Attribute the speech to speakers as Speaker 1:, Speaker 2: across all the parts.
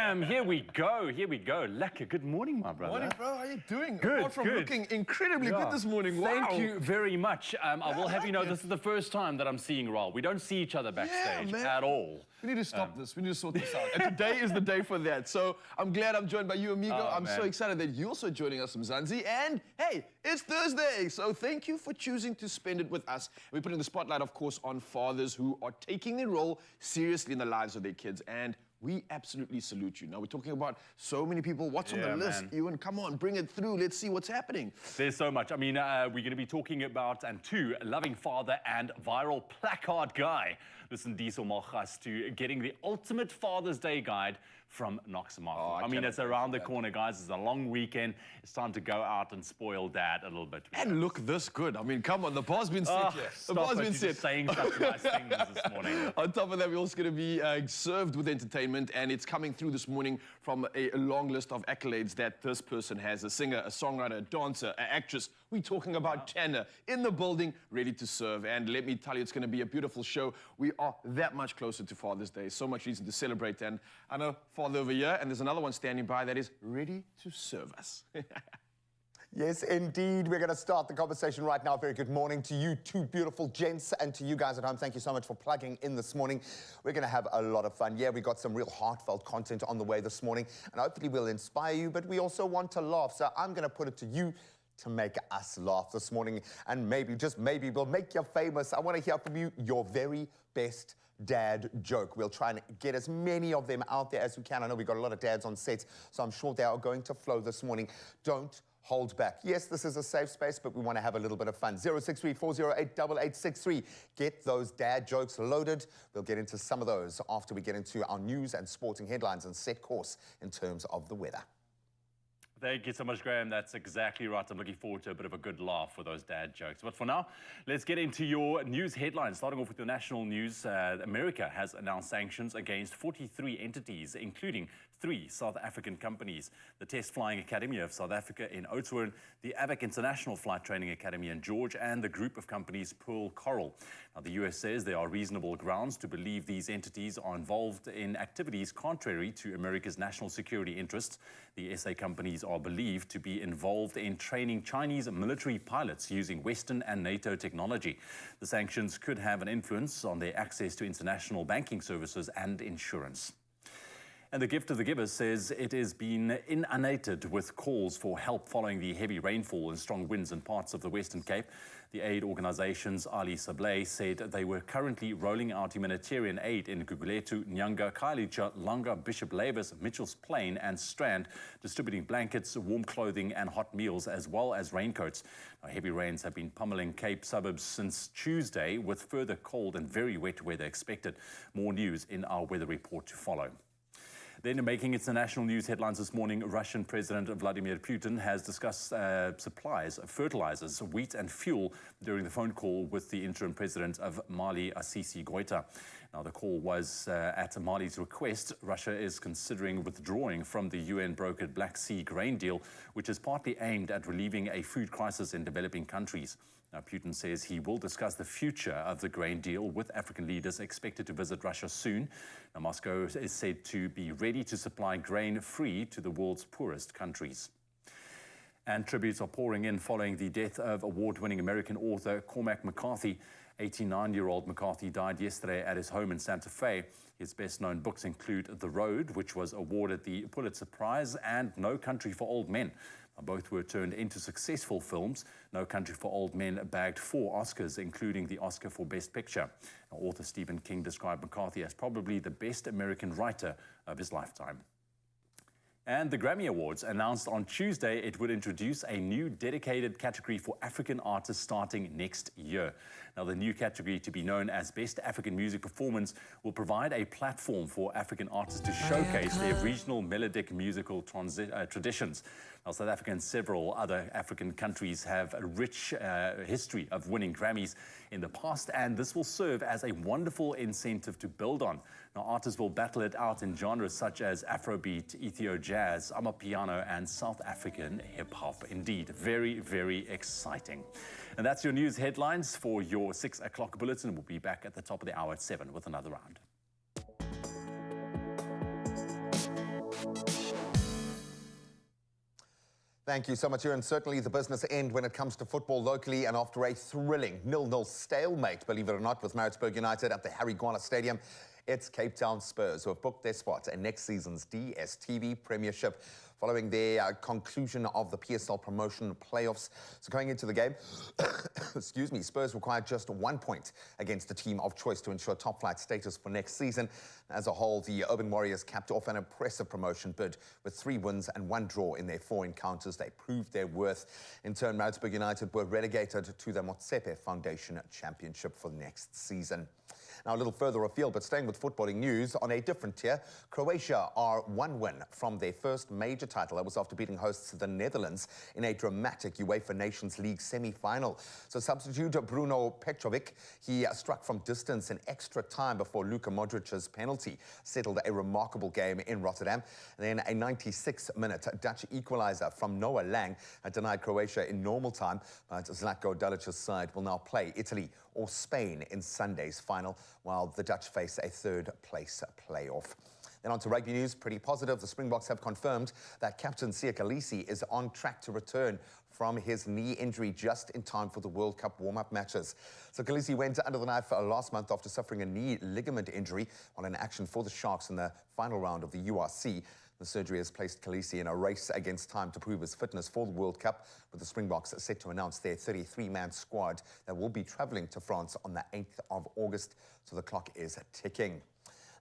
Speaker 1: Graham, here we go. Lekker. Good morning, my brother.
Speaker 2: Morning, bro. How are you doing?
Speaker 1: Good,
Speaker 2: Apart from
Speaker 1: good.
Speaker 2: looking incredibly good this morning. Wow.
Speaker 1: Thank you very much. I will have you know, this is the first time that I'm seeing Raul. We don't see each other backstage at all.
Speaker 2: We need to stop this. We need to sort this out. And today is the day for that. So I'm glad I'm joined by you, amigo. I'm so excited that you're also joining us from Mzansi. And hey, it's Thursday. So thank you for choosing to spend it with us. We're putting the spotlight, of course, on fathers who are taking their role seriously in the lives of their kids. And we absolutely salute you. Now, we're talking about so many people. What's on the list? Ewan, come on, bring it through. Let's see what's happening.
Speaker 1: There's so much. I mean, we're going to be talking about, loving father and viral placard guy. Listen, Diesel Malchas to getting the ultimate Father's Day guide from Knox Martin. I mean, it's around the corner, guys. It's a long weekend. It's time to go out and spoil dad a little bit.
Speaker 2: And look this good. I mean, come on, the bar's been set here. The bar's been set.
Speaker 1: Saying such nice things this morning.
Speaker 2: On top of that, we're also going to be served with entertainment, and it's coming through this morning from a long list of accolades that this person has: a singer, a songwriter, a dancer, an actress. We're talking about Tanner in the building, ready to serve. And let me tell you, it's going to be a beautiful show. We are that much closer to Father's Day. So much reason to celebrate. And I know father over here, and there's another one standing by that is ready to serve us.
Speaker 3: Yes, indeed. We're going to start the conversation right now. Very good morning to you two beautiful gents, and to you guys at home. Thank you so much for plugging in this morning. We're going to have a lot of fun. Yeah, we got some real heartfelt content on the way this morning, and hopefully we'll inspire you, but we also want to laugh. So I'm going to put it to you to make us laugh this morning, and maybe, just maybe, we'll make you famous. I want to hear from you your very best dad joke. We'll try and get as many of them out there as we can. I know we've got a lot of dads on set, so I'm sure they are going to flow this morning. Don't hold back. Yes, this is a safe space, but we want to have a little bit of fun. 063-408-8863. Get those dad jokes loaded. We'll get into some of those after we get into our news and sporting headlines and set course in terms of the weather.
Speaker 1: Thank you so much, Graham. That's exactly right. I'm looking forward to a bit of a good laugh for those dad jokes. But for now, let's get into your news headlines. Starting off with the national news, America has announced sanctions against 43 entities, including 3 South African companies: the Test Flying Academy of South Africa in Oudtshoorn, the AVIC International Flight Training Academy in George, and the group of companies Pearl Coral. Now, the US says there are reasonable grounds to believe these entities are involved in activities contrary to America's national security interests. The SA companies are believed to be involved in training Chinese military pilots using Western and NATO technology. The sanctions could have an influence on their access to international banking services and insurance. And the Gift of the Givers says it has been inundated with calls for help following the heavy rainfall and strong winds in parts of the Western Cape. The aid organization's Ali Sablé said they were currently rolling out humanitarian aid in Gugulethu, Nyanga, Khayelitsha, Langa, Bishop Lavis, Mitchell's Plain and Strand, distributing blankets, warm clothing and hot meals as well as raincoats. Now, heavy rains have been pummeling Cape suburbs since Tuesday, with further cold and very wet weather expected. More news in our weather report to follow. Then, making international news headlines this morning, Russian President Vladimir Putin has discussed supplies of fertilizers, wheat and fuel during the phone call with the interim president of Mali, Assisi Goita. Now, the call was at Mali's request. Russia is considering withdrawing from the UN-brokered Black Sea grain deal, which is partly aimed at relieving a food crisis in developing countries. Now, Putin says he will discuss the future of the grain deal with African leaders expected to visit Russia soon. Now, Moscow is said to be ready to supply grain free to the world's poorest countries. And tributes are pouring in following the death of award-winning American author Cormac McCarthy. 89-year-old McCarthy died yesterday at his home in Santa Fe. His best-known books include The Road, which was awarded the Pulitzer Prize, and No Country for Old Men. Both were turned into successful films. No Country for Old Men bagged 4 Oscars, including the Oscar for Best Picture. Now, author Stephen King described McCarthy as probably the best American writer of his lifetime. And the Grammy Awards announced on Tuesday it would introduce a new dedicated category for African artists starting next year. Now, the new category, to be known as Best African Music Performance, will provide a platform for African artists to showcase their regional melodic musical traditions. Now, South Africa and several other African countries have a rich history of winning Grammys in the past, and this will serve as a wonderful incentive to build on. Now, artists will battle it out in genres such as Afrobeat, Ethio jazz, Amapiano, and South African hip-hop. Indeed, very, very exciting. And that's your news headlines for your 6 o'clock bulletin. We'll be back at the top of the hour at 7 with another round.
Speaker 3: Thank you so much, Ewan. Certainly the business end when it comes to football locally, and after a thrilling 0-0 stalemate, believe it or not, with Maritzburg United at the Harry Gwala Stadium, it's Cape Town Spurs who have booked their spot in next season's DStv Premiership following their conclusion of the PSL promotion playoffs. So going into the game, excuse me, Spurs required just 1 point against the team of choice to ensure top flight status for next season. As a whole, the Urban Warriors capped off an impressive promotion bid with 3 wins and 1 draw in their 4 encounters. They proved their worth. In turn, Maritzburg United were relegated to the Motsepe Foundation Championship for next season. Now, a little further afield, but staying with footballing news, on a different tier, Croatia are 1 win from their first major title. That was after beating hosts the Netherlands in a dramatic UEFA Nations League semi-final. So substitute Bruno Petrovic, he struck from distance in extra time before Luka Modric's penalty settled a remarkable game in Rotterdam. And then a 96-minute Dutch equalizer from Noah Lang denied Croatia in normal time, but Zlatko Dalic's side will now play Italy or Spain in Sunday's final, while the Dutch face a third-place playoff. Then on to rugby news, pretty positive. The Springboks have confirmed that captain Siya Kolisi is on track to return from his knee injury just in time for the World Cup warm-up matches. So Kolisi went under the knife last month after suffering a knee ligament injury while in action for the Sharks in the final round of the URC. The surgery has placed Kolisi in a race against time to prove his fitness for the World Cup, with the Springboks set to announce their 33-man squad that will be travelling to France on the 8th of August. So the clock is ticking.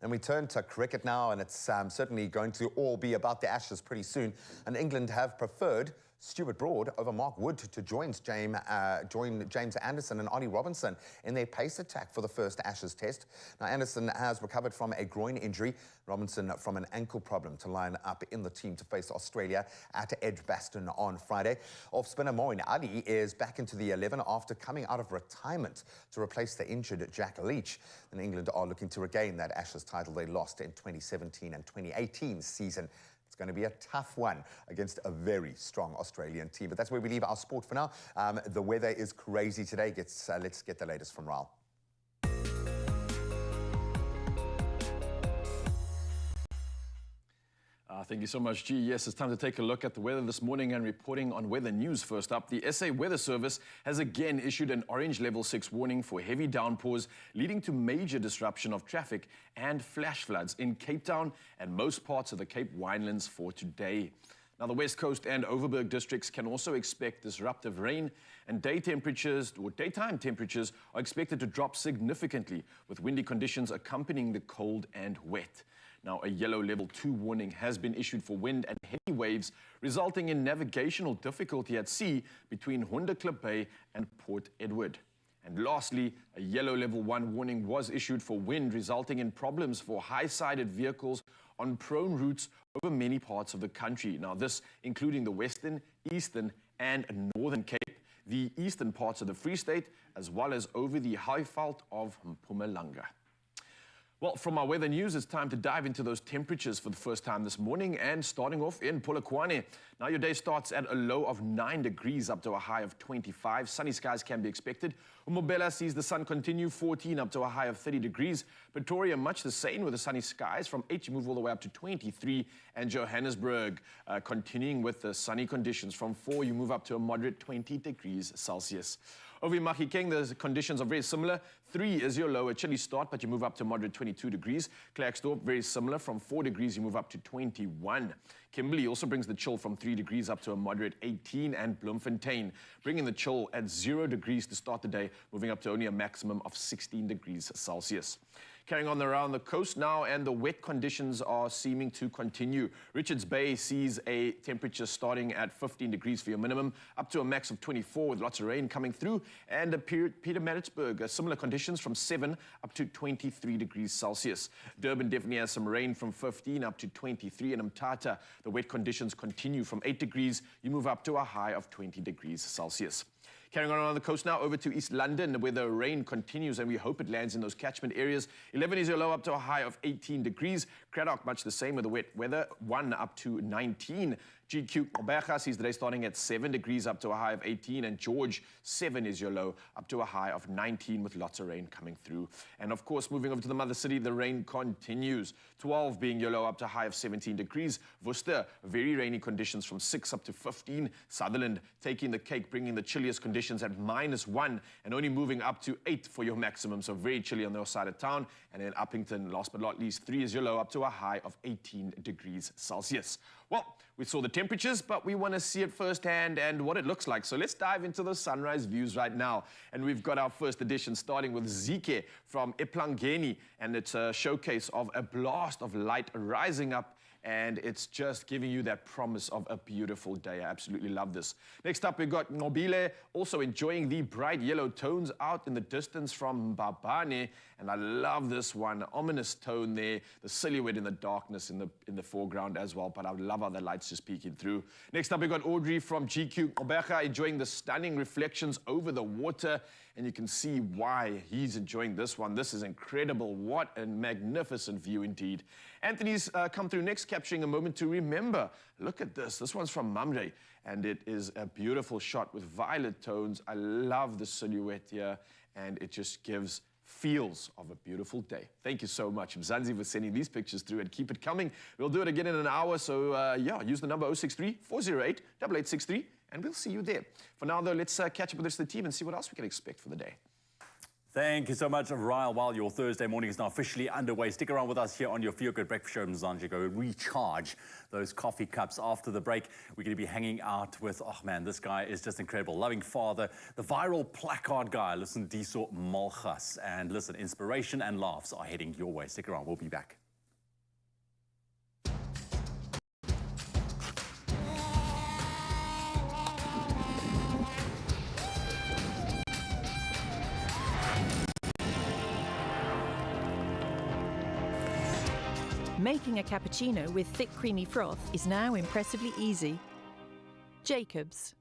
Speaker 3: And we turn to cricket now, and it's certainly going to all be about the Ashes pretty soon. And England have preferred Stuart Broad over Mark Wood to join James Anderson and Ollie Robinson in their pace attack for the first Ashes test. Now, Anderson has recovered from a groin injury, Robinson from an ankle problem to line up in the team to face Australia at Edgbaston on Friday. Off-spinner Moeen Ali is back into the 11 after coming out of retirement to replace the injured Jack Leach. And England are looking to regain that Ashes title they lost in 2017 and 2018 season. It's going to be a tough one against a very strong Australian team. But that's where we leave our sport for now. The weather is crazy today. Let's get the latest from Raul.
Speaker 2: Thank you so much, G. Yes, it's time to take a look at the weather this morning and reporting on weather news. First up, the SA Weather Service has again issued an orange level 6 warning for heavy downpours, leading to major disruption of traffic and flash floods in Cape Town and most parts of the Cape Winelands for today. Now, the West Coast and Overberg districts can also expect disruptive rain, and daytime temperatures are expected to drop significantly, with windy conditions accompanying the cold and wet. Now, a yellow level 2 warning has been issued for wind and heavy waves, resulting in navigational difficulty at sea between Honderklip Bay and Port Edward. And lastly, a yellow level 1 warning was issued for wind, resulting in problems for high-sided vehicles on prone routes over many parts of the country. Now, this including the Western, Eastern, and Northern Cape, the eastern parts of the Free State, as well as over the Highveld of Mpumalanga. Well, from our weather news, it's time to dive into those temperatures for the first time this morning, and starting off in Polokwane. Now, your day starts at a low of 9 degrees up to a high of 25. Sunny skies can be expected. Umobela sees the sun continue, 14 up to a high of 30 degrees. Pretoria, much the same with the sunny skies. From 8, you move all the way up to 23. And Johannesburg, continuing with the sunny conditions. From 4, you move up to a moderate 20 degrees Celsius. Over in Mahikeng, the conditions are very similar. 3 is your low, a chilly start, but you move up to moderate 22 degrees. Klerksdorp, very similar. From 4 degrees, you move up to 21. Kimberley also brings the chill from 3 degrees up to a moderate 18. And Bloemfontein, bringing the chill at 0 degrees to start the day, moving up to only a maximum of 16 degrees Celsius. Carrying on around the coast now, and the wet conditions are seeming to continue. Richards Bay sees a temperature starting at 15 degrees for your minimum, up to a max of 24 with lots of rain coming through. And Pietermaritzburg, similar conditions from 7 up to 23 degrees Celsius. Durban definitely has some rain from 15 up to 23. And Mthatha, the wet conditions continue from 8 degrees. You move up to a high of 20 degrees Celsius. Carrying on the coast now, over to East London, where the rain continues, and we hope it lands in those catchment areas. 11 is your low, up to a high of 18 degrees. Cradock, much the same with the wet weather, 1 up to 19. GQ Oberga sees the day starting at 7 degrees up to a high of 18, and George, 7 is your low up to a high of 19 with lots of rain coming through. And of course, moving over to the mother city, the rain continues. 12 being your low up to a high of 17 degrees. Worcester, very rainy conditions from 6 up to 15. Sutherland taking the cake, bringing the chilliest conditions at -1 and only moving up to 8 for your maximum. So very chilly on the north side of town. And then Uppington, last but not least, 3 is your low up to a high of 18 degrees Celsius. Well, we saw the temperatures, but we want to see it firsthand and what it looks like. So let's dive into the sunrise views right now. And we've got our first edition starting with Zike from Eplangeni. And it's a showcase of a blast of light rising up, and it's just giving you that promise of a beautiful day. I absolutely love this. Next up, we've got Nobile, also enjoying the bright yellow tones out in the distance from Mbabane. And I love this one, ominous tone there, the silhouette in the darkness in the foreground as well. But I love how the light's just peeking through. Next up, we've got Audrey from GQ Oberga, enjoying the stunning reflections over the water. And you can see why he's enjoying this one. This is incredible. What a magnificent view indeed. Anthony's come through next, capturing a moment to remember. Look at this. This one's from Mamre, and it is a beautiful shot with violet tones. I love the silhouette here, and it just gives feels of a beautiful day. Thank you so much, Mzansi, for sending these pictures through, and keep it coming. We'll do it again in an hour, so yeah, use the number 063-408-8863, and we'll see you there. For now, though, let's catch up with the rest of the team and see what else we can expect for the day.
Speaker 1: Thank you so much, Ryle. While your Thursday morning is now officially underway, stick around with us here on your Feel Good Breakfast Show, Mzansi. Go recharge those coffee cups after the break. We're going to be hanging out with, oh man, this guy is just incredible. Loving father, the viral placard guy. Listen, Diso Malchus. And listen, inspiration and laughs are heading your way. Stick around. We'll be back.
Speaker 4: Making a cappuccino with thick creamy froth is now impressively easy. Jacobs.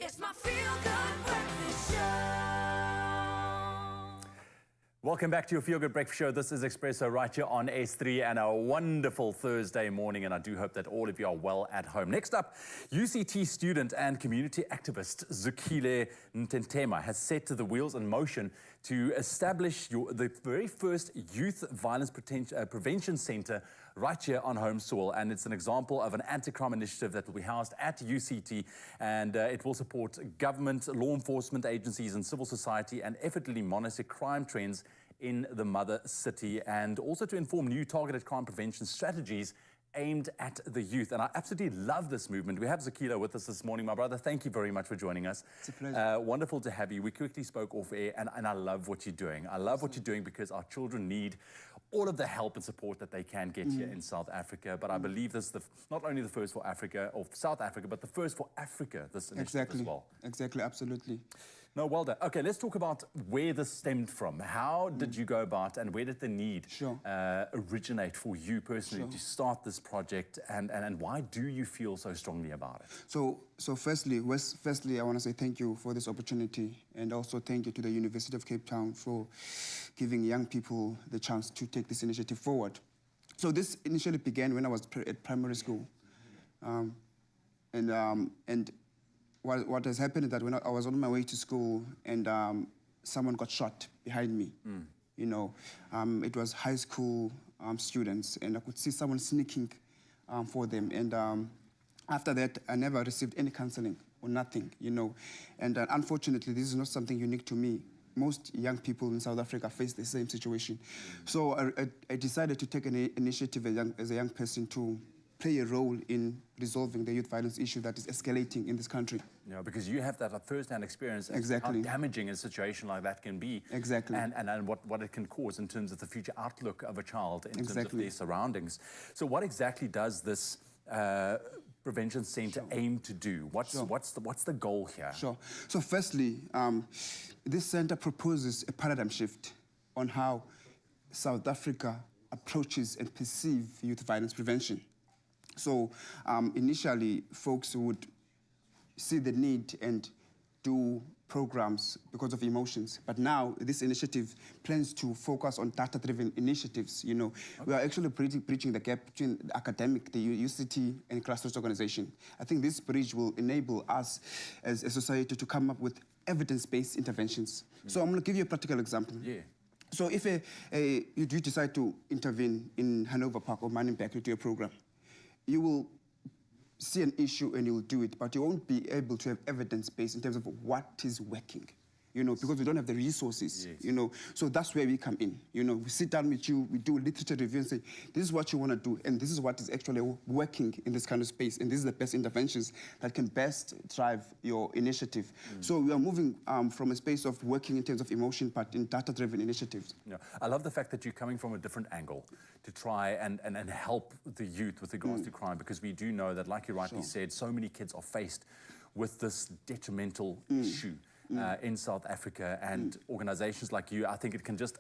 Speaker 5: It's my feel-good breakfast show.
Speaker 1: Welcome back to your Feel Good Breakfast Show. This is Expresso right here on S3 and a wonderful Thursday morning, and I do hope that all of you are well at home. Next up, UCT student and community activist Zukile Ntentema has set the wheels in motion to establish the very first youth violence prevention center right here on home soil, and it's an example of an anti-crime initiative that will be housed at UCT, and it will support government, law enforcement agencies and civil society and effortlessly monitor crime trends in the mother city, and also to inform new targeted crime prevention strategies aimed at the youth. And I absolutely love this movement. We have Zakila with us this morning. My brother, thank you very much for joining us.
Speaker 6: It's a pleasure.
Speaker 1: Wonderful to have you. We quickly spoke off air, and I love what you're doing. I love what you're doing because our children need all of the help and support that they can get here in South Africa. But I believe this is not only the first for Africa or South Africa, but the first for Africa, this initiative as well.
Speaker 6: Exactly, absolutely.
Speaker 1: No, well done. Okay, let's talk about where this stemmed from. How did you go about, and where did the need originate for you personally to start this project, and why do you feel so strongly about it?
Speaker 6: So firstly, I want to say thank you for this opportunity, and also thank you to the University of Cape Town for giving young people the chance to take this initiative forward. So this initially began when I was at primary school, and what has happened is that when I was on my way to school, and someone got shot behind me. You know, it was high school students, and I could see someone sneaking for them. And after that, I never received any counseling or nothing, you know. And unfortunately, this is not something unique to me. Most young people in South Africa face the same situation. So I decided to take an initiative as a young person to play a role in resolving the youth violence issue that is escalating in this country.
Speaker 1: Yeah, because you have that first-hand experience of how damaging a situation like that can be.
Speaker 6: Exactly.
Speaker 1: And what it can cause in terms of the future outlook of a child, in terms of their surroundings. So what exactly does this prevention center aim to do? What's the goal here?
Speaker 6: Sure. So firstly, this center proposes a paradigm shift on how South Africa approaches and perceives youth violence prevention. So initially, folks would see the need and do programs because of emotions. But now, this initiative plans to focus on data-driven initiatives. You know, we are actually bridging the gap between the academic, the UCT, and grassroots organization. I think this bridge will enable us as a society to come up with evidence-based interventions. So I'm going to give you a practical example.
Speaker 1: Yeah.
Speaker 6: So if you do decide to intervene in Hanover Park or Manenberg to do a program, you will see an issue and you will do it, but you won't be able to have evidence-based in terms of what is working, you know, because we don't have the resources, you know. So that's where we come in, you know. We sit down with you, we do a literature review and say, this is what you want to do, and this is what is actually working in this kind of space, and this is the best interventions that can best drive your initiative. So we are moving from a space of working in terms of emotion, but in data-driven initiatives.
Speaker 1: Yeah. I love the fact that you're coming from a different angle to try and help the youth with regards to crime, because we do know that, like you rightly said, so many kids are faced with this detrimental issue in South Africa, and organizations like you, I think it can just,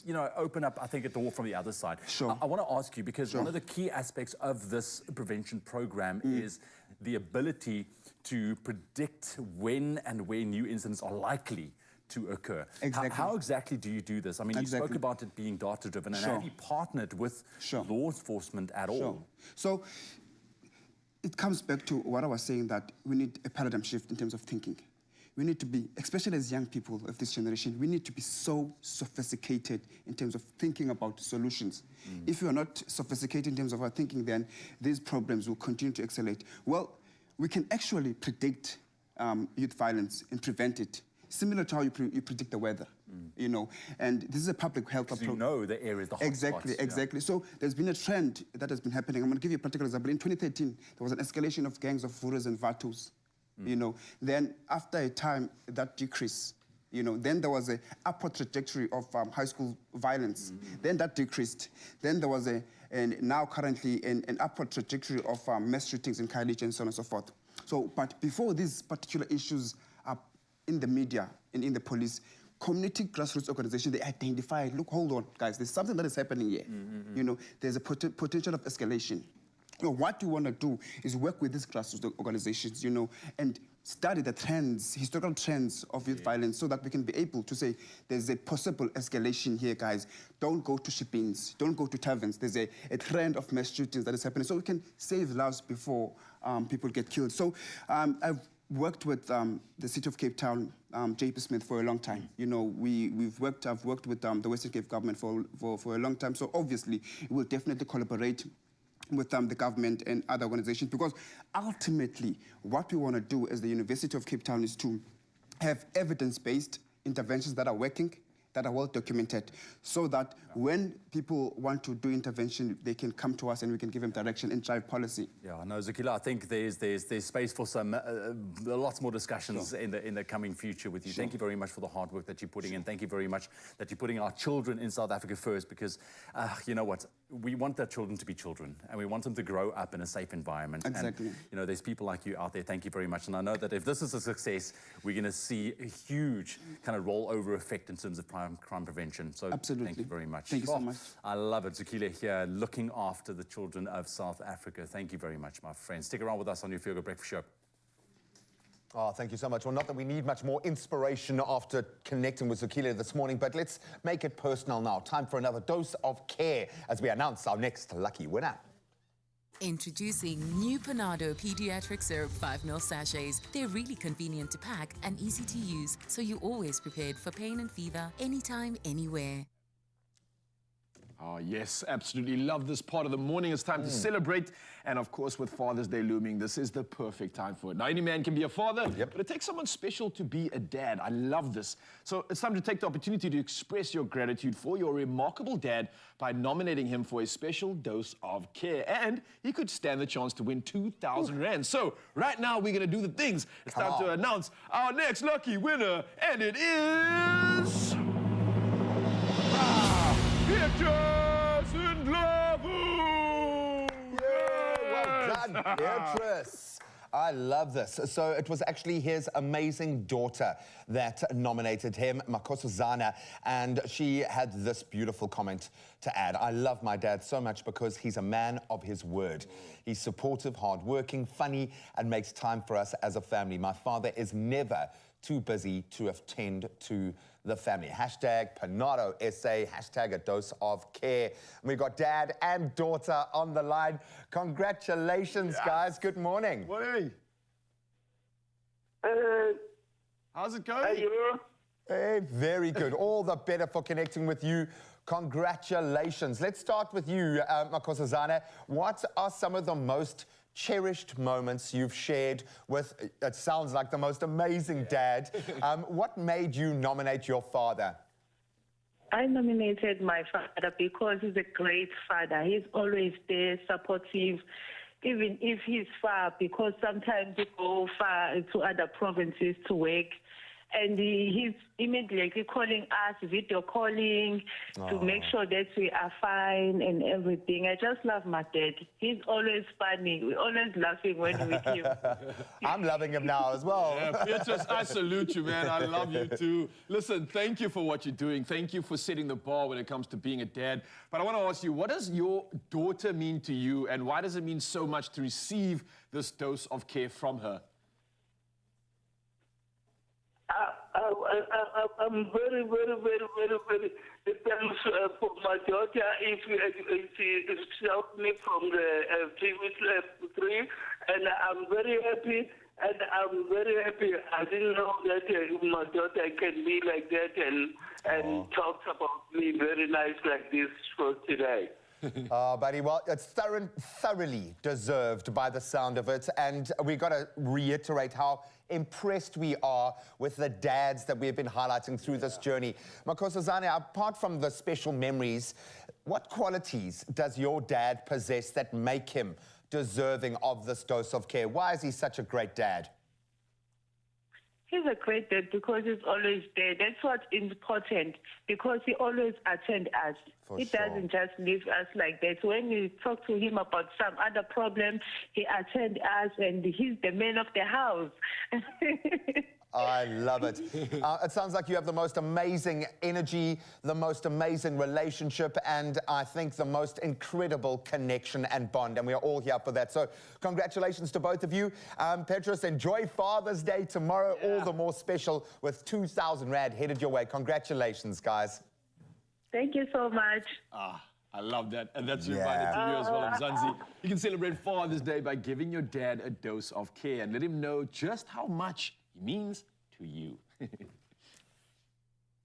Speaker 1: you know, open up, I think, a door from the other side. I want to ask you, because one of the key aspects of this prevention program is the ability to predict when and where new incidents are likely to occur.
Speaker 6: Exactly.
Speaker 1: How exactly do you do this? I mean, you spoke about it being data-driven, and have you partnered with law enforcement at all?
Speaker 6: So it comes back to what I was saying, that we need a paradigm shift in terms of thinking. We need to be, especially as young people of this generation, we need to be so sophisticated in terms of thinking about solutions. If we are not sophisticated in terms of our thinking, then these problems will continue to escalate. Well, we can actually predict youth violence and prevent it, similar to how you predict the weather, you know. And this is a public health approach.
Speaker 1: You know the areas, the hot
Speaker 6: Exactly,
Speaker 1: spots,
Speaker 6: exactly. So there's been a trend that has been happening. I'm going to give you a practical example. In 2013, there was an escalation of gangs of Vuras and Vatus, you know. Then after a time, that decreased. You know, then there was an upward trajectory of high school violence. Then that decreased. Then there was now currently an upward trajectory of mass shootings in Khayelitsha and so on and so forth. So, but before these particular issues are in the media and in the police, community grassroots organizations, they identify, look, hold on, guys, there's something that is happening here. You know, there's a potential of escalation. What we want to do is work with these grassroots organizations, and study the trends, historical trends of youth violence, so that we can be able to say there's a possible escalation here, guys. Don't go to ship-ins, don't go to taverns. There's a trend of mass shootings that is happening, so we can save lives before people get killed. So I've worked with the City of Cape Town, JP Smith, for a long time. I've worked with the Western Cape government for a long time, so obviously we'll definitely collaborate with the government and other organizations, because ultimately what we want to do as the University of Cape Town is to have evidence-based interventions that are working, that are well documented, so that when people want to do intervention, they can come to us and we can give them direction and drive policy.
Speaker 1: Yeah, no, Zukila, I think there's space for some lots more discussions in the coming future with you. Thank you very much for the hard work that you're putting in. Thank you very much that you're putting our children in South Africa first, because you know what? We want our children to be children, and we want them to grow up in a safe environment.
Speaker 6: Exactly.
Speaker 1: And, there's people like you out there. Thank you very much. And I know that if this is a success, we're going to see a huge kind of rollover effect in terms of crime prevention. So
Speaker 6: absolutely.
Speaker 1: Thank you very much.
Speaker 6: Thank you so much.
Speaker 1: I love it. Zukila here, looking after the children of South Africa. Thank you very much, my friend. Stick around with us on your Feel Good Breakfast Show.
Speaker 3: Oh, thank you so much. Well, not that we need much more inspiration after connecting with Zukila this morning, but let's make it personal now. Time for another dose of care as we announce our next lucky winner.
Speaker 7: Introducing new Panado Pediatric Syrup 5ml sachets. They're really convenient to pack and easy to use, so you're always prepared for pain and fever, anytime, anywhere.
Speaker 2: Oh, yes, absolutely love this part of the morning. It's time to celebrate. And of course, with Father's Day looming, this is the perfect time for it. Now, any man can be a father, but it takes someone special to be a dad. I love this. So it's time to take the opportunity to express your gratitude for your remarkable dad by nominating him for a special dose of care. And he could stand the chance to win 2,000 Rand. So right now, we're going to do the things. It's time to announce our next lucky winner. And it is... Beatrice and Glavu!
Speaker 3: Well done, Beatrice. I love this. So it was actually his amazing daughter that nominated him, Makosazana, and she had this beautiful comment to add. I love my dad so much because he's a man of his word. He's supportive, hardworking, funny, and makes time for us as a family. My father is never too busy to attend to the family. Hashtag Panado SA, hashtag a dose of care. And we've got dad and daughter on the line. Congratulations, guys. Good morning.
Speaker 2: Morning. How's it going?
Speaker 8: Are you?
Speaker 3: Hey, very good. All the better for connecting with you. Congratulations. Let's start with you, Makosazana. What are some of the most cherished moments you've shared with, it sounds like the most amazing dad. What made you nominate your father?
Speaker 8: I nominated my father because he's a great father. He's always there, supportive, even if he's far, because sometimes we go far to other provinces to work. And he's immediately calling us, video calling, to make sure that we are fine and everything. I just love my dad. He's always funny. We're always laughing when we're with him.
Speaker 3: I'm loving him now as well.
Speaker 2: Yeah, Beatrice, I salute you, man. I love you too. Listen, thank you for what you're doing. Thank you for setting the bar when it comes to being a dad. But I want to ask you, what does your daughter mean to you, and why does it mean so much to receive this dose of care from her?
Speaker 8: I'm very thankful for my daughter. If she helped me from the previous three, and I'm very happy. And I'm very happy. I didn't know that my daughter can be like that and talks about me very nice like this for today.
Speaker 3: Buddy, well, it's thoroughly deserved by the sound of it, and we've got to reiterate how impressed we are with the dads that we've been highlighting through this journey. Makosazana, apart from the special memories, what qualities does your dad possess that make him deserving of this dose of care? Why is he such a great dad?
Speaker 8: He's a great dad because he's always there. That's what's important, because he always attends us. He doesn't just leave us like that. When we talk to him about some other problem, he attends us, and he's the man of the house.
Speaker 3: I love it. It sounds like you have the most amazing energy, the most amazing relationship, and I think the most incredible connection and bond, and we are all here for that. So congratulations to both of you. Petrus, enjoy Father's Day tomorrow, all the more special with 2,000 Rand headed your way. Congratulations, guys.
Speaker 8: Thank you so much.
Speaker 2: I love that. And that's reminded to you as well, Mzansi. You can celebrate Father's Day by giving your dad a dose of care and let him know just how much he means to you.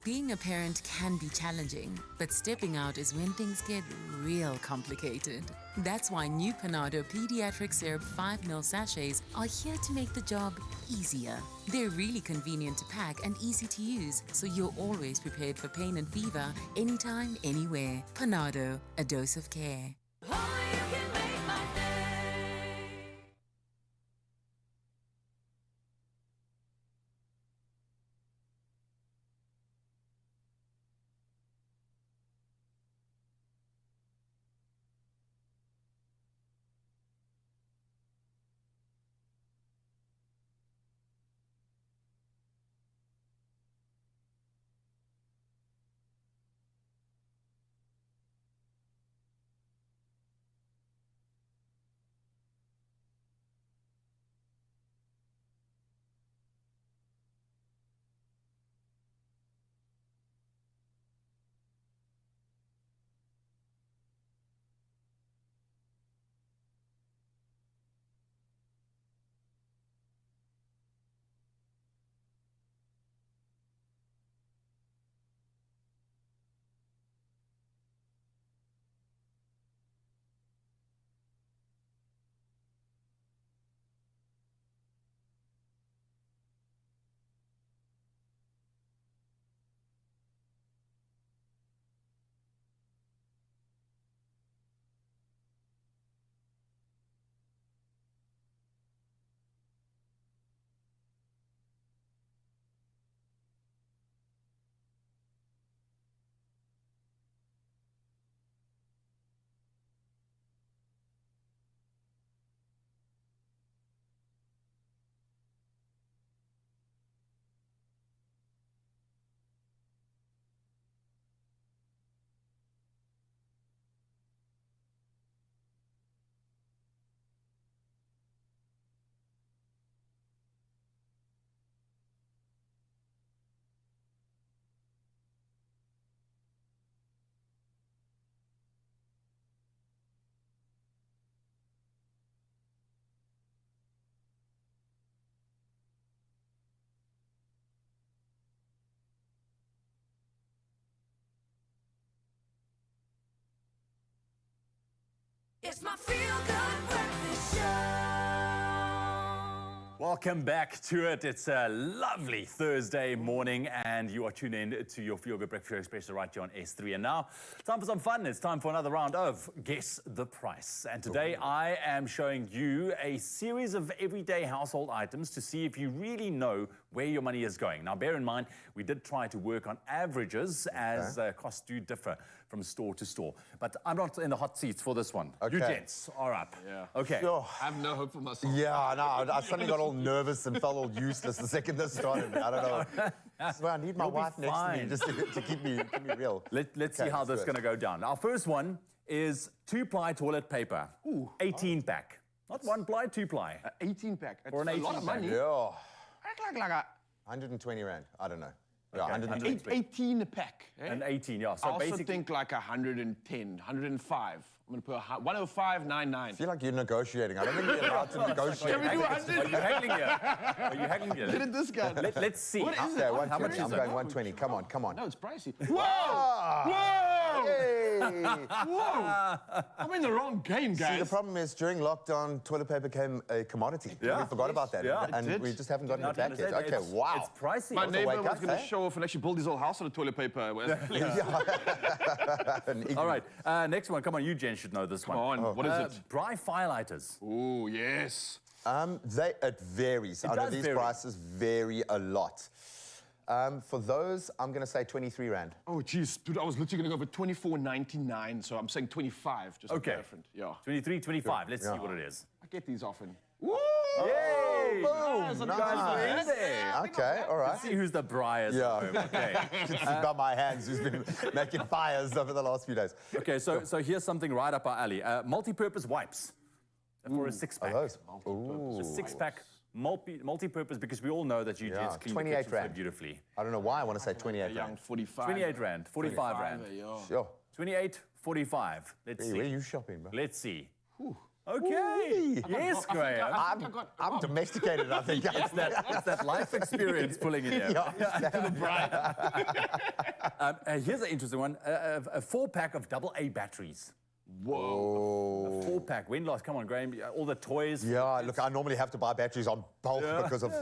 Speaker 7: Being a parent can be challenging, but stepping out is when things get real complicated. That's why new Panado Pediatric Syrup 5 ml sachets are here to make the job easier. They're really convenient to pack and easy to use, so you're always prepared for pain and fever, anytime, anywhere. Panado, a dose of care.
Speaker 5: Only you can make my day. It's my feel-good breakfast show.
Speaker 1: Welcome back to it. It's a lovely Thursday morning, and you are tuned in to your Feel Good Breakfast Show Expresso right here on S3. And now, time for some fun. It's time for another round of Guess the Price. And today, I am showing you a series of everyday household items to see if you really know where your money is going. Now, bear in mind, we did try to work on averages as costs do differ from store to store. But I'm not in the hot seats for this one.
Speaker 3: Okay.
Speaker 1: You gents are up.
Speaker 2: Yeah.
Speaker 1: Okay.
Speaker 3: Sure.
Speaker 2: I have no hope for myself.
Speaker 3: Yeah, no, I suddenly got all nervous and felt all useless the second this started. I don't know. Well, I need my wife next to me just to keep me real.
Speaker 1: Let's see how this is going to go down. Our first one is 2-ply toilet paper.
Speaker 2: Ooh.
Speaker 1: 18-pack. Not 1-ply, 2-ply.
Speaker 2: 18-pack.
Speaker 1: For an
Speaker 2: That's a lot
Speaker 1: 18
Speaker 2: of money.
Speaker 3: Yeah.
Speaker 2: Like a
Speaker 3: 120 Rand. I don't know. Yeah,
Speaker 1: Okay,
Speaker 3: 120.
Speaker 2: 18 a pack. Eh?
Speaker 1: An 18, yeah. So
Speaker 2: I also
Speaker 1: basically,
Speaker 2: think like 110, 105. I'm going to put 105.99.
Speaker 3: I feel like you're negotiating. I don't think you're allowed to negotiate.
Speaker 2: Can we do
Speaker 1: are you haggling here? Are you haggling here?
Speaker 2: Look at this guy.
Speaker 1: Let's see.
Speaker 2: What is
Speaker 3: Okay,
Speaker 2: it?
Speaker 3: 120.
Speaker 1: much is
Speaker 3: I'm
Speaker 1: it?
Speaker 3: going 120. Come on, come on.
Speaker 2: No, it's pricey.
Speaker 3: Ah.
Speaker 2: Whoa!
Speaker 3: Hey!
Speaker 2: Whoa! I'm in the wrong game, guys.
Speaker 3: See, the problem is during lockdown, toilet paper became a commodity.
Speaker 1: Yeah.
Speaker 3: We forgot about that.
Speaker 1: Yeah, it
Speaker 3: and
Speaker 2: did.
Speaker 3: we just haven't gotten
Speaker 1: Now,
Speaker 3: it back yet.
Speaker 1: it's-
Speaker 3: Okay, wow.
Speaker 1: It's pricey.
Speaker 2: My
Speaker 1: Also,
Speaker 2: neighbor
Speaker 3: wake
Speaker 2: was
Speaker 3: up,
Speaker 2: going to
Speaker 3: eh?
Speaker 2: show off and actually build his whole house on a toilet paper.
Speaker 1: All right, next one. Come on, you gents should know this one.
Speaker 2: Come on, what is it?
Speaker 1: Dry firelighters.
Speaker 2: Oh, yes.
Speaker 3: It varies. I know
Speaker 1: does
Speaker 3: these
Speaker 1: vary.
Speaker 3: prices vary a lot. For those, I'm going to say 23 Rand.
Speaker 2: Oh, geez. Dude, I was literally going to go for 24.99, so I'm saying 25, just
Speaker 1: Okay.
Speaker 2: different. Yeah.
Speaker 1: 23, 25. Let's see what it is.
Speaker 2: I get these often. Woo!
Speaker 1: Yay!
Speaker 3: Boom! Nice. Okay, all right.
Speaker 1: See who's the Briars.
Speaker 3: Yeah.
Speaker 1: Okay.
Speaker 3: You can see by my hands who's been making fires over the last few days.
Speaker 1: Okay, so here's something right up our alley. Multi-purpose wipes for a six-pack.
Speaker 3: Are those?
Speaker 1: A six-pack, multi-purpose, because we all know that you
Speaker 3: Yeah,
Speaker 1: just clean the
Speaker 3: 28
Speaker 1: kitchen so
Speaker 3: rand.
Speaker 1: beautifully.
Speaker 3: I don't know why I want to say 28 rand.
Speaker 2: 45.
Speaker 1: 28 rand, 45 rand.
Speaker 3: Sure.
Speaker 1: 28, 45. Let's
Speaker 3: Hey,
Speaker 1: see.
Speaker 3: where are you shopping, bro?
Speaker 1: Let's see. Okay. Yes, Graham.
Speaker 3: I'm domesticated, I think.
Speaker 1: It's that life experience pulling in here. Here's an interesting one. A 4-pack of AA batteries.
Speaker 3: Whoa.
Speaker 1: A 4-pack. When last? Come on, Graham. All the toys.
Speaker 3: Yeah, look, I normally have to buy batteries on bulk because of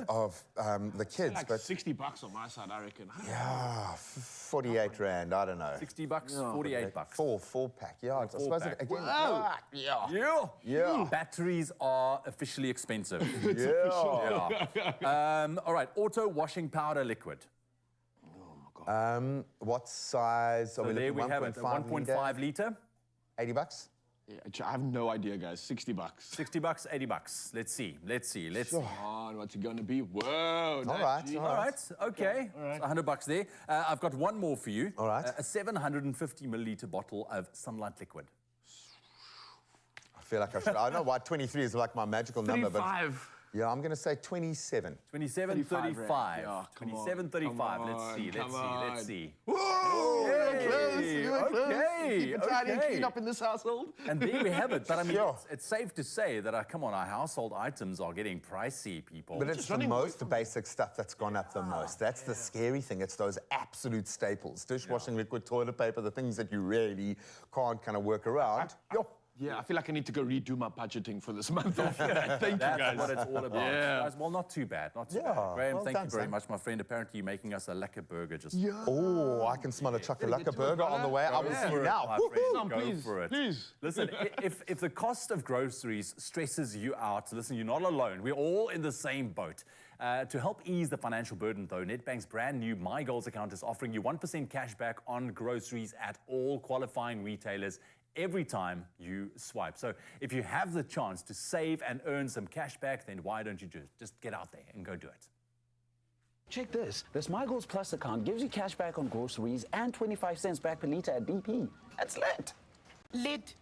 Speaker 3: the kids,
Speaker 2: Like
Speaker 3: but
Speaker 2: $60 on my side, I reckon.
Speaker 3: yeah, 48 rand, I don't know.
Speaker 1: $60, 48 bucks.
Speaker 3: Four-pack, yeah. I suppose
Speaker 1: four-pack.
Speaker 3: it, again,
Speaker 2: Wow.
Speaker 3: yeah.
Speaker 1: Yeah. Batteries are officially expensive.
Speaker 3: Yeah.
Speaker 1: Yeah. All right. Auto washing powder liquid.
Speaker 3: What size are
Speaker 1: So
Speaker 3: we
Speaker 1: there
Speaker 3: looking
Speaker 1: we have it. A 1.5 litre.
Speaker 3: $80?
Speaker 2: Yeah, I have no idea, guys. $60.
Speaker 1: $60, $80. Let's see.
Speaker 3: Sure.
Speaker 2: On, what's it gonna be? Whoa.
Speaker 3: All right,
Speaker 2: gee.
Speaker 1: All right. Okay.
Speaker 2: All right.
Speaker 1: So $100 there. I've got one more for you.
Speaker 3: All right.
Speaker 1: A 750 milliliter bottle of sunlight liquid.
Speaker 3: I feel like I should. I don't know why 23 is like my magical number, but
Speaker 2: 35.
Speaker 3: yeah, I'm going to say 27.
Speaker 1: 27,
Speaker 2: 35.
Speaker 1: 35.
Speaker 2: Yeah, come
Speaker 1: 27,
Speaker 2: on,
Speaker 1: 35.
Speaker 2: come
Speaker 1: Let's see.
Speaker 2: on,
Speaker 1: Let's
Speaker 2: come
Speaker 1: see. Let's
Speaker 2: on.
Speaker 1: see.
Speaker 2: Whoa, you were close. You were close.
Speaker 1: Okay,
Speaker 2: Keep it tidy and
Speaker 1: okay.
Speaker 2: clean up in this household.
Speaker 1: And there we have it. But I mean,
Speaker 3: Sure.
Speaker 1: it's safe to say that, come on, our household items are getting pricey, people.
Speaker 3: But it's the most basic stuff that's gone up the most. That's the scary thing. It's those absolute staples. Dishwashing liquid, toilet paper, the things that you really can't kind of work around.
Speaker 2: Yeah, I feel like I need to go redo my budgeting for this month. Thank you,
Speaker 1: That's
Speaker 2: guys.
Speaker 1: what it's all about.
Speaker 2: Yeah.
Speaker 1: Guys, well, not too bad. Not too
Speaker 3: Yeah,
Speaker 1: bad. Graham,
Speaker 3: well
Speaker 1: thank
Speaker 3: done,
Speaker 1: you very
Speaker 3: son.
Speaker 1: much, my friend. Apparently, you're making us a lekker burger just
Speaker 3: Oh, I can smell a chocolate burger on the way. I will see you
Speaker 1: for it,
Speaker 3: now.
Speaker 1: my
Speaker 3: Woohoo!
Speaker 1: friend.
Speaker 2: Come,
Speaker 1: Go
Speaker 2: please,
Speaker 1: for it.
Speaker 2: please.
Speaker 1: Listen, if the cost of groceries stresses you out, listen, you're not alone. We're all in the same boat. To help ease the financial burden, though, Nedbank's brand new My Goals account is offering you 1% cash back on groceries at all qualifying retailers every time you swipe. So if you have the chance to save and earn some cash back, then why don't you just get out there and go do it?
Speaker 9: Check this. This My Goals Plus account gives you cash back on groceries and 25 cents back per litre at BP. That's lit.
Speaker 10: Lit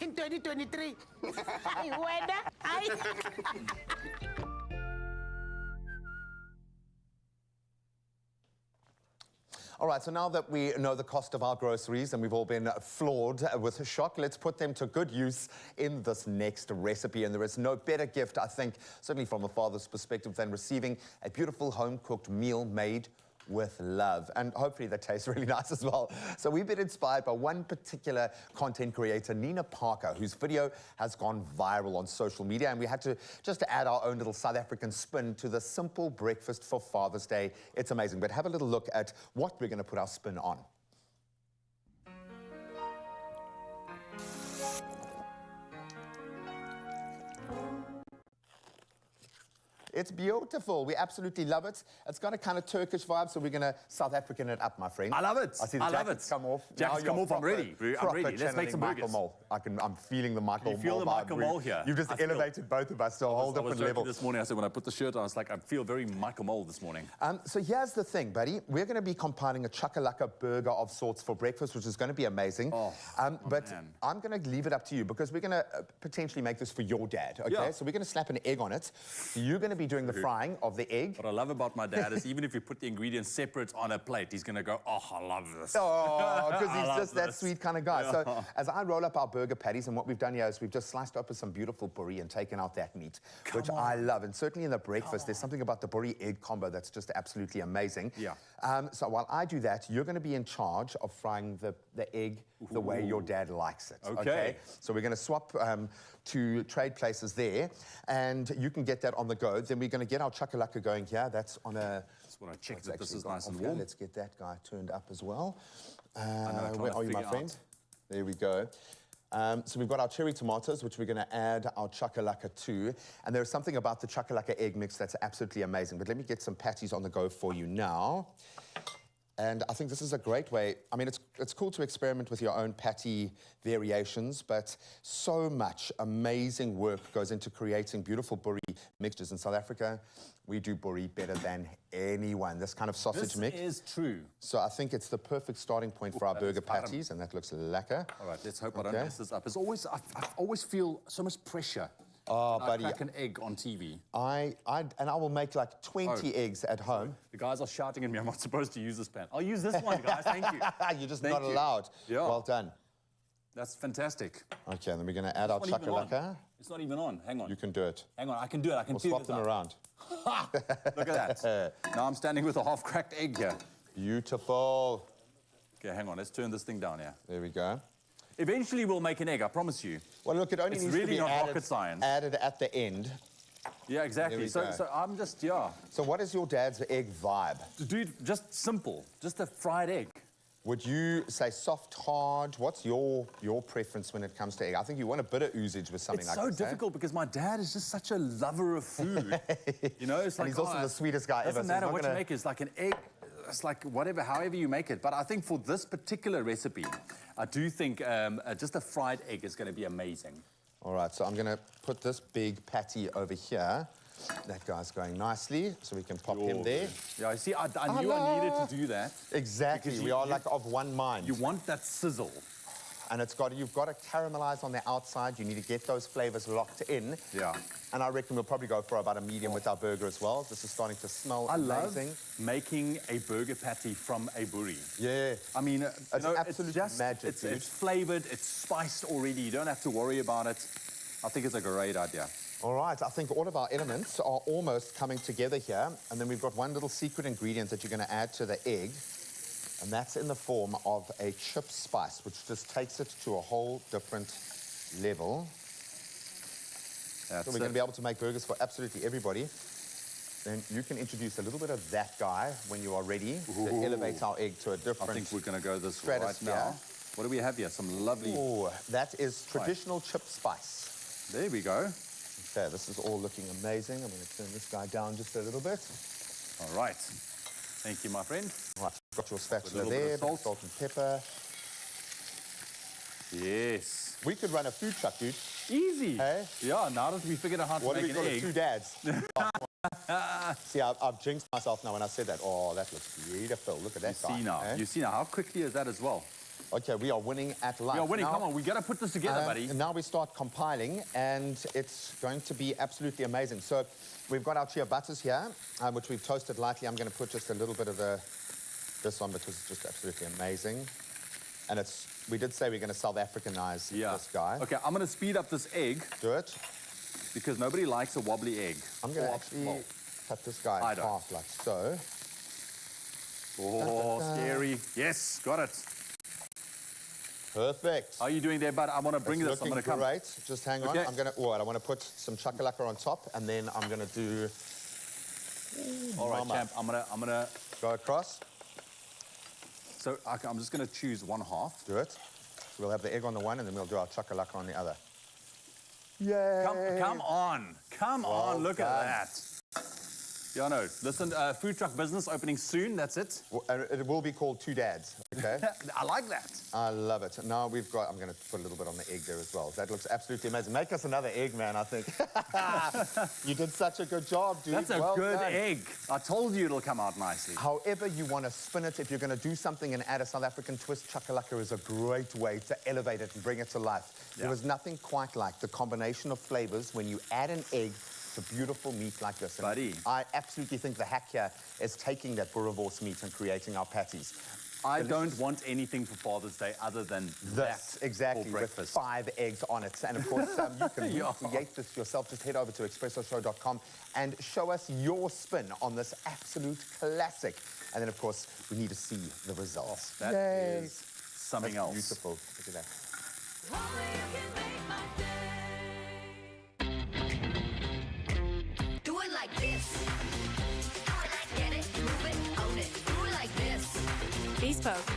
Speaker 10: in 2023.
Speaker 3: All right, so now that we know the cost of our groceries and we've all been floored with a shock, let's put them to good use in this next recipe. And there is no better gift, I think, certainly from a father's perspective, than receiving a beautiful home-cooked meal made with love. And hopefully that tastes really nice as well. So we've been inspired by one particular content creator, Nina Parker, whose video has gone viral on social media. And we had to just add our own little South African spin to the simple breakfast for Father's Day. It's amazing. But have a little look at what we're going to put our spin on. It's beautiful. We absolutely love it. It's got a kind of Turkish vibe, so we're going to South African it up, my friend.
Speaker 1: I love it.
Speaker 3: I see the
Speaker 1: I love
Speaker 3: jackets
Speaker 1: it.
Speaker 3: come off.
Speaker 1: Jackets
Speaker 3: Now
Speaker 1: come
Speaker 3: you're
Speaker 1: off. I'm ready. I'm
Speaker 3: proper
Speaker 1: ready. Let's make some
Speaker 3: channeling Michael
Speaker 1: burgers.
Speaker 3: Mole. I'm feeling the Michael
Speaker 1: You feel
Speaker 3: Mole
Speaker 1: the
Speaker 3: vibe.
Speaker 1: Michael Mole here?
Speaker 3: You've just
Speaker 1: I feel-
Speaker 3: elevated both of us to a whole
Speaker 1: I was
Speaker 3: different
Speaker 1: joking
Speaker 3: level.
Speaker 1: this morning. I said when I put the shirt on, I was like, I feel very Michael Mole this morning.
Speaker 3: So here's the thing, buddy. We're going to be compiling a chakalaka burger of sorts for breakfast, which is going to be amazing. But
Speaker 1: man.
Speaker 3: I'm going to leave it up to you because we're going to potentially make this for your dad, okay?
Speaker 1: Yeah.
Speaker 3: So we're going to slap an egg on it. You're going to be doing the frying of the egg.
Speaker 1: What I love about my dad is even if you put the ingredients separate on a plate, he's going to go, oh, I love this.
Speaker 3: Oh, because
Speaker 1: I
Speaker 3: he's
Speaker 1: love
Speaker 3: just that
Speaker 1: this.
Speaker 3: sweet kind of guy. So as I roll up our burger patties, and what we've done here is we've just sliced up with some beautiful buri and taken out that meat, which I love. And certainly in the breakfast, there's something about the buri egg combo that's just absolutely amazing.
Speaker 1: Yeah.
Speaker 3: So while I do that, you're going to be in charge of frying the egg the way your dad likes it.
Speaker 1: Okay.
Speaker 3: So we're going to swap to trade places there, and you can get that on the go. Then we're going to get our chakalaka going here. That's on a...
Speaker 1: Just want to check
Speaker 3: It's
Speaker 1: that this
Speaker 3: actually
Speaker 1: is
Speaker 3: gone
Speaker 1: nice and
Speaker 3: off here.
Speaker 1: warm.
Speaker 3: Let's get that guy turned up as well.
Speaker 1: trying
Speaker 3: Where
Speaker 1: to
Speaker 3: are you, my
Speaker 1: figure
Speaker 3: friend?
Speaker 1: out.
Speaker 3: There we go. So we've got our cherry tomatoes, which we're going to add our chakalaka to. And there's something about the chakalaka egg mix that's absolutely amazing. But let me get some patties on the go for you now. And I think this is a great way. I mean, it's cool to experiment with your own patty variations, but so much amazing work goes into creating beautiful buri mixtures. In South Africa, we do buri better than anyone. This kind of sausage mix.
Speaker 1: This is true.
Speaker 3: So I think it's the perfect starting point for our burger patties, and that looks lekker.
Speaker 1: All right, let's hope I don't mess this up. It's always, I always feel so much pressure.
Speaker 3: Oh,
Speaker 1: I
Speaker 3: buddy.
Speaker 1: crack an egg on TV.
Speaker 3: And I will make like 20 eggs at home.
Speaker 1: The guys are shouting at me, I'm not supposed to use this pan. I'll use this one, guys, thank you.
Speaker 3: You're just
Speaker 1: Thank
Speaker 3: not
Speaker 1: you.
Speaker 3: allowed.
Speaker 1: Yeah.
Speaker 3: Well done.
Speaker 1: That's fantastic.
Speaker 3: Okay, and then we're going to add our
Speaker 1: It's not even on.
Speaker 3: chakalaka.
Speaker 1: It's not even on, hang on.
Speaker 3: You can do it.
Speaker 1: Hang on, I can do it, I can
Speaker 3: We'll
Speaker 1: figure
Speaker 3: swap
Speaker 1: this
Speaker 3: them
Speaker 1: out.
Speaker 3: around.
Speaker 1: Ha! Look at that. Now I'm standing with a half-cracked egg here.
Speaker 3: Beautiful.
Speaker 1: Okay, hang on, let's turn this thing down here.
Speaker 3: There we go.
Speaker 1: Eventually we'll make an egg, I promise you.
Speaker 3: Well, look, it only
Speaker 1: It's
Speaker 3: needs
Speaker 1: really
Speaker 3: to be
Speaker 1: not
Speaker 3: added,
Speaker 1: rocket science.
Speaker 3: added at the end.
Speaker 1: Yeah, exactly.
Speaker 3: we
Speaker 1: So,
Speaker 3: go.
Speaker 1: so I'm just, yeah.
Speaker 3: So what is your dad's egg vibe?
Speaker 1: Dude, just simple. Just a fried egg.
Speaker 3: Would you say soft, hard? What's your preference when it comes to egg? I think you want a bit of oozage with something
Speaker 1: It's
Speaker 3: like
Speaker 1: so
Speaker 3: this. eh?
Speaker 1: difficult because my dad is just such a lover of food. You know, it's
Speaker 3: And
Speaker 1: like,
Speaker 3: he's also the sweetest guy ever, so
Speaker 1: Doesn't
Speaker 3: he's
Speaker 1: matter
Speaker 3: not
Speaker 1: what
Speaker 3: gonna-
Speaker 1: you make. It's like an egg. It's like whatever, however you make it. But I think for this particular recipe, I do think just a fried egg is going to be amazing.
Speaker 3: All right, so I'm going to put this big patty over here. That guy's going nicely, so we can pop him there.
Speaker 1: Yeah, you see, I knew I needed to do that.
Speaker 3: Exactly,
Speaker 1: Because
Speaker 3: we are like of one mind.
Speaker 1: You want that sizzle.
Speaker 3: And you've got to caramelize on the outside. You need to get those flavors locked in.
Speaker 1: Yeah.
Speaker 3: And I reckon we'll probably go for about a medium with our burger as well. This is starting to smell
Speaker 1: I
Speaker 3: amazing.
Speaker 1: love making a burger patty from a buri.
Speaker 3: Yeah.
Speaker 1: I mean, you know,
Speaker 3: absolute
Speaker 1: it's just,
Speaker 3: magic, dude.
Speaker 1: it's flavored, it's spiced already. You don't have to worry about it. I think it's a great idea.
Speaker 3: All right, I think all of our elements are almost coming together here. And then we've got one little secret ingredient that you're going to add to the egg. And that's in the form of a chip spice, which just takes it to a whole different level.
Speaker 1: That's
Speaker 3: So we're going to be able to make burgers for absolutely everybody. Then you can introduce a little bit of that guy when you are ready to elevate our egg to a different
Speaker 1: I think we're going to go this right
Speaker 3: stratosphere.
Speaker 1: now. What do we have here? Some lovely...
Speaker 3: Oh, that is traditional chip spice.
Speaker 1: There we go.
Speaker 3: Okay, this is all looking amazing. I'm going to turn this guy down just a little bit.
Speaker 1: All right. Thank you, my friend.
Speaker 3: Right, got your spatula
Speaker 1: little bit
Speaker 3: there,
Speaker 1: of salt.
Speaker 3: and pepper.
Speaker 1: Yes.
Speaker 3: We could run a food truck, dude.
Speaker 1: Easy.
Speaker 3: Hey?
Speaker 1: Yeah, now that we figured out how to
Speaker 3: What do
Speaker 1: make
Speaker 3: we
Speaker 1: an
Speaker 3: call it?
Speaker 1: egg.
Speaker 3: Two dads. See, I've jinxed myself now when I said that. Oh, that looks beautiful. Look at that guy.
Speaker 1: See now.
Speaker 3: eh?
Speaker 1: You see now. How quickly is that as well?
Speaker 3: Okay, we are winning at life.
Speaker 1: We are winning.
Speaker 3: Now,
Speaker 1: Come on, we got to put this together, buddy.
Speaker 3: And now we start compiling, and it's going to be absolutely amazing. So we've got our chia butters here, which we've toasted lightly. I'm going to put just a little bit of this on because it's just absolutely amazing. And we did say we're going to South Africanize this guy.
Speaker 1: Okay, I'm going to speed up this egg
Speaker 3: Do it.
Speaker 1: because nobody likes a wobbly egg.
Speaker 3: I'm going to
Speaker 1: Or-
Speaker 3: actually
Speaker 1: well,
Speaker 3: cut this guy
Speaker 1: I
Speaker 3: in
Speaker 1: don't.
Speaker 3: half like so.
Speaker 1: Oh, scary. Yes, got it.
Speaker 3: Perfect.
Speaker 1: How are you doing there, bud? I want to bring
Speaker 3: It's
Speaker 1: this. I'm
Speaker 3: looking
Speaker 1: going to come.
Speaker 3: great. Just hang on.
Speaker 1: Okay.
Speaker 3: I'm going to. Oh, I want to put some chakalaka on top, and then I'm going to do.
Speaker 1: All right,
Speaker 3: mama.
Speaker 1: champ. I'm gonna.
Speaker 3: Go across.
Speaker 1: So I'm just going to choose one half.
Speaker 3: Do it. We'll have the egg on the one, and then we'll do our chakalaka on the other. Yay!
Speaker 1: Come on. Come
Speaker 3: Well
Speaker 1: on. Look
Speaker 3: done.
Speaker 1: at that. Yeah, no. Listen, food truck business opening soon. That's it.
Speaker 3: It will be called Two Dads, okay?
Speaker 1: I like that.
Speaker 3: I love it. Now I'm going to put a little bit on the egg there as well. That looks absolutely amazing. Make us another egg, man, I think. You did such a good job, dude.
Speaker 1: That's a
Speaker 3: Well
Speaker 1: good
Speaker 3: done.
Speaker 1: egg. I told you it'll come out nicely.
Speaker 3: However you want to spin it, if you're going to do something and add a South African twist, chakalaka is a great way to elevate it and bring it to life.
Speaker 1: Yeah.
Speaker 3: There is nothing quite like the combination of flavors when you add an egg to beautiful meat like this. And
Speaker 1: Buddy.
Speaker 3: I absolutely think the hack here is taking that boerewors meat and creating our patties.
Speaker 1: I don't want anything for Father's Day other than
Speaker 3: This,
Speaker 1: that
Speaker 3: exactly,
Speaker 1: for
Speaker 3: with
Speaker 1: breakfast.
Speaker 3: 5 eggs on it. And of course, you can
Speaker 1: Yeah.
Speaker 3: recreate this yourself. Just head over to expressoshow.com and show us your spin on this absolute classic. And then, of course, we need to see the results.
Speaker 1: That
Speaker 3: Yay.
Speaker 1: is something
Speaker 3: That's
Speaker 1: else.
Speaker 3: beautiful. Look at that.
Speaker 5: Only you can make my day. Do it like this. Get it, move it, own it. Do it like this.
Speaker 4: Bespoke.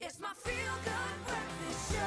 Speaker 5: It's my feel-good breakfast show.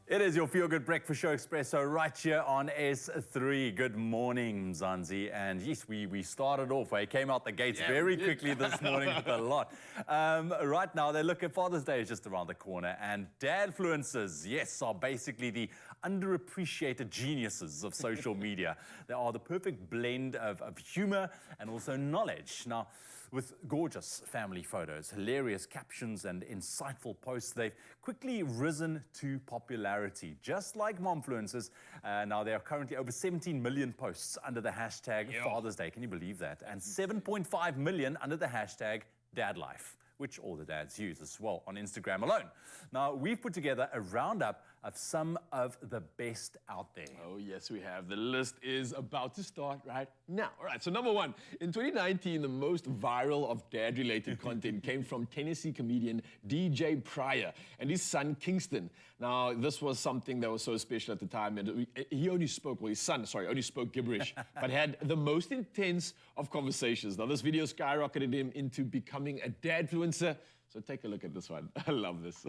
Speaker 1: It is your feel-good breakfast show, Expresso, right here on S3. Good morning, Mzansi. And yes, we started off. We came out the gates very quickly this morning with a lot. Right now, they look at Father's Day is just around the corner. And dadfluencers, yes, are basically the underappreciated geniuses of social media. They are the perfect blend of humor and also knowledge. Now, with gorgeous family photos, hilarious captions, and insightful posts, they've quickly risen to popularity, just like momfluencers. Now, there are currently over 17 million posts under the hashtag Father's Day. Can you believe that? And 7.5 million under the hashtag DadLife, which all the dads use as well on Instagram alone. Now, we've put together a roundup of some of the best out there.
Speaker 2: Oh, yes, we have. The list is about to start right now. All right, so number one, in 2019, the most viral of dad-related content came from Tennessee comedian DJ Pryor and his son, Kingston. Now, this was something that was so special at the time, and he only spoke, well, his son, sorry, only spoke gibberish, but had the most intense of conversations. Now, this video skyrocketed him into becoming a dadfluencer, so take a look at this one. I love this.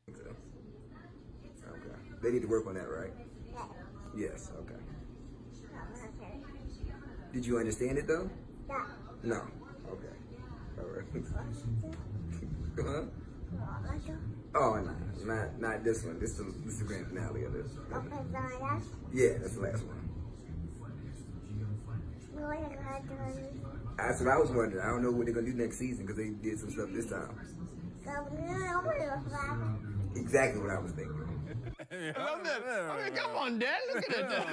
Speaker 11: Okay. They need to work on that, right? Yes, okay. Did you understand it, though? No. Okay. All right. Huh? Oh, no, not this one. This is the grand finale of this. Yeah, that's the last one. That's what I was wondering. I don't know what they're going to do next season because they did some stuff this time. Exactly what I was thinking.
Speaker 2: I love that. I mean, come on, Dad, look at it.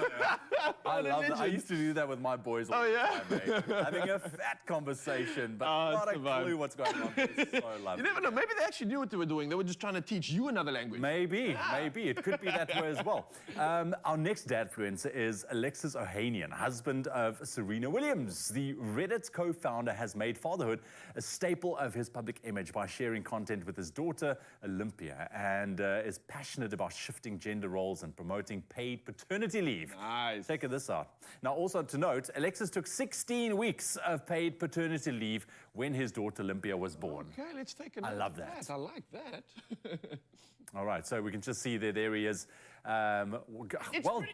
Speaker 1: I love that. I used to do that with my boys all the time, mate. Having a fat conversation, but not a clue what's going on. It's so lovely.
Speaker 2: You never know. Maybe they actually knew what they were doing. They were just trying to teach you another language.
Speaker 1: Maybe. It could be that way as well. Our next dadfluencer is Alexis Ohanian, husband of Serena Williams. The Reddit co-founder has made fatherhood a staple of his public image by sharing content with his daughter, Olympia, and is passionate about shifting gender roles and promoting paid paternity leave.
Speaker 2: Nice.
Speaker 1: Check this out. Now, also to note, Alexis took 16 weeks of paid paternity leave when his daughter Olympia was born.
Speaker 2: Okay, let's take a note.
Speaker 1: I love that.
Speaker 2: I like that.
Speaker 1: All right, so we can just see that there he is. Well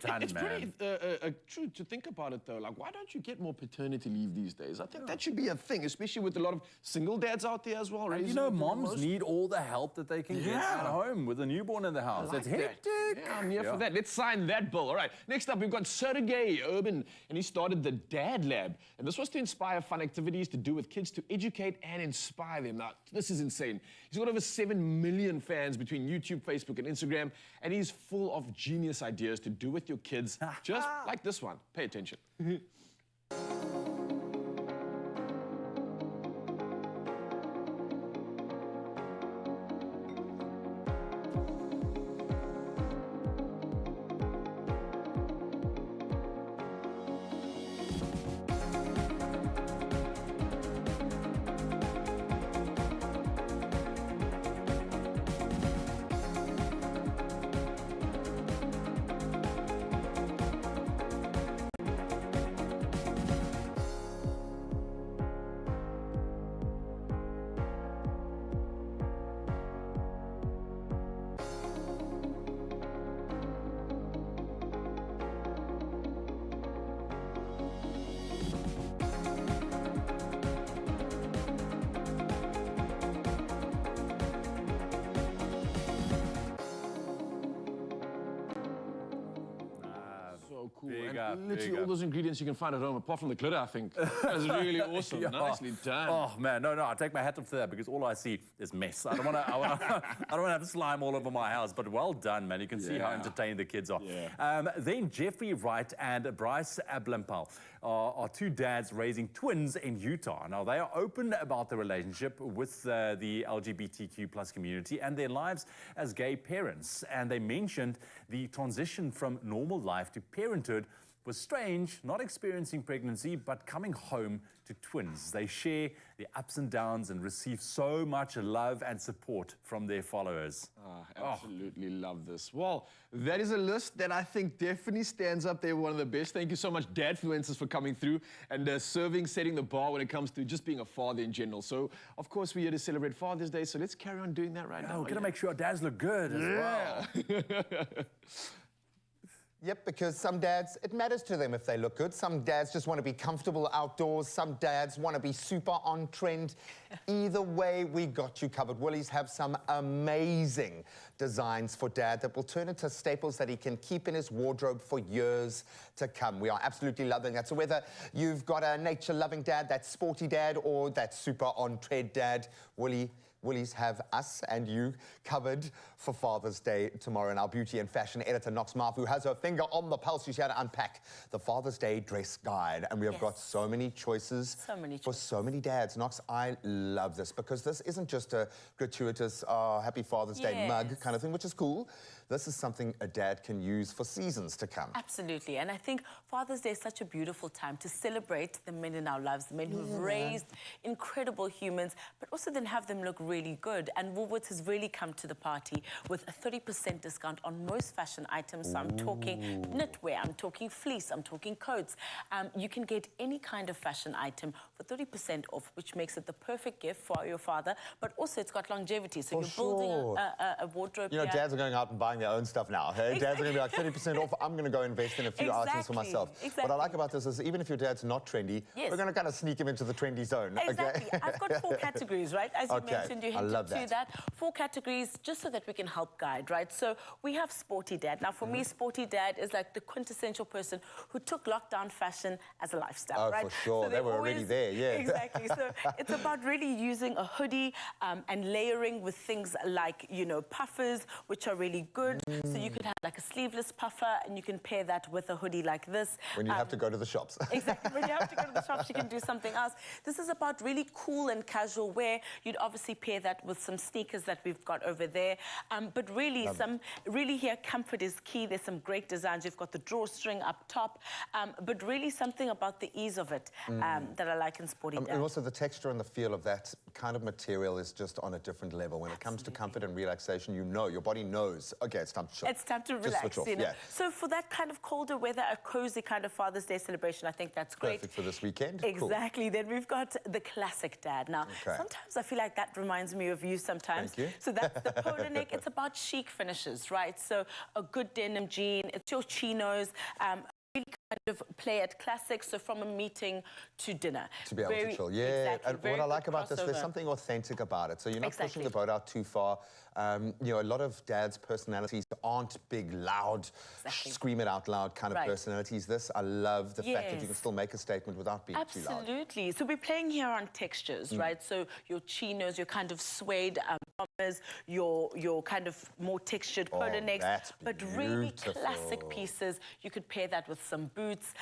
Speaker 1: done,
Speaker 2: it's
Speaker 1: man.
Speaker 2: pretty true to think about it, though. Like, why don't you get more paternity leave these days? I think that should be a thing, especially with a lot of single dads out there as well.
Speaker 1: And you know, moms need all the help that they can get at home with a newborn in the house.
Speaker 2: Like
Speaker 1: It's hectic.
Speaker 2: Yeah, I'm here for that. Let's sign that bill. All right, next up, we've got Sergey Urban, and he started the Dad Lab. And this was to inspire fun activities to do with kids to educate and inspire them. Now, this is insane. He's got over 7 million fans between YouTube, Facebook, and Instagram, and he's full of genius ideas to do with your kids, just like this one. Pay attention. Cool. And literally all those ingredients you can find at home, apart from the glitter, I think. That's really awesome. Nicely done.
Speaker 1: Oh man, no, I take my hat off to that because all I see is mess. I don't want to. I don't want to have slime all over my house. But well done, man. You can see how entertained the kids are. Then Jeffrey Wright and Bryce Ablampal are two dads raising twins in Utah. Now they are open about the relationship with the LGBTQ+ community and their lives as gay parents. And they mentioned the transition from normal life to parenthood was strange not experiencing pregnancy, but coming home to twins. They share the ups and downs and receive so much love and support from their followers.
Speaker 2: Absolutely love this. Well, that is a list that I think definitely stands up there, one of the best. Thank you so much, Dadfluencers, for coming through and setting the bar when it comes to just being a father in general. So, of course, we're here to celebrate Father's Day, so let's carry on doing that right now.
Speaker 1: We're going to make sure our dads look good as well.
Speaker 3: Yep, because some dads, it matters to them if they look good. Some dads just want to be comfortable outdoors. Some dads want to be super on trend. Either way, we got you covered. Woolies have some amazing designs for dad that will turn into staples that he can keep in his wardrobe for years to come. We are absolutely loving that. So whether you've got a nature-loving dad, that sporty dad, or that super on-trend dad, Woolies have us and you covered for Father's Day tomorrow. And our beauty and fashion editor, Knox Mafu, has her finger on the pulse. She's here to unpack the Father's Day dress guide. And we have got so many choices for so many dads. Knox, I love this because this isn't just a gratuitous Happy Father's Day mug kind of thing, which is cool. This is something a dad can use for seasons to come.
Speaker 12: Absolutely. And I think Father's Day is such a beautiful time to celebrate the men in our lives, the men who've raised incredible humans, but also then have them look really good. And Woolworths has really come to the party with a 30% discount on most fashion items. So I'm talking knitwear, I'm talking fleece, I'm talking coats. You can get any kind of fashion item for 30% off, which makes it the perfect gift for your father, but also it's got longevity. So you're building a wardrobe.
Speaker 3: You know, dads are going out and buying their own stuff now. Hey? Dads are going to be like 30% off. I'm going to go invest in a few items for myself. What I like about this is even if your dad's not trendy, we're going to kind of sneak him into the trendy zone.
Speaker 12: Exactly.
Speaker 3: Okay?
Speaker 12: I've got 4 categories, right? As you mentioned, you hinted to that. 4 categories just so that we can help guide, right? So we have Sporty Dad. Now, for me, Sporty Dad is like the quintessential person who took lockdown fashion as a lifestyle, right?
Speaker 3: For sure. So they were already there,
Speaker 12: Exactly. So it's about really using a hoodie and layering with things like, you know, puffers, which are really good. So you could have like a sleeveless puffer and you can pair that with a hoodie like this.
Speaker 3: When you have to go to the shops.
Speaker 12: Exactly. When you have to go to the shops, you can do something else. This is about really cool and casual wear. You'd obviously pair that with some sneakers that we've got over there. But really, here, comfort is key. There's some great designs. You've got the drawstring up top. But really something about the ease of it that I like in Sporty Dad.
Speaker 3: And also the texture and the feel of that kind of material is just on a different level. When it comes to comfort and relaxation, you know, your body knows, okay, it's time to chill.
Speaker 12: It's time to relax, you know. So for that kind of colder weather, a cozy kind of Father's Day celebration, I think that's great.
Speaker 3: Perfect for this weekend.
Speaker 12: Exactly. Cool. Then we've got the classic dad. Now, sometimes I feel like that reminds me of you sometimes.
Speaker 3: Thank you.
Speaker 12: So that's the polo neck. It's about chic finishes, right? So a good denim jean, it's your chinos, really kind of play at classics, so from a meeting to dinner.
Speaker 3: To be able to chill,
Speaker 12: Exactly.
Speaker 3: And what I like about this, there's something authentic about it. So you're not pushing the boat out too far. You know, a lot of dads' personalities aren't big, loud, scream it out loud kind of personalities. This, I love the fact that you can still make a statement without being too loud.
Speaker 12: Absolutely. So we're playing here on textures, right? So your chinos, your kind of suede bombers, your kind of more textured polo necks, but really classic pieces. You could pair that with some boots.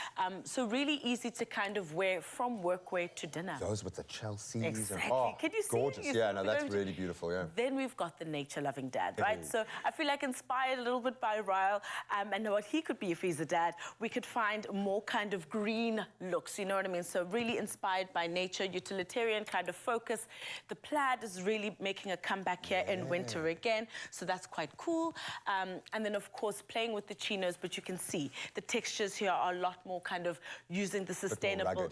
Speaker 12: So really easy to kind of wear from workwear to dinner.
Speaker 3: Those with the Chelseas.
Speaker 12: Exactly.
Speaker 3: And,
Speaker 12: Can you see?
Speaker 3: Gorgeous. Yeah, no, that's really beautiful,
Speaker 12: Then we've got the nature-loving dad, right? So I feel like inspired a little bit by Ryle and what he could be if he's a dad, we could find more kind of green looks, you know what I mean? So really inspired by nature, utilitarian kind of focus. The plaid is really making a comeback here in winter again, so that's quite cool. And then, of course, playing with the chinos, but you can see the textures here are a lot more kind of using the sustainable,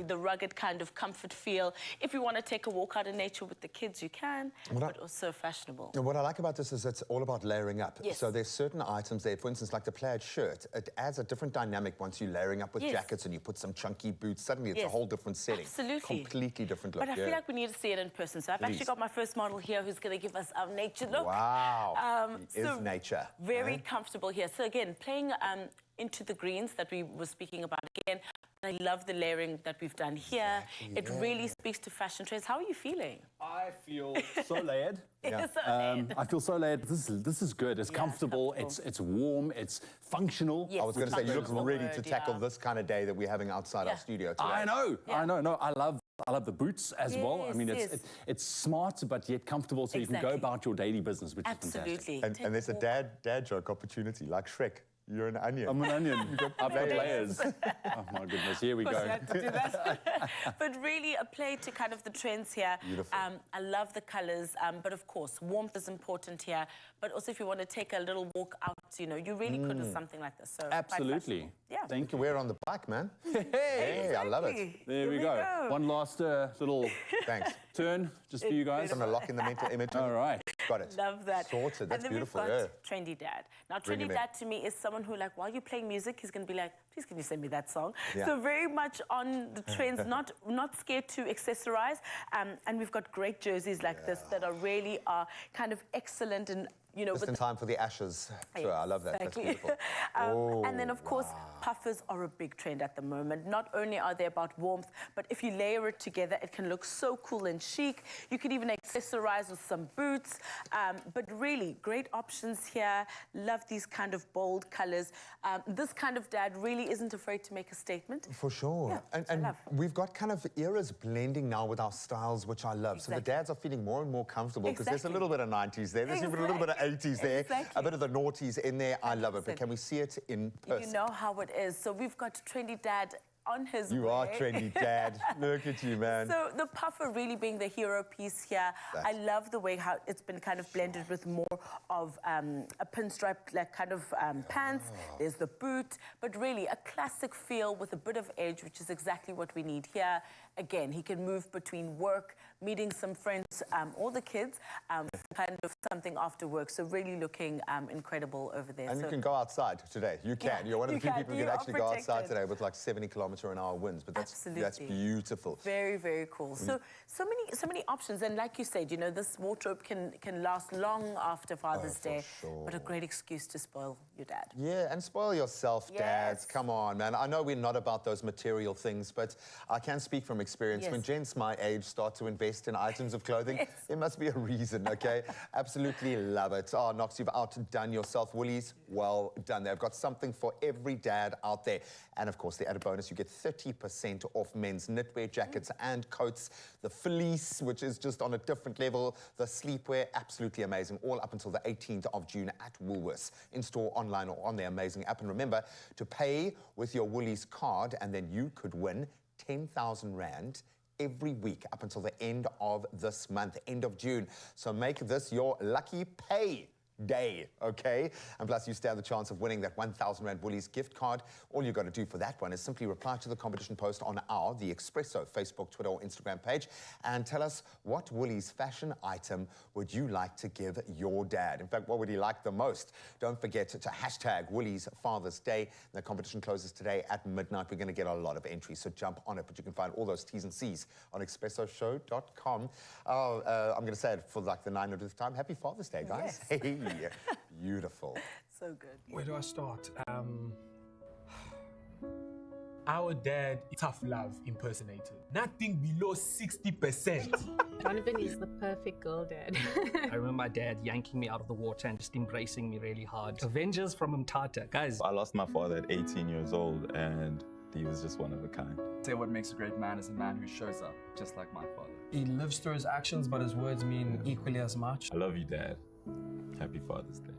Speaker 12: the rugged kind of comfort feel. If you want to take a walk out in nature with the kids, you can, but also fashionable.
Speaker 3: And what I like about this is it's all about layering up.
Speaker 12: Yes.
Speaker 3: So there's certain items there, for instance, like the plaid shirt, it adds a different dynamic once you're layering up with jackets and you put some chunky boots. Suddenly it's a whole different setting.
Speaker 12: Absolutely.
Speaker 3: Completely different look.
Speaker 12: But I feel like we need to see it in person. So I've actually got my first model here who's going to give us our nature look.
Speaker 3: Wow. It is nature.
Speaker 12: Very comfortable here. So again, playing into the greens that we were speaking about again. I love the layering that we've done here. It really speaks to fashion trends. How are you feeling?
Speaker 1: I feel so layered.
Speaker 12: I
Speaker 1: feel so layered. This is good. It's comfortable. It's warm. It's functional.
Speaker 3: I was going to say, you look ready to tackle this kind of day that we're having outside our studio today.
Speaker 1: I know. No, I love the boots as well. I mean, it's smart but yet comfortable, so you can go about your daily business, which is fantastic.
Speaker 3: And there's a dad joke opportunity, like Shrek. You're an onion.
Speaker 1: I'm an onion. I've got layers. Oh my goodness, here we
Speaker 12: Of course
Speaker 1: go.
Speaker 12: you had to do that. But really a play to kind of the trends here.
Speaker 3: Beautiful.
Speaker 12: I love the colours, but of course, warmth is important here. But also if you want to take a little walk out, you know, you really could with something like this. So quite
Speaker 1: Absolutely.
Speaker 12: fashionable. Yeah.
Speaker 3: You can wear it on the bike, man.
Speaker 1: Hey,
Speaker 3: I love it.
Speaker 12: Exactly.
Speaker 1: there we
Speaker 12: Here
Speaker 1: go. One last little
Speaker 3: Thanks.
Speaker 1: turn just for you guys.
Speaker 3: I'm going to lock in the mental image.
Speaker 1: All right.
Speaker 3: Got it.
Speaker 12: Love that.
Speaker 3: Sorted. That's
Speaker 12: and then
Speaker 3: beautiful.
Speaker 12: We've
Speaker 3: Yeah.
Speaker 12: got Trendy Dad. Now,
Speaker 3: Bring
Speaker 12: Trendy
Speaker 3: him in.
Speaker 12: Dad to me is someone who, like, while you're playing music, he's going to be like, please can you send me that song?
Speaker 3: Yeah.
Speaker 12: So very much on the trends, not scared to accessorize. And we've got great jerseys like this that are really kind of excellent and, you know,
Speaker 3: Just in time for the Ashes tour. I love that.
Speaker 12: Exactly.
Speaker 3: That's beautiful.
Speaker 12: And then, of course, puffers are a big trend at the moment. Not only are they about warmth, but if you layer it together, it can look so cool and chic. You could even accessorize with some boots. But really, great options here. Love these kind of bold colors. This kind of dad really isn't afraid to make a statement.
Speaker 3: For sure.
Speaker 12: Yeah,
Speaker 3: and
Speaker 12: I love.
Speaker 3: we've got kind of eras blending now with our styles, which I love. So the
Speaker 12: Exactly.
Speaker 3: dads are feeling more and more comfortable because there's a
Speaker 12: Exactly.
Speaker 3: little bit of 90s there. There's even a little bit of 80s there.
Speaker 12: Exactly.
Speaker 3: A bit of the noughties in there. I love it. But
Speaker 12: 100%.
Speaker 3: can we see it in person?
Speaker 12: You know how it is. So we've got Trendy Dad on his
Speaker 3: You
Speaker 12: way.
Speaker 3: are trendy, Dad. Look at you, man.
Speaker 12: So the puffer really being the hero piece here. I love the way how it's been kind of blended with more of a pinstripe like kind of pants. There's the boot, but really a classic feel with a bit of edge, which is exactly what we need here. Again, he can move between work, meeting some friends or the kids, kind of something after work. So really looking incredible over there.
Speaker 3: And
Speaker 12: so
Speaker 3: you can go outside today. You can.
Speaker 12: Yeah,
Speaker 3: You're one of the
Speaker 12: you
Speaker 3: few
Speaker 12: can.
Speaker 3: people who
Speaker 12: You
Speaker 3: can
Speaker 12: are
Speaker 3: actually go outside
Speaker 12: protected.
Speaker 3: today with like 70-kilometer-an-hour winds. But that's
Speaker 12: Absolutely.
Speaker 3: beautiful.
Speaker 12: Very, very cool. So many options. And like you said, you know, this wardrobe can last long after Father's Day. But a great excuse to spoil your dad.
Speaker 3: Yeah, and spoil yourself, dads.
Speaker 12: Yes.
Speaker 3: Come on, man. I know we're not about those material things, but I can speak from experience.
Speaker 12: Yes.
Speaker 3: When gents my age start to invest in items of clothing, there must be a reason, okay? Absolutely love it. Oh, Knox, you've outdone yourself. Woolies, well done. They've got something for every dad out there. And of course, the added bonus, you get 30% off men's knitwear, jackets and coats. The fleece, which is just on a different level. The sleepwear, absolutely amazing. All up until the 18th of June at Woolworths. In-store, online or on their amazing app. And remember to pay with your Woolies card and then you could win 10,000 Rand every week up until the end of this month, end of June. So make this your lucky pay day, okay? And plus, you stand the chance of winning that 1,000 Rand Woolies gift card. All you got to do for that one is simply reply to the competition post on the Expresso Facebook, Twitter, or Instagram page and tell us what Woolies fashion item would you like to give your dad. In fact, what would he like the most? Don't forget to hashtag Woolies Father's Day. The competition closes today at midnight. We're going to get a lot of entries, so jump on it. But you can find all those T's and C's on expressoshow.com. I'm going to say it for like the 900th time. Happy Father's Day, guys.
Speaker 12: Yes.
Speaker 3: Hey. Beautiful.
Speaker 12: So good.
Speaker 13: Where do I start? Our dad, tough love impersonator. Nothing below 60%.
Speaker 14: Donovan is the perfect girl dad.
Speaker 15: I remember my dad yanking me out of the water and just embracing me really hard. Avengers from Mtata. Guys,
Speaker 16: I lost my father at 18 years old and he was just one of a kind.
Speaker 17: Say what makes a great man is a man who shows up, just like my father. He lives through his actions, but his words mean equally as much.
Speaker 16: I love you, Dad. Happy Father's Day.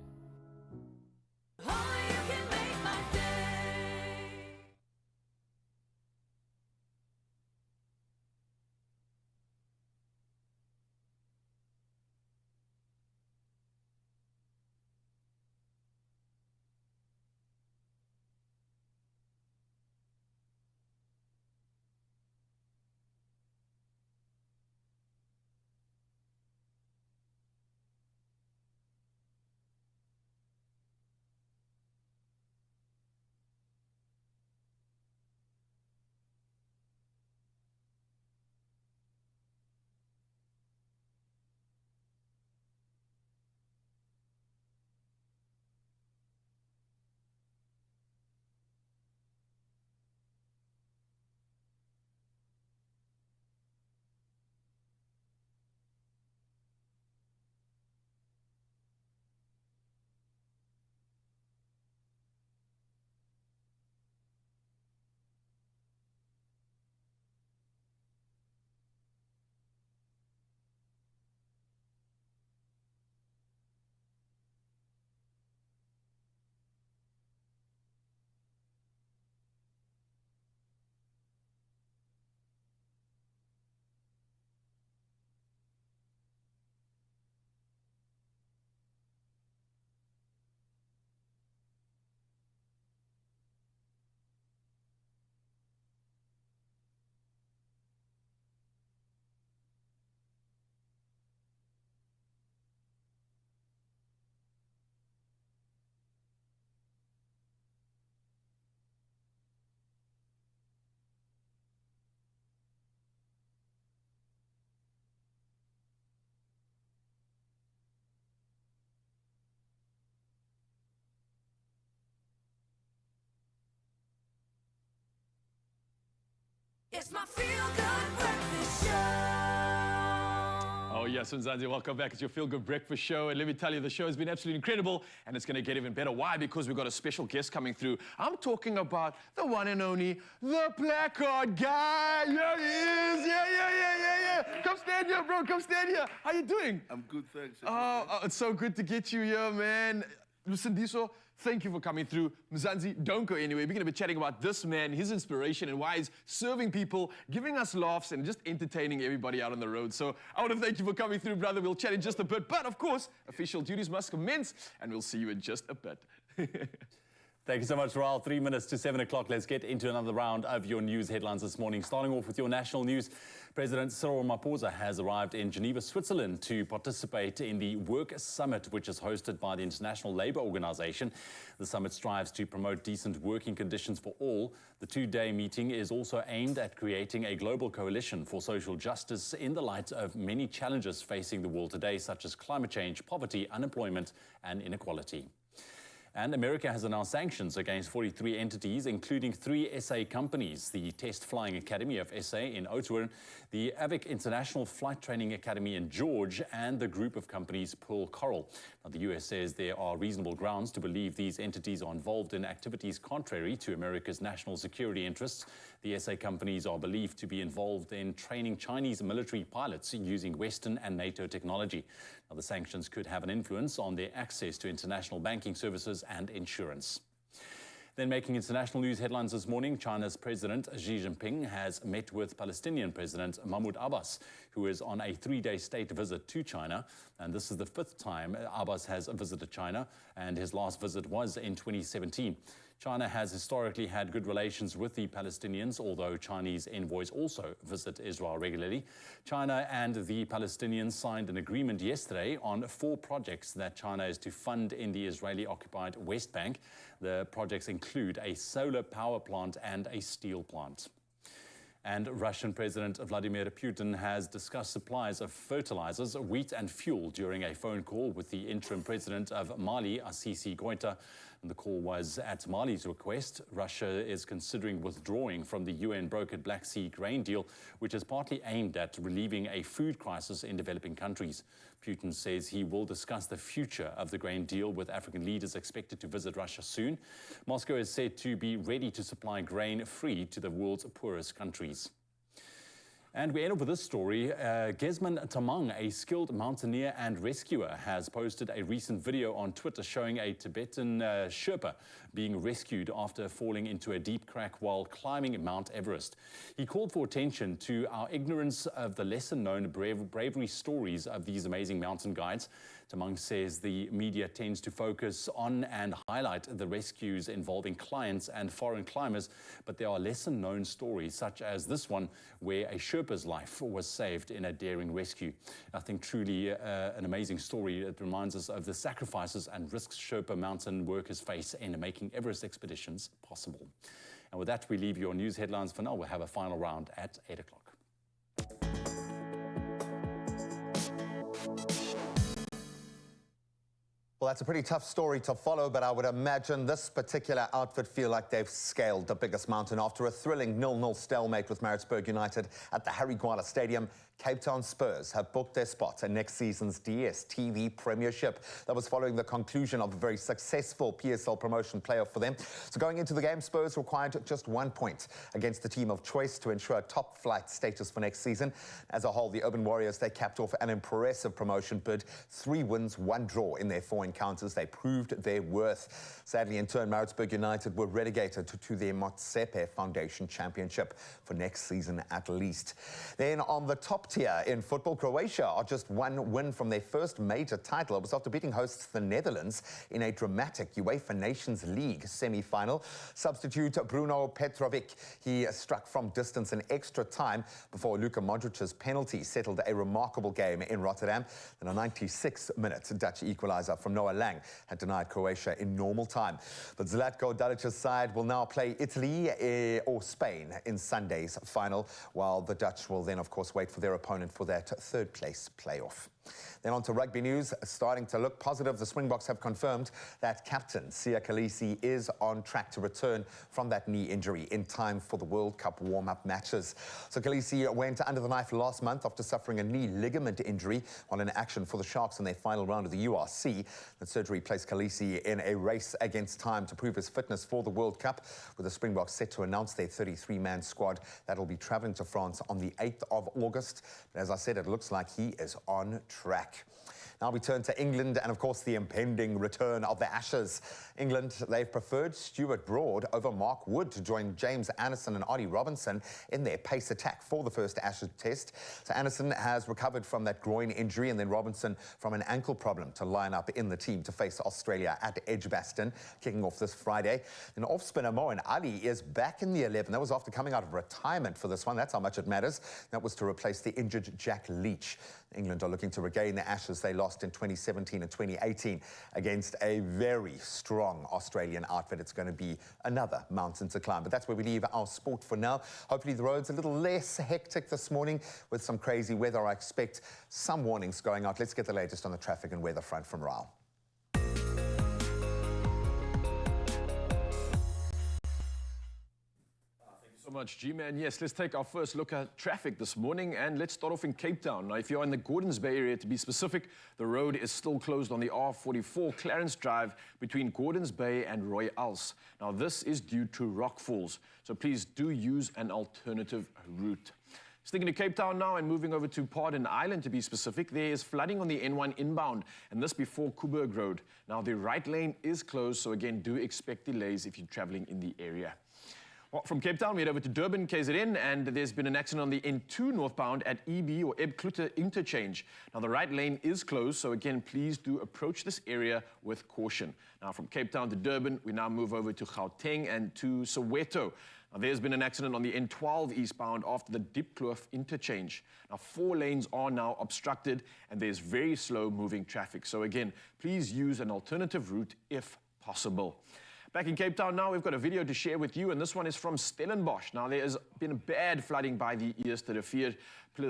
Speaker 5: It's my feel-good breakfast show.
Speaker 2: Oh yes, Mzansi, welcome back. It's your Feel Good Breakfast Show. And let me tell you, the show has been absolutely incredible and it's going to get even better. Why? Because we've got a special guest coming through. I'm talking about the one and only, the placard guy. Yeah, he is. Yeah. Come stand here, bro. Come stand here. How you doing?
Speaker 18: I'm good, thanks.
Speaker 2: Oh, it's so good to get you here, man. Listen, Diso, thank you for coming through. Mzansi, don't go anywhere. We're going to be chatting about this man, his inspiration, and why he's serving people, giving us laughs, and just entertaining everybody out on the road. So I want to thank you for coming through, brother. We'll chat in just a bit. But, of course, official duties must commence, and we'll see you in just a bit.
Speaker 1: Thank you so much, Raul. 3 minutes to 7 o'clock. Let's get into another round of your news headlines this morning. Starting off with your national news. President Cyril Ramaphosa has arrived in Geneva, Switzerland to participate in the Work Summit, which is hosted by the International Labour Organization. The summit strives to promote decent working conditions for all. The two-day meeting is also aimed at creating a global coalition for social justice in the light of many challenges facing the world today, such as climate change, poverty, unemployment, and inequality. And America has announced sanctions against 43 entities, including 3 SA companies, the Test Flying Academy of SA in Oudtshoorn, the AVIC International Flight Training Academy in George, and the group of companies Pearl Coral. Now, the US says there are reasonable grounds to believe these entities are involved in activities contrary to America's national security interests. The SA companies are believed to be involved in training Chinese military pilots using Western and NATO technology. Now, the sanctions could have an influence on their access to international banking services and insurance. Then making international news headlines this morning, China's President Xi Jinping has met with Palestinian President Mahmoud Abbas, who is on a 3-day state visit to China. And this is the 5th time Abbas has visited China, and his last visit was in 2017. China has historically had good relations with the Palestinians, although Chinese envoys also visit Israel regularly. China and the Palestinians signed an agreement yesterday on 4 projects that China is to fund in the Israeli-occupied West Bank. The projects include a solar power plant and a steel plant. And Russian President Vladimir Putin has discussed supplies of fertilizers, wheat and fuel during a phone call with the interim president of Mali, Assisi Goita. And the call was at Mali's request. Russia is considering withdrawing from the UN-brokered Black Sea grain deal, which is partly aimed at relieving a food crisis in developing countries. Putin says he will discuss the future of the grain deal with African leaders expected to visit Russia soon. Moscow is said to be ready to supply grain free to the world's poorest countries. And we end up with this story. Gesman Tamang, a skilled mountaineer and rescuer, has posted a recent video on Twitter showing a Tibetan Sherpa being rescued after falling into a deep crack while climbing Mount Everest. He called for attention to our ignorance of the lesser-known bravery stories of these amazing mountain guides. Tamang says the media tends to focus on and highlight the rescues involving clients and foreign climbers, but there are lesser-known stories such as this one where a Sherpa's life was saved in a daring rescue. I think truly an amazing story. It reminds us of the sacrifices and risks Sherpa mountain workers face in making Everest expeditions possible. And with that, we leave your news headlines for now. We'll have a final round at 8 o'clock.
Speaker 3: Well, that's a pretty tough story to follow, but I would imagine this particular outfit feel like they've scaled the biggest mountain. After a thrilling 0-0 stalemate with Maritzburg United at the Harry Gwala Stadium, Cape Town Spurs have booked their spot in next season's DStv Premiership. That was following the conclusion of a very successful PSL promotion playoff for them. So going into the game, Spurs required just 1 point against the team of choice to ensure top flight status for next season. As a whole, the Urban Warriors, they capped off an impressive promotion bid. 3 wins, 1 draw in their 4 encounters. They proved their worth. Sadly, in turn, Maritzburg United were relegated to their Motsepe Foundation Championship for next season at least. Then on the top tier in football, Croatia are just 1 win from their first major title. It was after beating hosts the Netherlands in a dramatic UEFA Nations League semi-final. Substitute Bruno Petrovic, he struck from distance in extra time before Luka Modric's penalty settled a remarkable game in Rotterdam. Then a 96-minute Dutch equaliser from Noah Lang had denied Croatia in normal time. But Zlatko Dalic's side will now play Italy or Spain in Sunday's final, while the Dutch will then, of course, wait for their opponent for that 3rd place playoff. Then on to rugby news, starting to look positive. The Springboks have confirmed that captain Siya Kolisi is on track to return from that knee injury in time for the World Cup warm-up matches. So Kolisi went under the knife last month after suffering a knee ligament injury while in action for the Sharks in their final round of the URC. The surgery placed Kolisi in a race against time to prove his fitness for the World Cup, with the Springboks set to announce their 33-man squad that will be travelling to France on the 8th of August. But as I said, it looks like he is on track. Now we turn to England and, of course, the impending return of the Ashes. England, they've preferred Stuart Broad over Mark Wood to join James Anderson and Ollie Robinson in their pace attack for the first Ashes test. So Anderson has recovered from that groin injury and then Robinson from an ankle problem to line up in the team to face Australia at Edgbaston, kicking off this Friday. Then off-spinner Moeen Ali is back in the 11. That was after coming out of retirement for this one. That's how much it matters. That was to replace the injured Jack Leach. England are looking to regain the Ashes they lost in 2017 and 2018 against a very strong Australian outfit. It's going to be another mountain to climb. But that's where we leave our sport for now. Hopefully the road's a little less hectic this morning with some crazy weather. I expect some warnings going out. Let's get the latest on the traffic and weather front from Raul.
Speaker 2: So much, G-Man. Yes, let's take our first look at traffic this morning, and let's start off in Cape Town. Now, if you're in the Gordons Bay area, to be specific, the road is still closed on the R44 Clarence Drive between Gordons Bay and Royals. Now, this is due to rockfalls, so please do use an alternative route. Sticking to Cape Town now and moving over to Pardon Island to be specific, there is flooding on the N1 inbound, and this before Coburg Road. Now, the right lane is closed, so again, do expect delays if you're traveling in the area. Well, from Cape Town, we head over to Durban, KZN, and there's been an accident on the N2 northbound at EB or Ebklutte interchange. Now, the right lane is closed, so again, please do approach this area with caution. Now, from Cape Town to Durban, we now move over to Gauteng and to Soweto. Now, there's been an accident on the N12 eastbound after the Diepkloof interchange. Now, 4 lanes are now obstructed, and there's very slow-moving traffic. So again, please use an alternative route if possible. Back in Cape Town now, we've got a video to share with you, and this one is from Stellenbosch. Now, there has been bad flooding by the Eerste Rivier.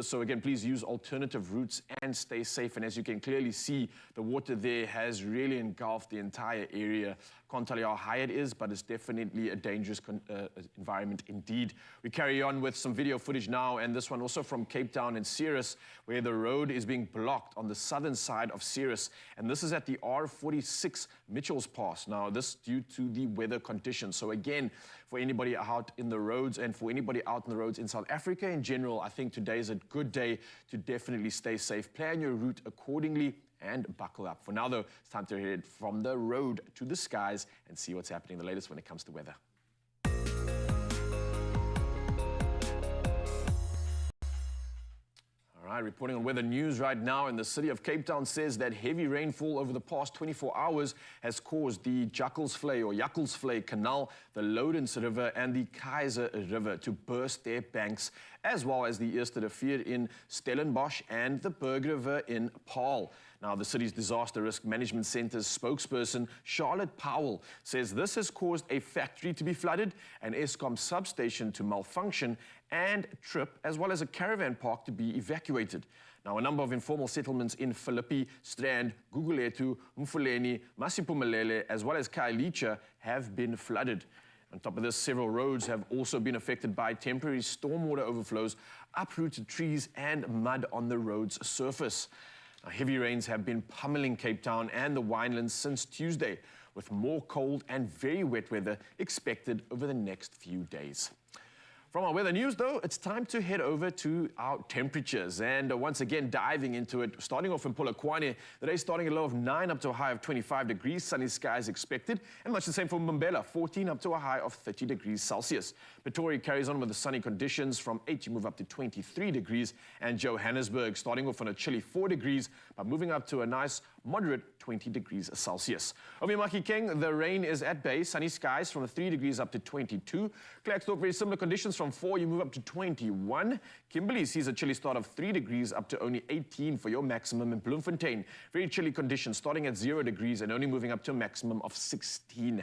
Speaker 2: So again, please use alternative routes and stay safe. And as you can clearly see, the water there has really engulfed the entire area. Can't tell you how high it is, but it's definitely a dangerous environment indeed. We carry on with some video footage now, and this one also from Cape Town and Ceres, where the road is being blocked on the southern side of Ceres. And this is at the R46 Mitchell's Pass. Now, this due to the weather conditions. So again, for anybody out in the roads and for anybody out in the roads in South Africa in general, I think today is a good day to definitely stay safe. Plan your route accordingly and buckle up. For now, though, it's time to head from the road to the skies and see what's happening the latest when it comes to weather. All right, reporting on weather news right now, and the city of Cape Town says that heavy rainfall over the past 24 hours has caused the Jakkelsvlei Canal, the Lodens River and the Kaiser River to burst their banks, as well as the Eerste Rivier in Stellenbosch and the Berg River in Paarl. Now, the city's Disaster Risk Management Centre's spokesperson, Charlotte Powell, says this has caused a factory to be flooded, an Eskom substation to malfunction, and trip, as well as a caravan park to be evacuated. Now, a number of informal settlements in Philippi, Strand, Guguletu, Mfuleni, Masipumalele, as well as Khayelitsha have been flooded. On top of this, several roads have also been affected by temporary stormwater overflows, uprooted trees, and mud on the road's surface. Now, heavy rains have been pummeling Cape Town and the Winelands since Tuesday, with more cold and very wet weather expected over the next few days. From our weather news, though, it's time to head over to our temperatures. And once again, diving into it, starting off in Polokwane, the day starting at a low of 9 up to a high of 25 degrees. Sunny skies expected. And much the same for Mbombela, 14 up to a high of 30 degrees Celsius. Pretoria carries on with the sunny conditions. From 8, you move up to 23 degrees. And Johannesburg starting off on a chilly 4 degrees, but moving up to a nice moderate 20 degrees Celsius. Over in Mahikeng, the rain is at bay. Sunny skies from 3 degrees up to 22. Klerksdorp, very similar conditions. From 4, you move up to 21. Kimberley sees a chilly start of 3 degrees up to only 18 for your maximum. In Bloemfontein, very chilly conditions starting at 0 degrees and only moving up to a maximum of 16.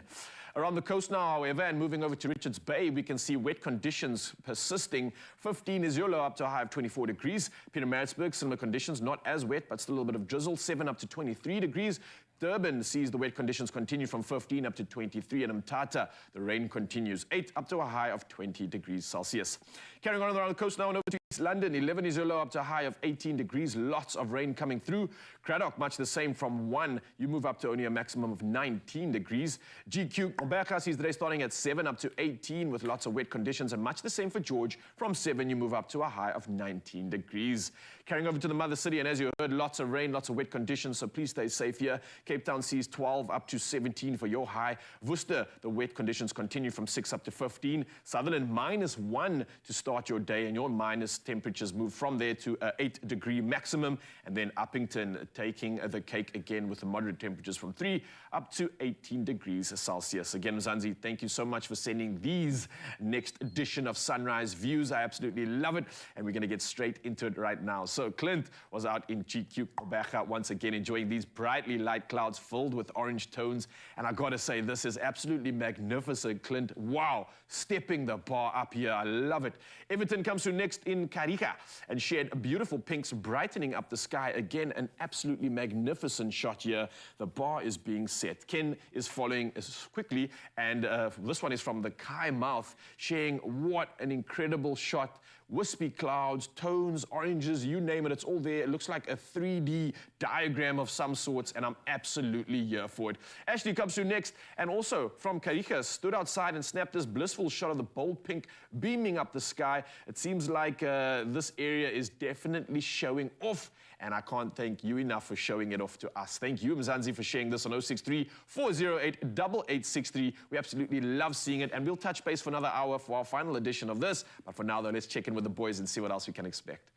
Speaker 2: Around the coast now, however, and moving over to Richards Bay, we can see wet conditions persisting. 15 is your low, up to a high of 24 degrees. Pietermaritzburg, similar conditions, not as wet, but still a little bit of drizzle. 7 up to 23 degrees. Durban sees the wet conditions continue from 15 up to 23, and Mthatha, the rain continues. 8 up to a high of 20 degrees Celsius. Carrying on around the coast now and over to East London, 11 is your low, up to a high of 18 degrees. Lots of rain coming through. Cradock, much the same from 1. You move up to only a maximum of 19 degrees. GQ Gqeberha sees the day starting at 7 up to 18 with lots of wet conditions, and much the same for George. From 7, you move up to a high of 19 degrees. Carrying over to the mother city, and as you heard, lots of rain, lots of wet conditions, so please stay safe here. Cape Town sees 12 up to 17 for your high. Worcester, the wet conditions continue from 6 up to 15. Sutherland, -1 to start your day, and your minus temperatures move from there to 8-degree maximum. And then Uppington taking the cake again with the moderate temperatures from 3 up to 18 degrees Celsius. Again, Mzansi, thank you so much for sending these next edition of Sunrise Views. I absolutely love it, and we're going to get straight into it right now. So Clint was out in GQ Gqeberha once again, enjoying these brightly light clouds filled with orange tones. And I got to say, this is absolutely magnificent, Clint. Wow, stepping the bar up here. I love it. Everton comes through next in Karika and shared beautiful pinks brightening up the sky. Again, an absolutely magnificent shot here. The bar is being set. Ken is following quickly, and this one is from the Kai mouth, sharing what an incredible shot. Wispy clouds, tones, oranges, you name it, it's all there. It looks like a 3D diagram of some sorts, and I'm absolutely here for it. Ashley comes through next, and also from Karika, stood outside and snapped this blissful shot of the bold pink beaming up the sky. It seems like this area is definitely showing off, and I can't thank you enough for showing it off to us. Thank you, Mzansi, for sharing this on 063-408-8863. We absolutely love seeing it, and we'll touch base for another hour for our final edition of this. But for now, though, let's check in with the boys and see what else we can expect.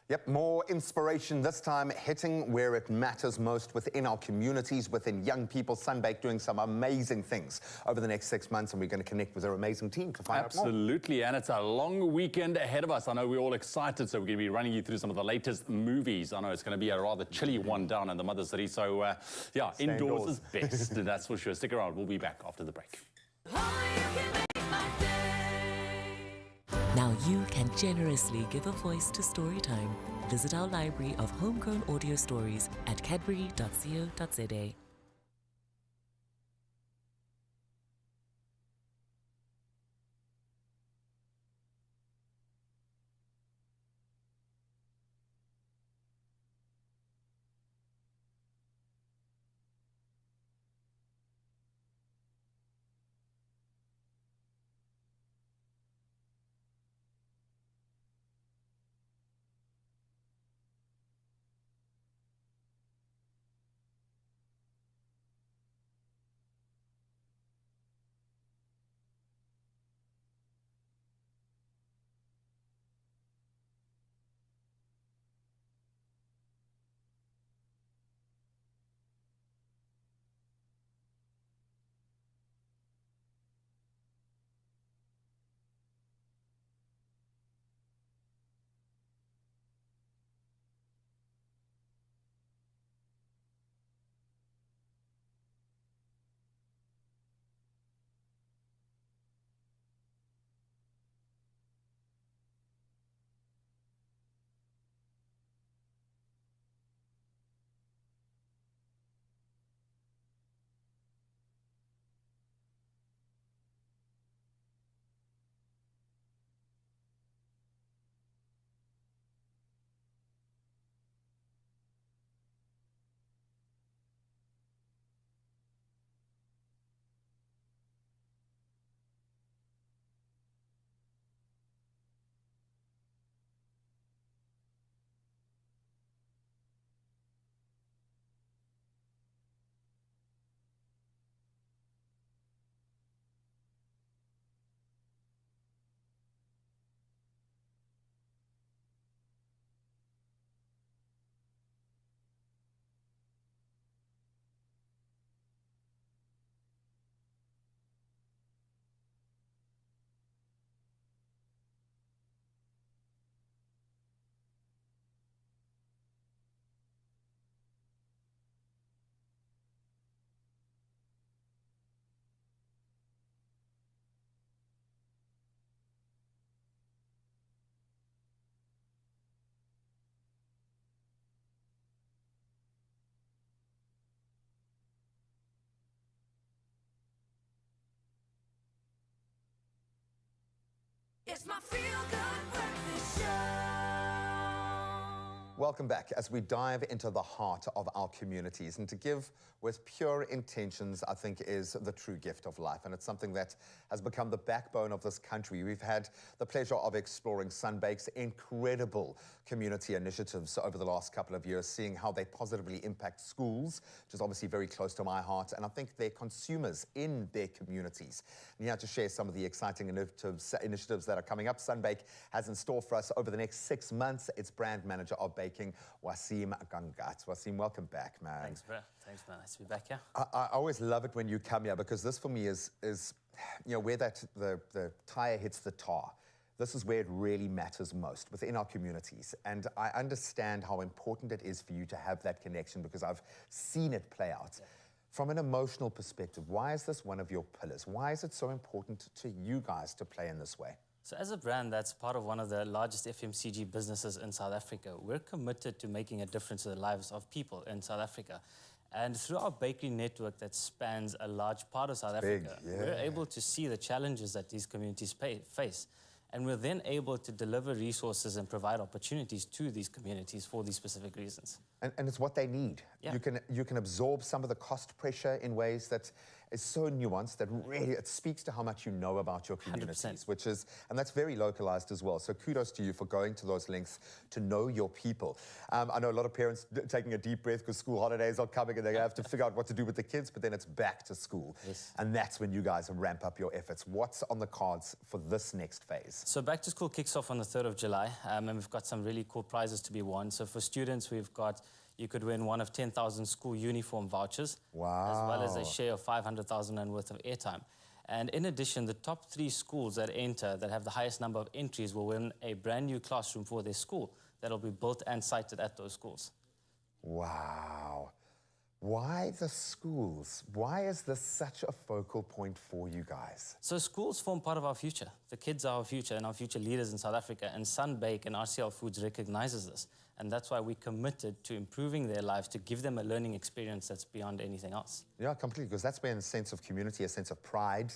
Speaker 3: Yep, more inspiration this time hitting where it matters most within our communities, within young people. Sunbake doing some amazing things over the next 6 months, and we're going to connect with our amazing team to find out more.
Speaker 1: Absolutely, and it's a long weekend ahead of us. I know we're all excited, so we're going to be running you through some of the latest movies. I know it's going to be a rather chilly one down in the mother city, so yeah, indoors is best, that's for sure. Stick around, we'll be back after the break.
Speaker 18: Now you can generously give a voice to Storytime. Visit our library of homegrown audio stories at cadbury.co.za.
Speaker 5: It's my feel-good breakfast show.
Speaker 3: Welcome back as we dive into the heart of our communities. And to give with pure intentions, I think, is the true gift of life. And it's something that has become the backbone of this country. We've had the pleasure of exploring Sunbake's incredible community initiatives over the last couple of years, seeing how they positively impact schools, which is obviously very close to my heart, and I think their consumers in their communities. And here to share some of the exciting initiatives that are coming up, Sunbake has in store for us over the next 6 months. Its brand manager of baking, Wasim Gangat. Wasim, welcome back, man.
Speaker 19: Thanks, bro. Thanks, man. Nice to be back here.
Speaker 3: I always love it when you come here, because this for me is you know, where the tire hits the tar. This is where it really matters most within our communities. And I understand how important it is for you to have that connection, because I've seen it play out. Yeah. From an emotional perspective, why is this one of your pillars? Why is it so important to you guys to play in this way?
Speaker 19: So as a brand that's part of one of the largest FMCG businesses in South Africa, we're committed to making a difference in the lives of people in South Africa. And through our bakery network that spans a large part of South Africa, we're able to see the challenges that these communities face. And we're then able to deliver resources and provide opportunities to these communities for these specific reasons.
Speaker 3: And it's what they need. Yeah. You can absorb some of the cost pressure in ways that is so nuanced that really it speaks to how much you know about your communities,
Speaker 19: 100%.
Speaker 3: which is, and that's very localized as well. So kudos to you for going to those lengths to know your people. I know a lot of parents taking a deep breath because school holidays are coming and they have to figure out what to do with the kids, but then it's back to school.
Speaker 19: Yes.
Speaker 3: And that's when you guys ramp up your efforts. What's on the cards for this next phase?
Speaker 19: So back to school kicks off on the 3rd of July, and we've got some really cool prizes to be won. So for students, you could win one of 10,000 school uniform vouchers,
Speaker 3: wow,
Speaker 19: as well as a share of 500,000 Rand worth of airtime. And in addition, the top 3 schools that enter, that have the highest number of entries, will win a brand new classroom for their school that'll be built and sited at those schools.
Speaker 3: Wow. Why the schools? Why is this such a focal point for you guys?
Speaker 19: So schools form part of our future. The kids are our future and our future leaders in South Africa, and Sunbake and RCL Foods recognizes this. And that's why we committed to improving their lives, to give them a learning experience that's beyond anything else.
Speaker 3: Yeah, completely, because that's where a sense of community, a sense of pride,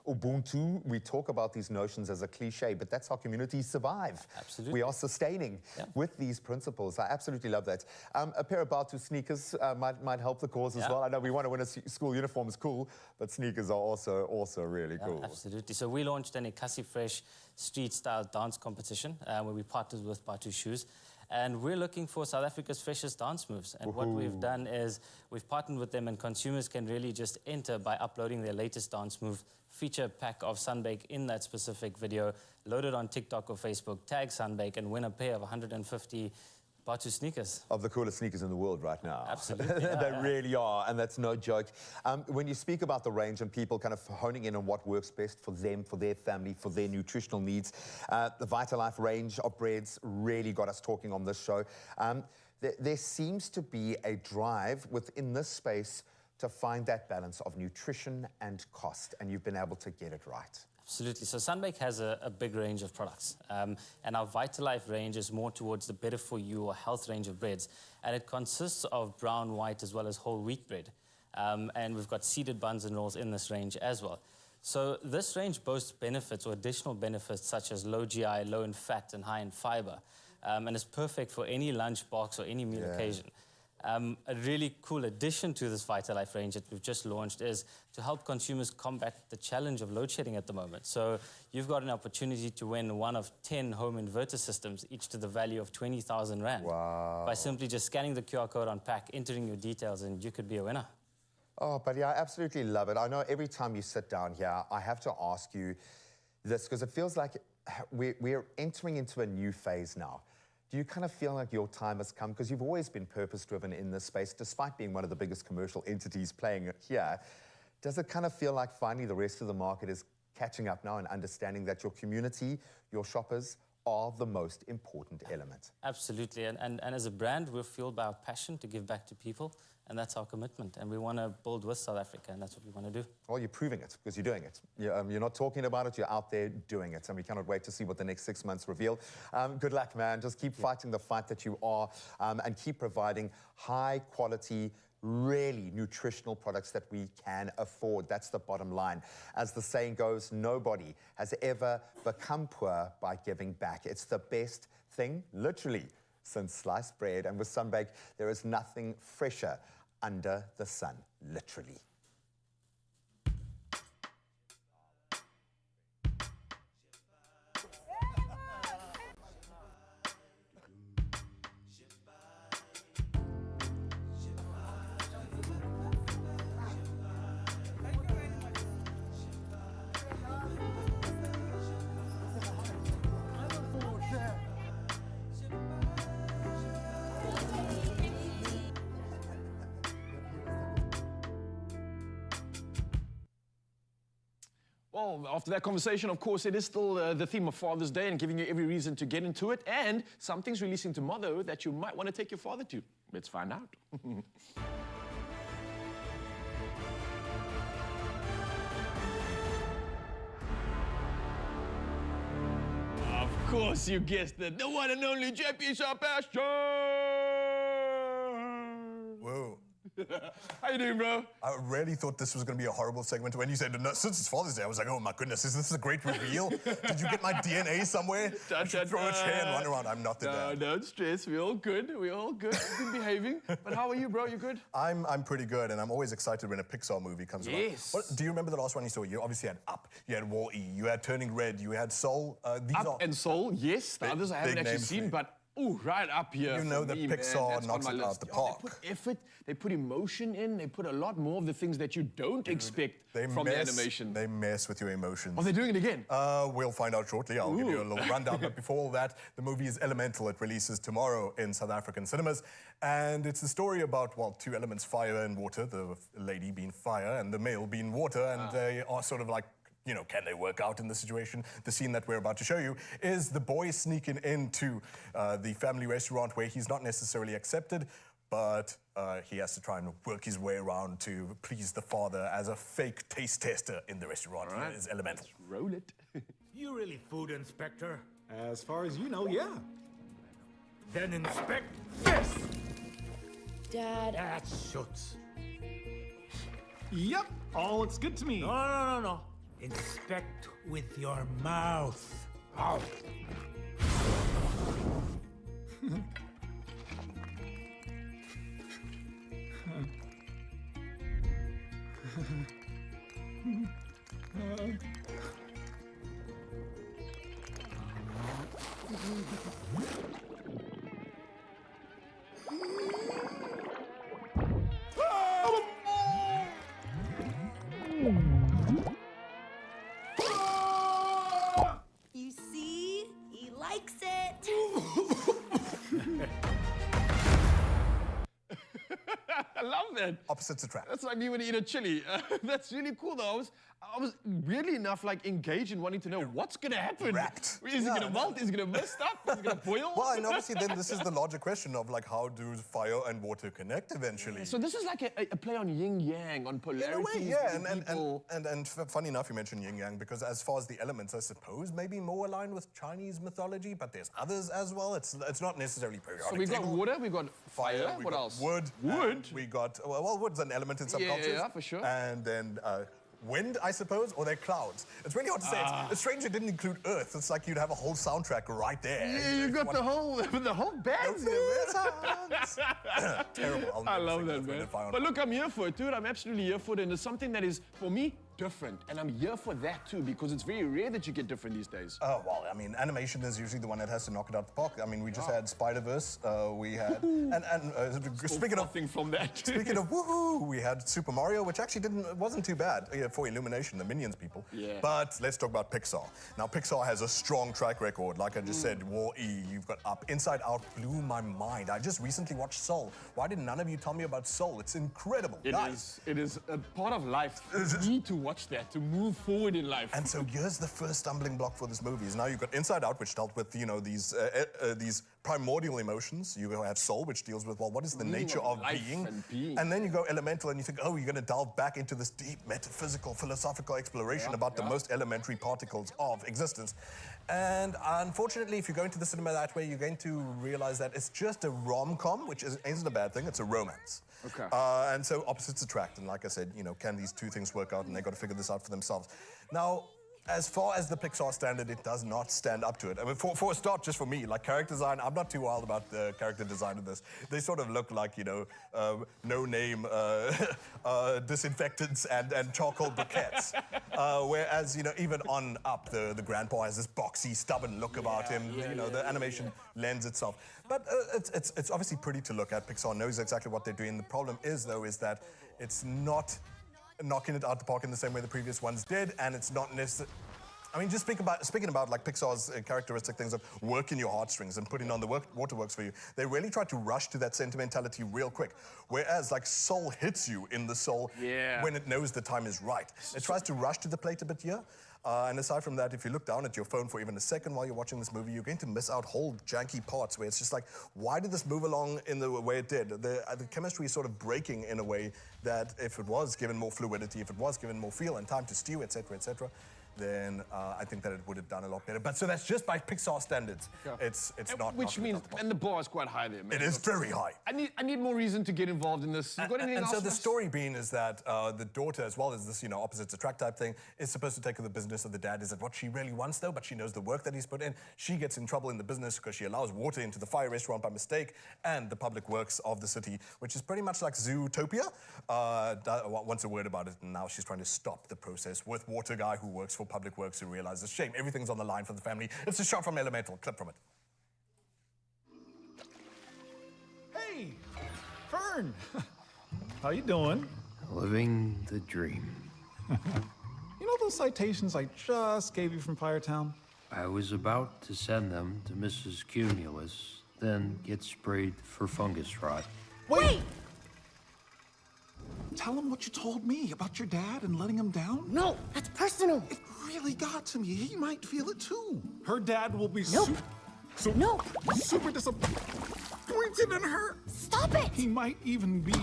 Speaker 3: Ubuntu, we talk about these notions as a cliche, but that's how communities survive.
Speaker 19: Absolutely.
Speaker 3: We are sustaining with these principles. I absolutely love that. A pair of Batu sneakers might help the cause as well. I know we want to win a school uniform is cool, but sneakers are also really cool.
Speaker 19: Absolutely. So we launched an Ekasi Fresh street-style dance competition where we partnered with Batu Shoes. And we're looking for South Africa's freshest dance moves. And what we've done is we've partnered with them, and consumers can really just enter by uploading their latest dance move, feature a pack of Sunbake in that specific video, load it on TikTok or Facebook, tag Sunbake, and win a pair of 150 Batu sneakers.
Speaker 3: Of the coolest sneakers in the world right now.
Speaker 19: Absolutely.
Speaker 3: They really are, and that's no joke. When you speak about the range and people kind of honing in on what works best for them, for their family, for their nutritional needs, the Vitalife range of breads really got us talking on this show. There seems to be a drive within this space to find that balance of nutrition and cost, and you've been able to get it right.
Speaker 19: Absolutely. So Sunbake has a big range of products, and our Vitalife range is more towards the better for you or health range of breads, and it consists of brown, white, as well as whole wheat bread, and we've got seeded buns and rolls in this range as well. So this range boasts benefits or additional benefits such as low GI, low in fat, and high in fiber, and is perfect for any lunch box or any meal occasion. A really cool addition to this Vitalife range that we've just launched is to help consumers combat the challenge of load shedding at the moment. So you've got an opportunity to win one of 10 home inverter systems, each to the value of 20,000 Rand.
Speaker 3: Wow.
Speaker 19: By simply just scanning the QR code on pack, entering your details, and you could be a winner.
Speaker 3: Oh, but yeah, I absolutely love it. I know every time you sit down here, I have to ask you this, because it feels like we're entering into a new phase now. Do you kind of feel like your time has come? Because you've always been purpose-driven in this space, despite being one of the biggest commercial entities playing here. Does it kind of feel like finally the rest of the market is catching up now and understanding that your community, your shoppers, are the most important element?
Speaker 19: Absolutely. And as a brand, we're fueled by our passion to give back to people, and that's our commitment. And we want to build with South Africa, and that's what we want to do.
Speaker 3: Well, you're proving it, because you're doing it. You're not talking about it, you're out there doing it. And we cannot wait to see what the next 6 months reveal. Good luck, man. Just keep fighting the fight that you are, and keep providing high-quality, really nutritional products that we can afford. That's the bottom line. As the saying goes, nobody has ever become poor by giving back. It's the best thing, literally, since sliced bread. And with Sunbake, there is nothing fresher under the sun, literally.
Speaker 2: Well, after that conversation, of course, it is still the theme of Father's Day and giving you every reason to get into it. And something's releasing tomorrow that you might want to take your father to. Let's find out. Of course, you guessed it. The one and only JP Sebastian!
Speaker 20: Whoa.
Speaker 2: How you doing, bro?
Speaker 20: I really thought this was going to be a horrible segment. When you said, no, since it's Father's Day, I was like, oh my goodness, is this a great reveal? Did you get my DNA somewhere? I should throw a chair and run around. I'm not the dad.
Speaker 2: No, don't stress. We're all good. We're all good. We've been behaving. But how are you, bro? You good?
Speaker 20: I'm pretty good, and I'm always excited when a Pixar movie comes along.
Speaker 2: Yes.
Speaker 20: Do you remember the last one you saw? You obviously had Up, you had Wall-E, you had Turning Red, you had Soul.
Speaker 2: Up and Soul, yes. The others I haven't actually seen, but right up here.
Speaker 20: You know that Pixar knocks it out the park.
Speaker 2: They put effort, they put emotion in, they put a lot more of the things that you don't expect from the animation.
Speaker 20: They mess with your emotions.
Speaker 2: Are they doing it again?
Speaker 20: We'll find out shortly. I'll give you a little rundown. But before all that, the movie is Elemental. It releases tomorrow in South African cinemas. And it's a story about, well, two elements, fire and water, the lady being fire and the male being water. And they are sort of like, you know, can they work out in the situation? The scene that we're about to show you is the boy sneaking into the family restaurant where he's not necessarily accepted, but he has to try and work his way around to please the father as a fake taste tester in the restaurant. Right. It's Elemental.
Speaker 2: Let's roll it.
Speaker 21: You really food inspector? As far as you know, yeah. Then inspect this!
Speaker 22: Dad.
Speaker 21: That shoots. Yep, all looks good to me. No. Inspect with your mouth. Ow.
Speaker 22: You see? He likes it.
Speaker 2: I love that.
Speaker 20: Opposites attract.
Speaker 2: That's like me when you eat a chili. That's really cool, though. I was weirdly enough like engaged in wanting to know what's going to happen.
Speaker 20: Racked.
Speaker 2: Is it going to melt? Is it going to mist up? Is it going to boil?
Speaker 20: Well, and obviously then this is the larger question of like how do fire and water connect eventually?
Speaker 2: So this is like a play on yin-yang, on polarities.
Speaker 20: In a way, yeah. And funny enough, you mentioned yin-yang because as far as the elements, I suppose, maybe more aligned with Chinese mythology, but there's others as well. It's not necessarily periodic.
Speaker 2: So we've got water, we've got fire. What else?
Speaker 20: Wood.
Speaker 2: Wood?
Speaker 20: We got, well, wood's an element in some cultures.
Speaker 2: Yeah, for sure.
Speaker 20: And then wind, I suppose, or they're clouds. It's really hard to say. It's strange it didn't include Earth. It's like you'd have a whole soundtrack right there.
Speaker 2: Yeah, you got the whole band.
Speaker 20: Terrible.
Speaker 2: I love that, man. But look, I'm here for it, dude. I'm absolutely here for it. And it's something that is, for me, different. And I'm here for that, too, because it's very rare that you get different these days.
Speaker 20: Oh, well, I mean, animation is usually the one that has to knock it out the park. I mean, we just had Spider-Verse. We had... speaking of...
Speaker 2: from that.
Speaker 20: Speaking of woohoo, we had Super Mario, which actually wasn't too bad for Illumination, the Minions people.
Speaker 2: Yeah.
Speaker 20: But let's talk about Pixar. Now, Pixar has a strong track record. Like I just said, Wall-E, you've got Up. Inside Out blew my mind. I just recently watched Soul. Why did none of you tell me about Soul? It's incredible.
Speaker 2: It is a part of life. You need to watch that to move forward in life.
Speaker 20: And so here's the first stumbling block for this movie. Is now you've got Inside Out, which dealt with, you know, these primordial emotions. You have Soul, which deals with, well, what is the nature of being? And then you go Elemental, and you think, oh, you're going to delve back into this deep metaphysical, philosophical exploration about the most elementary particles of existence. And unfortunately, if you go into the cinema that way, you're going to realize that it's just a rom-com, which isn't a bad thing. It's a romance.
Speaker 2: Okay.
Speaker 20: And so opposites attract. And like I said, you know, can these two things work out? And they've got to figure this out for themselves. Now, as far as the Pixar standard, it does not stand up to it. I mean, for a start, just for me, like character design, I'm not too wild about the character design of this. They sort of look like, you know, no-name disinfectants and charcoal briquettes. Whereas, you know, even on Up, the grandpa has this boxy, stubborn look about him. You know, the animation lends itself. But it's obviously pretty to look at. Pixar knows exactly what they're doing. The problem is, though, is that it's not knocking it out the park in the same way the previous ones did, and it's not necessarily... I mean, just speaking about like Pixar's characteristic things of working your heartstrings and putting on the waterworks for you, they really try to rush to that sentimentality real quick. Whereas like Soul hits you in the soul when it knows the time is right. It tries to rush to the plate a bit here. And aside from that, if you look down at your phone for even a second while you're watching this movie, you're going to miss out whole janky parts where it's just like, why did this move along in the way it did? The chemistry is sort of breaking in a way that if it was given more fluidity, if it was given more feel and time to stew, etc., then I think that it would have done a lot better. But so that's just by Pixar standards.
Speaker 2: Yeah.
Speaker 20: It's not.
Speaker 2: Which means, and the bar is quite high there, man.
Speaker 20: It is very high.
Speaker 2: I need more reason to get involved in this. You got anything else?
Speaker 20: And so the story being is that the daughter, as well as this, you know, opposites attract type thing, is supposed to take over the business of the dad. Is it what she really wants, though? But she knows the work that he's put in. She gets in trouble in the business because she allows water into the fire restaurant by mistake, and the public works of the city, which is pretty much like Zootopia. Wants a word about it, and now she's trying to stop the process with water guy who works for public works who realizes, shame, everything's on the line for the family. It's a shot from Elemental, clip from it.
Speaker 6: Hey, Fern. How you doing?
Speaker 8: Living the dream.
Speaker 6: You know those citations I just gave you from Firetown?
Speaker 8: I was about to send them to Mrs. Cumulus, then get sprayed for fungus rot.
Speaker 6: Wait! Tell him what you told me about your dad and letting him down?
Speaker 10: No, that's personal.
Speaker 6: It really got to me. He might feel it too. Her dad will be
Speaker 10: Nope.
Speaker 6: super disappointed in her.
Speaker 10: Stop it!
Speaker 6: He might even be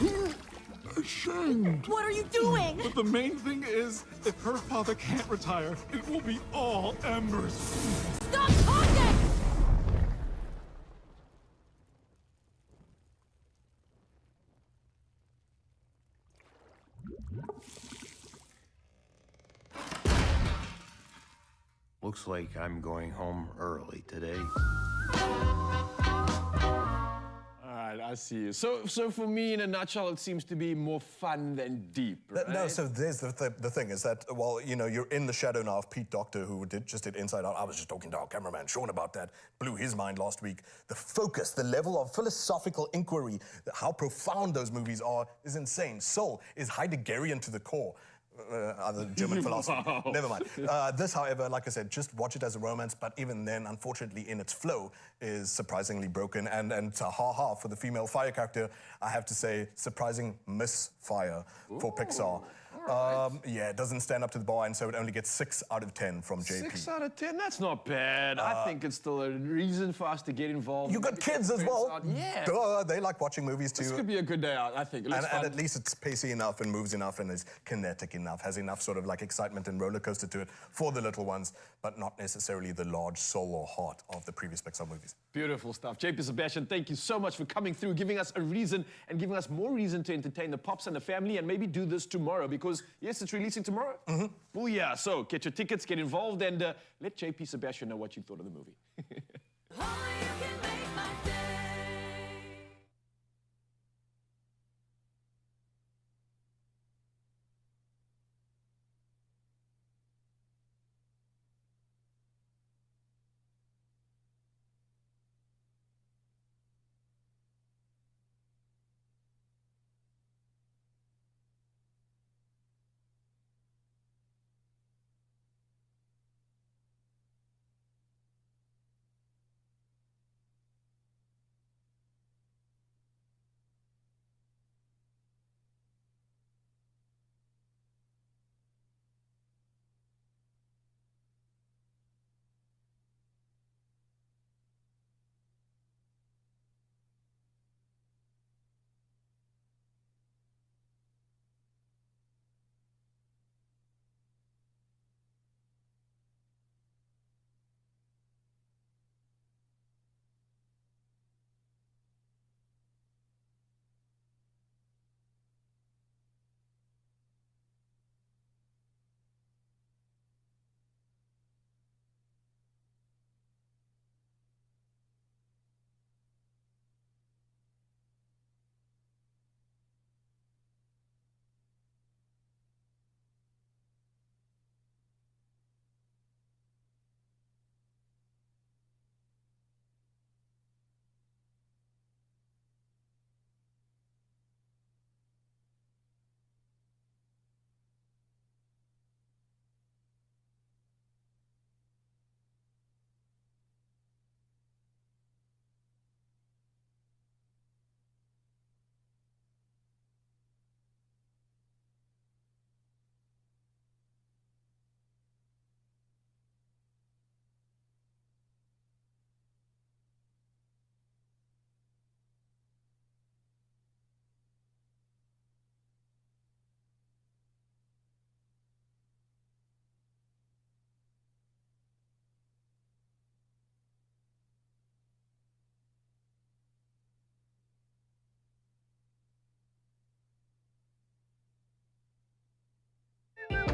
Speaker 6: ashamed.
Speaker 10: What are you doing?
Speaker 6: But the main thing is, if her father can't retire, it will be all embers.
Speaker 10: Stop talking!
Speaker 8: Looks like I'm going home early today.
Speaker 2: All right, I see you. So for me, in a nutshell, it seems to be more fun than deep, right?
Speaker 20: No, so there's the thing is that, well, you know, you're in the shadow now of Pete Docter, who just did Inside Out. I was just talking to our cameraman, Sean, about that. Blew his mind last week. The focus, the level of philosophical inquiry, how profound those movies are, is insane. Soul is Heideggerian to the core. Other German philosophy.
Speaker 2: Wow.
Speaker 20: Never mind. This, however, like I said, just watch it as a romance, but even then, unfortunately, in its flow, is surprisingly broken. And ha-ha, for the female fire character, I have to say, surprising misfire for Pixar. Yeah, it doesn't stand up to the bar, and so it only gets 6 out of 10 from JP.
Speaker 2: 6 out of 10, that's not bad. I think it's still a reason for us to get involved.
Speaker 20: You got kids as well.
Speaker 2: Yeah.
Speaker 20: Duh, they like watching movies too.
Speaker 2: This could be a good day out, I think.
Speaker 20: And at least it's pacey enough and moves enough and is kinetic enough, has enough sort of like excitement and roller coaster to it for the little ones, but not necessarily the large soul or heart of the previous Pixar movies.
Speaker 2: Beautiful stuff. JP Sebastian, thank you so much for coming through, giving us a reason and giving us more reason to entertain the pops and the family and maybe do this tomorrow because, yes, it's releasing tomorrow. Oh, yeah. So get your tickets, get involved, and let JP Sebastian know what you thought of the movie.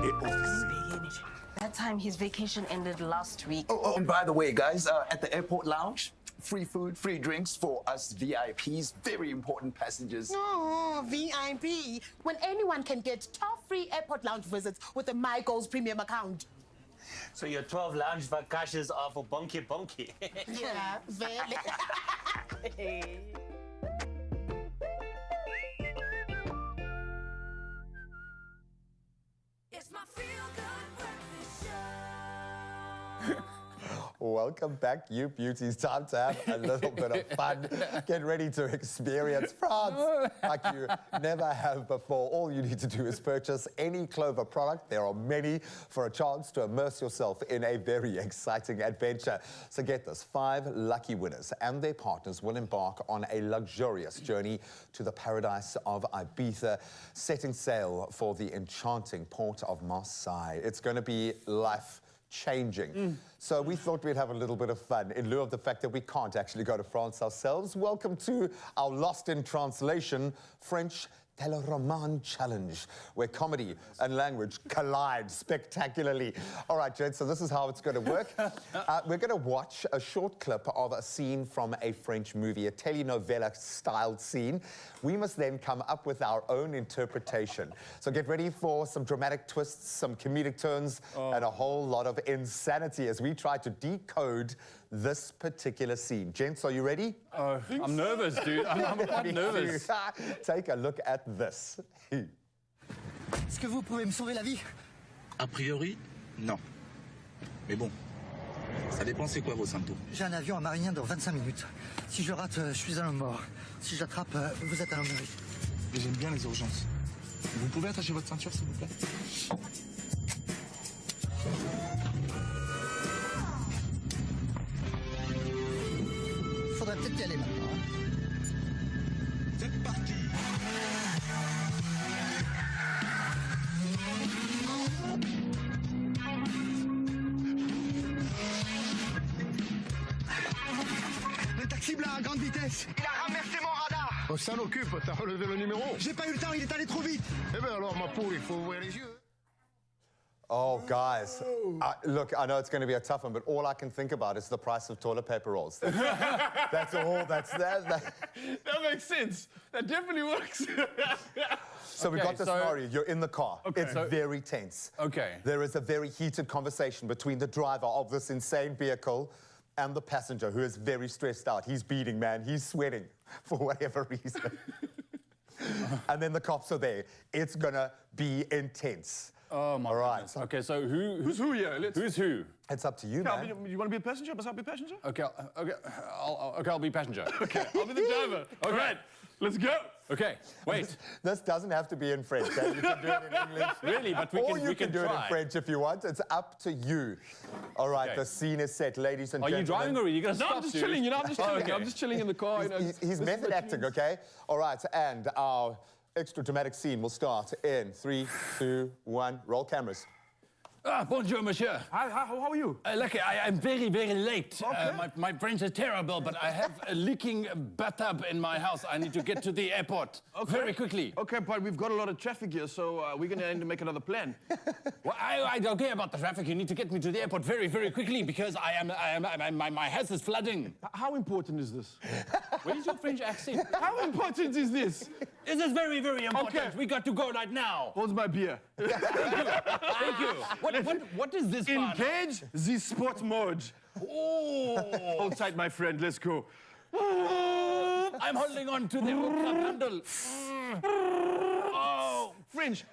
Speaker 6: et officier.
Speaker 7: That time his vacation ended last week.
Speaker 9: Oh, and by the way, guys, at the airport lounge, free food, free drinks for us VIPs, very important passengers.
Speaker 22: Oh, VIP. When anyone can get 12 free airport lounge visits with a My Goals premium account.
Speaker 23: So your 12 lounge vacations are for bonky bonky.
Speaker 22: Yeah, very.
Speaker 5: It's my feel-good breakfast show.
Speaker 3: Welcome back, you beauties. Time to have a little bit of fun. Get ready to experience France like you never have before. All you need to do is purchase any Clover product. There are many for a chance to immerse yourself in a very exciting adventure. So get this, 5 lucky winners and their partners will embark on a luxurious journey to the paradise of Ibiza, setting sail for the enchanting port of Marseille. It's going to be life-changing. So we thought we'd have a little bit of fun in lieu of the fact that we can't actually go to France ourselves. Welcome to our Lost in Translation French Teleroman Challenge, where comedy and language collide spectacularly. All right, Jed, so this is how it's going to work. We're going to watch a short clip of a scene from a French movie, a telenovela-styled scene. We must then come up with our own interpretation. So get ready for some dramatic twists, some comedic turns, and a whole lot of insanity as we try to decode this particular scene. Gents, are you ready?
Speaker 1: I'm nervous, dude. I'm quite nervous.
Speaker 3: Take a look at this.
Speaker 24: Est-ce que vous pouvez me sauver la vie?
Speaker 25: A priori, non. Mais bon, ça dépend c'est quoi vos symptômes.
Speaker 24: J'ai un avion à Marignan dans 25 minutes. Si je rate, je suis un homme mort. Si j'attrape, vous êtes un homme de vie.
Speaker 25: Et j'aime bien les urgences. Vous pouvez attacher votre ceinture, s'il vous plaît?
Speaker 24: Faudrait peut-être y aller maintenant.
Speaker 25: C'est parti.
Speaker 24: Le taxi blanc à grande vitesse. Il a renversé mon radar.
Speaker 26: On s'en occupe, t'as relevé le numéro.
Speaker 24: J'ai pas eu le temps, il est allé trop vite.
Speaker 26: Eh bien alors, ma poule, il faut ouvrir les yeux.
Speaker 3: Oh, guys, look, I know it's going to be a tough one, but all I can think about is the price of toilet paper rolls. That's all, that.
Speaker 2: That makes sense. That definitely works.
Speaker 3: So we've got this scenario. You're in the car.
Speaker 1: Okay.
Speaker 3: It's very tense.
Speaker 1: Okay.
Speaker 3: There is a very heated conversation between the driver of this insane vehicle and the passenger, who is very stressed out. He's beating, man. He's sweating for whatever reason. And then the cops are there. It's going to be intense.
Speaker 1: Oh, my goodness. Okay, so who's who here? Who's who?
Speaker 3: It's up to you, man.
Speaker 2: You want to be a passenger? Must I be a passenger?
Speaker 1: Okay, I'll be passenger.
Speaker 2: Okay, I'll be the driver. All right, let's go.
Speaker 1: Okay, wait.
Speaker 3: This doesn't have to be in French. You can do it in English.
Speaker 1: Really? But
Speaker 3: or you
Speaker 1: we can
Speaker 3: do
Speaker 1: try.
Speaker 3: it in French if you want. It's up to you. All right, the scene is set, ladies and
Speaker 1: gentlemen. Are you driving or are you going to stop?
Speaker 2: No, I'm just chilling. I'm just chilling. I'm just chilling in the car.
Speaker 3: He's method acting, okay? All right, and our extra dramatic scene will start in 3, 2, 1. Roll cameras.
Speaker 1: Bonjour, monsieur.
Speaker 2: How are you?
Speaker 1: Look, I'm very, very late. Okay. My French is terrible, but I have a leaking bathtub in my house. I need to get to the airport very quickly.
Speaker 2: Okay, but we've got a lot of traffic here, so we're going to need to make another plan.
Speaker 1: Well, I don't care about the traffic. You need to get me to the airport very, very quickly because my house is flooding.
Speaker 2: How important is this?
Speaker 1: What is your French accent?
Speaker 2: How important is this?
Speaker 1: This is very, very important.
Speaker 2: Okay.
Speaker 1: We got to go right now.
Speaker 2: Hold my beer.
Speaker 1: Thank you. What is this?
Speaker 2: Engage the sport mode.
Speaker 1: Oh.
Speaker 2: Hold tight, my friend. Let's go.
Speaker 1: I'm holding on to the handle. Oh,
Speaker 2: French.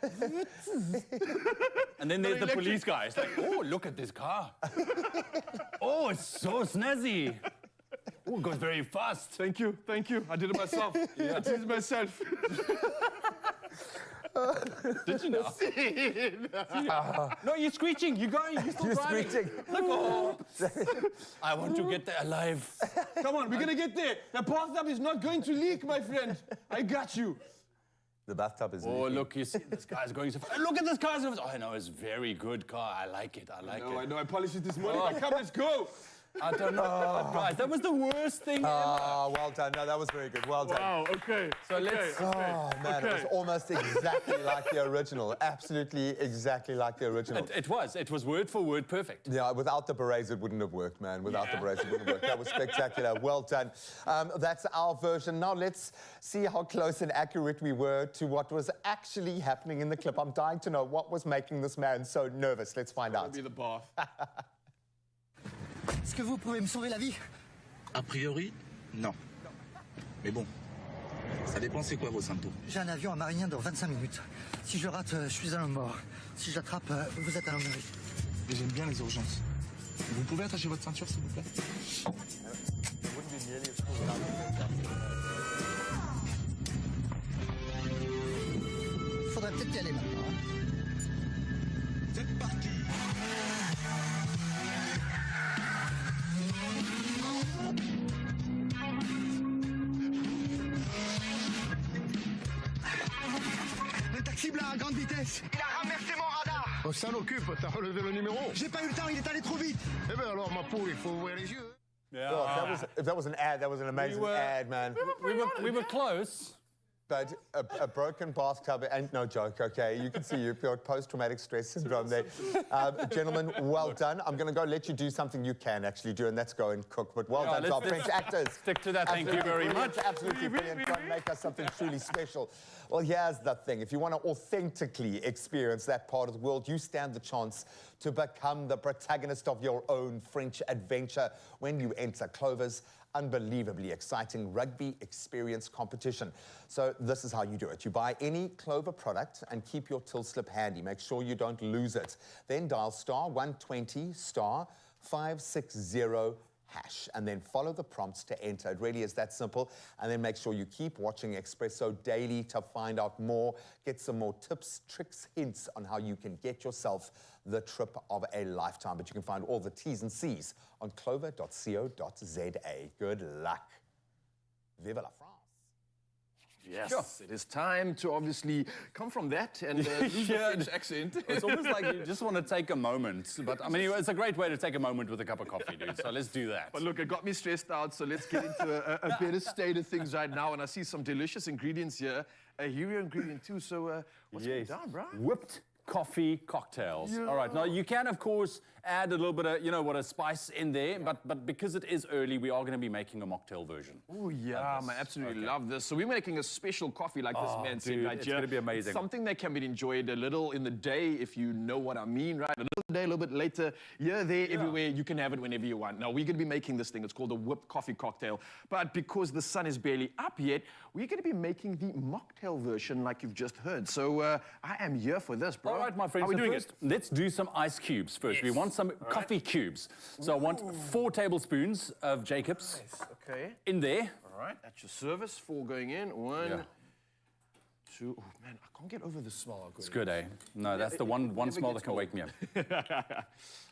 Speaker 1: And then there's the police guy. It's like, oh, look at this car. Oh, it's so snazzy. Oh, it goes very fast.
Speaker 2: Thank you. Thank you. I did it myself.
Speaker 1: Yeah.
Speaker 2: I did it myself.
Speaker 1: Did you know? No, you're screeching. You're going. You're still driving.
Speaker 3: Screeching.
Speaker 1: Look, oh. I want to get there alive.
Speaker 2: Come on, we're going to get there. The bathtub is not going to leak, my friend. I got you.
Speaker 3: The bathtub is
Speaker 1: Oh,
Speaker 3: leaking.
Speaker 1: look, you see, this guy's going so fast. Look at this car. Oh, I know, it's a very good car. I like it. I like it.
Speaker 2: I know. I polished it this morning. Come, let's go.
Speaker 1: I don't know. Guys, that was the worst thing ever.
Speaker 3: Oh, well done. No, that was very good. Well done.
Speaker 2: Wow, okay.
Speaker 1: So let's...
Speaker 3: Oh, man, it was almost exactly like the original. Absolutely exactly like the original.
Speaker 1: It was word for word perfect.
Speaker 3: Yeah, without the berets, it wouldn't have worked, man. Without the berets, it wouldn't have worked. That was spectacular. Well done. That's our version. Now let's see how close and accurate we were to what was actually happening in the clip. I'm dying to know what was making this man so nervous. Let's find out.
Speaker 2: Be the bath.
Speaker 24: Est-ce que vous pouvez me sauver la vie?
Speaker 25: A priori, non. Mais bon, ça dépend c'est quoi vos symptômes.
Speaker 24: J'ai un avion à Marignan dans 25 minutes. Si je rate, je suis un homme mort. Si j'attrape, vous êtes un homme de vie.
Speaker 25: Mais j'aime bien les urgences. Vous pouvez attacher votre ceinture, s'il vous plaît?
Speaker 24: Faudrait peut-être y aller maintenant.
Speaker 25: C'est parti!
Speaker 24: Le taxi blanc à grande vitesse. Il a renversé mon radar.
Speaker 26: On s'en occupe, t'as relevé le numéro.
Speaker 24: J'ai pas eu le temps, il est allé trop vite.
Speaker 26: Eh ben alors, ma poule, il faut ouvrir les yeux.
Speaker 1: Yeah.
Speaker 3: Oh, if that was an ad, that was an amazing ad, man.
Speaker 1: We were close.
Speaker 3: But a broken bathtub ain't no joke, okay? You can see you've got post-traumatic stress syndrome there. Gentlemen, well done. I'm going to go let you do something you can actually do, and that's go and cook. But well done to our French actors.
Speaker 1: Stick to that, thank you very much.
Speaker 3: Absolutely brilliant. Try and make us something truly special. Well, here's the thing. If you want to authentically experience that part of the world, you stand the chance to become the protagonist of your own French adventure when you enter Clover's unbelievably exciting rugby experience competition. So this is how you do it. You buy any Clover product and keep your till slip handy. Make sure you don't lose it. Then dial *120 *560# and then follow the prompts to enter. It really is that simple. And then make sure you keep watching Expresso daily to find out more, get some more tips, tricks, hints on how you can get yourself the trip of a lifetime. But you can find all the T's and C's on clover.co.za. Good luck. Vive la France.
Speaker 2: Yes,
Speaker 1: Sure.
Speaker 2: it is time to obviously come from that and lose the French accent.
Speaker 1: It's almost like you just want to take a moment. But, I mean, it's a great way to take a moment with a cup of coffee, dude. So let's do that.
Speaker 2: But look, it got me stressed out, so let's get into a better state of things right now. And I see some delicious ingredients here. A hero ingredient too, so what's going down, bro?
Speaker 1: Whipped coffee cocktails.
Speaker 2: Yeah.
Speaker 1: All right, now you can, of course, add a little bit of, a spice in there, but because it is early, we are going to be making a mocktail version.
Speaker 2: Oh, yeah, I absolutely love this. So we're making a special coffee like this man said right
Speaker 1: it's
Speaker 2: here.
Speaker 1: going to be amazing.
Speaker 2: Something that can be enjoyed a little in the day, if you know what I mean, right? A little day, a little bit later, there, everywhere. You can have it whenever you want. Now, we're going to be making this thing. It's called a whipped coffee cocktail. But because the sun is barely up yet, we're going to be making the mocktail version like you've just heard. So I am here for this, bro.
Speaker 1: All right, my friends.
Speaker 2: How are we doing
Speaker 1: first, let's do some ice cubes first.
Speaker 2: Yes.
Speaker 1: We want some coffee cubes. So I want 4 tablespoons of Jacobs
Speaker 2: Okay.
Speaker 1: in there.
Speaker 2: All right, at your service. 4 going in. 1, 2. Oh, man, I can't get over the smell.
Speaker 1: It's good, eh? No, that's the one smell that can wake me up.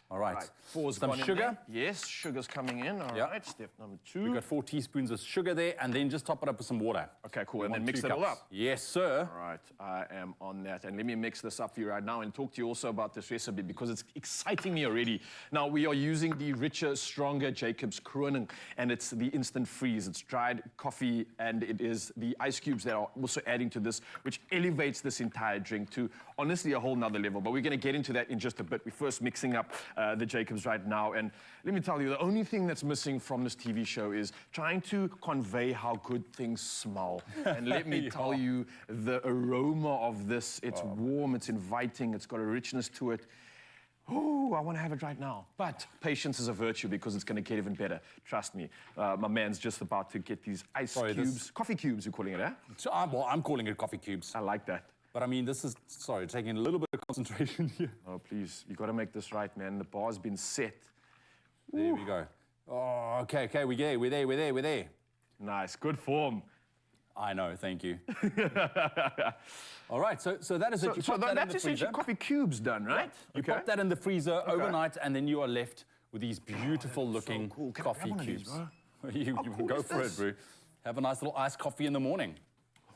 Speaker 1: All right.
Speaker 2: 4's
Speaker 1: Some
Speaker 2: gone in
Speaker 1: sugar.
Speaker 2: there. Yes, sugar's coming in. All right, step number 2.
Speaker 1: We've got 4 teaspoons of sugar there, and then just top it up with some water.
Speaker 2: Okay, cool.
Speaker 1: We
Speaker 2: And then
Speaker 1: want
Speaker 2: mix
Speaker 1: 2
Speaker 2: it all
Speaker 1: cups.
Speaker 2: up.
Speaker 1: Yes, sir.
Speaker 2: All right, I am on that. And let me mix this up for you right now and talk to you also about this recipe because it's exciting me already. Now, we are using the richer, stronger Jacobs Kronen, and it's the instant freeze. It's dried coffee, and it is the ice cubes that are also adding to this, which elevates this entire drink to, honestly, a whole nother level. But we're going to get into that in just a bit. We're first mixing up the Jacobs right now. And let me tell you, the only thing that's missing from this TV show is trying to convey how good things smell. And let me tell you, the aroma of this, it's warm, it's inviting, it's got a richness to it. Oh, I want to have it right now. But patience is a virtue because it's going to get even better. Trust me. My man's just about to get these cubes. Coffee cubes, you're calling it, eh?
Speaker 1: So, I'm calling it coffee cubes.
Speaker 2: I like that.
Speaker 1: But I mean, this is, taking a little bit of concentration here.
Speaker 2: Oh, please. You got to make this right, man. The bar's been set.
Speaker 1: There we go. Oh, okay, we're there.
Speaker 2: Nice, good form.
Speaker 1: I know, thank you. All right, so that is it. You
Speaker 2: So
Speaker 1: pop that in
Speaker 2: that's
Speaker 1: the freezer.
Speaker 2: essentially coffee cubes done, right?
Speaker 1: You pop that in the freezer overnight, and then you are left with these beautiful-looking
Speaker 2: cool. Can I
Speaker 1: coffee
Speaker 2: grab one of these,
Speaker 1: cubes.
Speaker 2: bro?
Speaker 1: You
Speaker 2: How
Speaker 1: can
Speaker 2: cool
Speaker 1: go
Speaker 2: is
Speaker 1: for
Speaker 2: this?
Speaker 1: it, bro. Have a nice little iced coffee in the morning.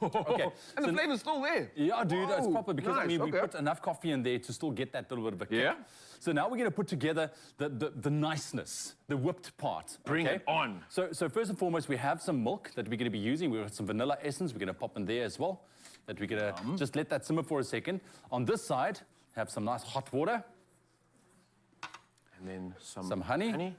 Speaker 1: Okay.
Speaker 2: And the flavor's still there.
Speaker 1: Yeah, dude, it's
Speaker 2: Whoa,
Speaker 1: proper because I
Speaker 2: nice,
Speaker 1: mean, we
Speaker 2: okay.
Speaker 1: put enough coffee in there to still get that little bit of a kick.
Speaker 2: Yeah.
Speaker 1: So now we're going to put together the niceness, the whipped part.
Speaker 2: Bring it on.
Speaker 1: So first and foremost, we have some milk that we're going to be using. We've got some vanilla essence we're going to pop in there as well. That we're going to just let that simmer for a second. On this side, have some nice hot water.
Speaker 2: And then
Speaker 1: some honey.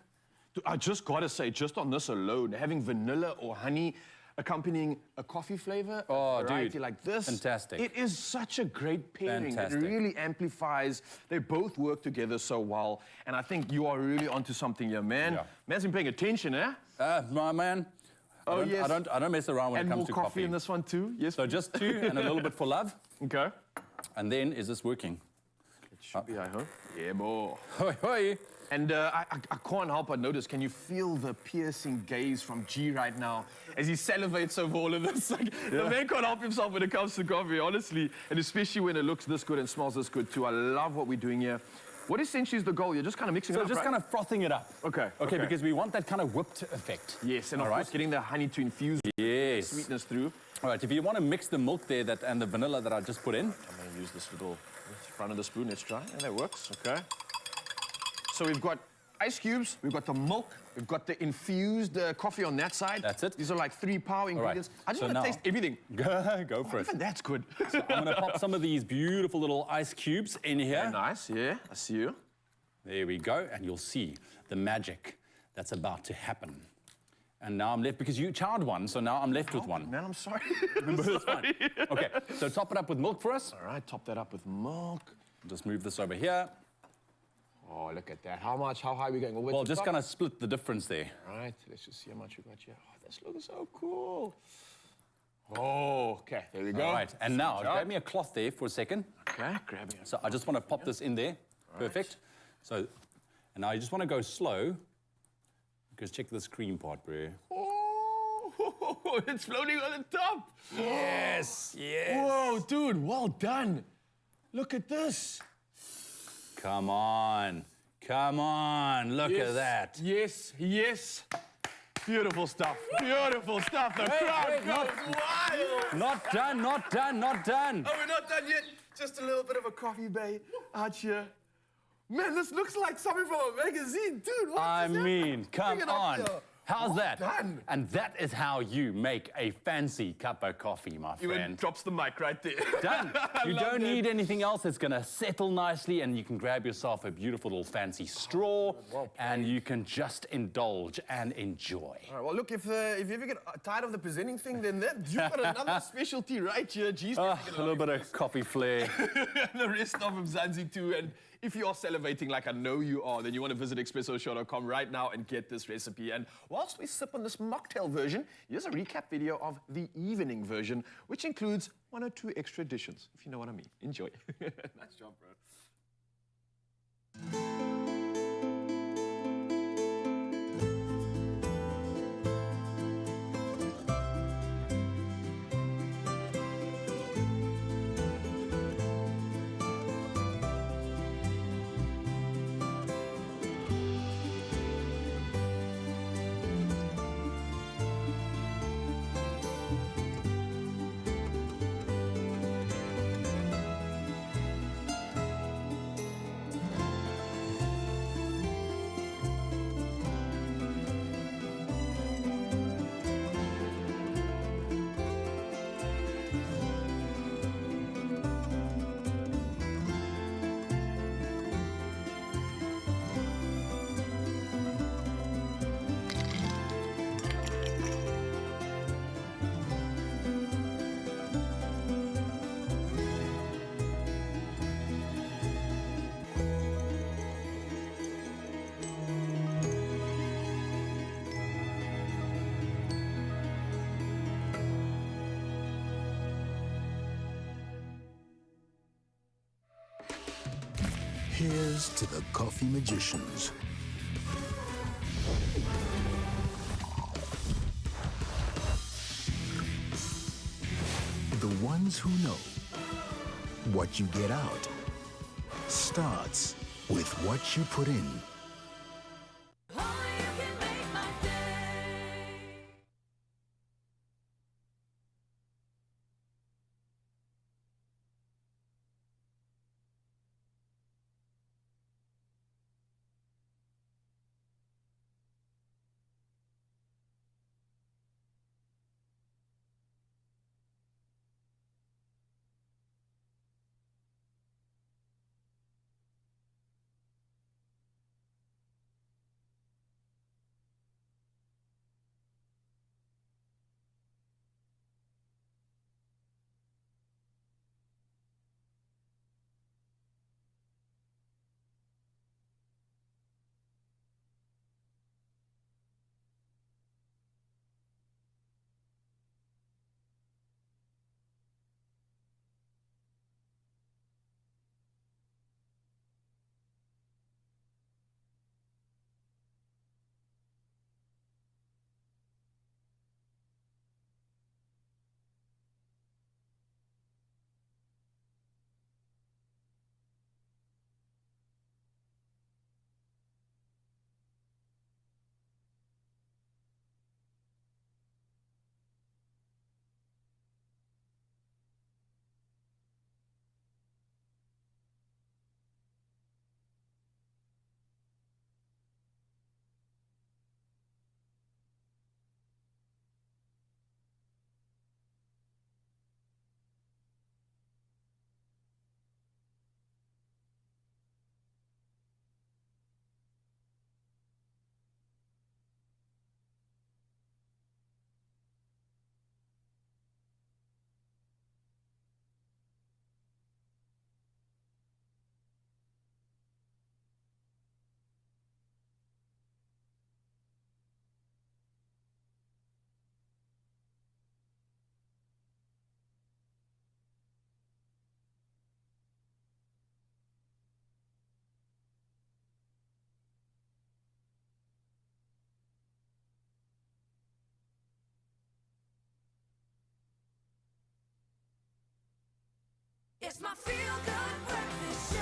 Speaker 2: Dude, I just gotta say, just on this alone, having vanilla or honey accompanying a coffee flavor, a variety like this.
Speaker 1: Fantastic.
Speaker 2: It is such a great pairing.
Speaker 1: Fantastic.
Speaker 2: It really amplifies. They both work together so well. And I think you are really onto something here, man.
Speaker 1: Yeah.
Speaker 2: Man's been paying attention, eh?
Speaker 1: My man.
Speaker 2: Yes.
Speaker 1: I don't mess around when
Speaker 2: and
Speaker 1: it comes
Speaker 2: more
Speaker 1: to
Speaker 2: coffee in this one too. Yes.
Speaker 1: So just 2 and a little bit for love.
Speaker 2: Okay.
Speaker 1: And then, is this working?
Speaker 2: It should be, I hope. Yeah, boy.
Speaker 1: Hoi, hoi.
Speaker 2: And I can't help but notice, can you feel the piercing gaze from G right now as he salivates over all of this? Like, the man can't help himself when it comes to coffee, honestly. And especially when it looks this good and smells this good too. I love what we're doing here. What essentially is the goal? You're just kind of mixing it up,
Speaker 1: So just
Speaker 2: right?
Speaker 1: kind of frothing it up.
Speaker 2: Okay.
Speaker 1: Okay, because we want that kind of whipped effect.
Speaker 2: Yes, and
Speaker 1: All
Speaker 2: of course
Speaker 1: right.
Speaker 2: getting the honey to infuse
Speaker 1: Yes.
Speaker 2: sweetness through.
Speaker 1: All right, if you want to mix the milk there and the vanilla that I just put in.
Speaker 2: I'm going to use this little front of the spoon. Let's try. And that works. Okay. So we've got ice cubes, we've got the milk, we've got the infused coffee on that side.
Speaker 1: That's it.
Speaker 2: These are like 3 power ingredients. I just want to taste everything.
Speaker 1: Go for it.
Speaker 2: Even that's good.
Speaker 1: So I'm going to pop some of these beautiful little ice cubes in here.
Speaker 2: Very nice, yeah. I see you.
Speaker 1: There we go, and you'll see the magic that's about to happen. And now I'm left, because you charred one, so now I'm left with one.
Speaker 2: Man, I'm sorry.
Speaker 1: It's fine. Okay, so top it up with milk for us.
Speaker 2: All right, top that up with milk.
Speaker 1: Just move this over here.
Speaker 2: Oh, look at that. How high are we going?
Speaker 1: Well, just kind of split the difference there.
Speaker 2: All right, let's just see how much we got here. Oh, this looks so cool. Oh, okay, there we go.
Speaker 1: All right, and now, grab me a cloth there for a second.
Speaker 2: Okay, grabbing it.
Speaker 1: So I just want to pop this in there. Perfect. So, and now you just want to go slow, because check this cream part, bro.
Speaker 2: Oh, it's floating on the top.
Speaker 1: Yes, yes.
Speaker 2: Whoa, dude, well done. Look at this.
Speaker 1: Come on. Come on. Look at that.
Speaker 2: Yes, yes. Beautiful stuff. Beautiful stuff. The crowd goes wild.
Speaker 1: Not done, not done, not done.
Speaker 2: Oh, we're not done yet. Just a little bit of a coffee bay out here. Man, this looks like something from a magazine, dude. What
Speaker 1: I
Speaker 2: is
Speaker 1: mean, come
Speaker 2: Bring it up
Speaker 1: on.
Speaker 2: here.
Speaker 1: How's
Speaker 2: Well
Speaker 1: that?
Speaker 2: done.
Speaker 1: And that is how you make a fancy cup of coffee, my
Speaker 2: Even
Speaker 1: friend.
Speaker 2: drops the mic right there.
Speaker 1: Done.
Speaker 2: I
Speaker 1: You
Speaker 2: love
Speaker 1: don't
Speaker 2: that.
Speaker 1: need anything else. It's going to settle nicely, and you can grab yourself a beautiful little fancy straw, and you can just indulge and enjoy.
Speaker 2: All right, well, look, if you ever get tired of the presenting thing, then you've got another specialty right here. Geez,
Speaker 1: A little bit of coffee flair.
Speaker 2: and the rest of Mzansi too. And if you are salivating like I know you are, then you want to visit expressoshow.com right now and get this recipe. And whilst we sip on this mocktail version, here's a recap video of the evening version, which includes 1 or 2 extra additions, if you know what I mean. Enjoy. Nice job, bro.
Speaker 4: Here's to the coffee magicians. The ones who know what you get out starts with what you put in.
Speaker 5: It's my feel-good breakfast show.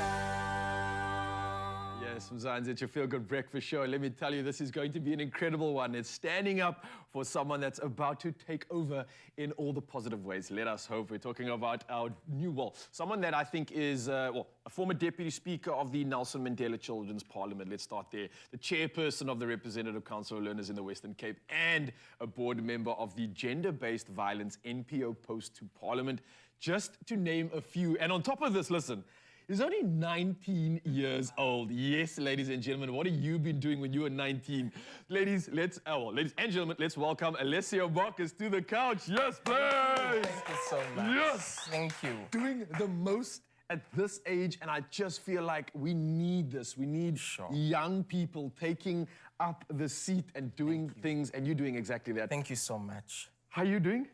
Speaker 2: Yes, Mzansi, it's your feel-good breakfast show. Let me tell you, this is going to be an incredible one. It's standing up for someone that's about to take over in all the positive ways. Let us hope. We're talking about our someone that I think is, a former Deputy Speaker of the Nelson Mandela Children's Parliament. Let's start there. The chairperson of the Representative Council of Learners in the Western Cape and a board member of the Gender-Based Violence NPO Post to Parliament, just to name a few. And on top of this, listen, he's only 19 years old. Yes, ladies and gentlemen, what have you been doing when you were 19? Ladies and gentlemen, let's welcome Alessio Marcus to the couch. Yes, please.
Speaker 11: Thank you so much.
Speaker 2: Yes.
Speaker 11: Thank you.
Speaker 2: Doing the most at this age, and I just feel like we need this. We need young people taking up the seat and doing things, and you're doing exactly that.
Speaker 11: Thank you so much.
Speaker 2: How are you doing?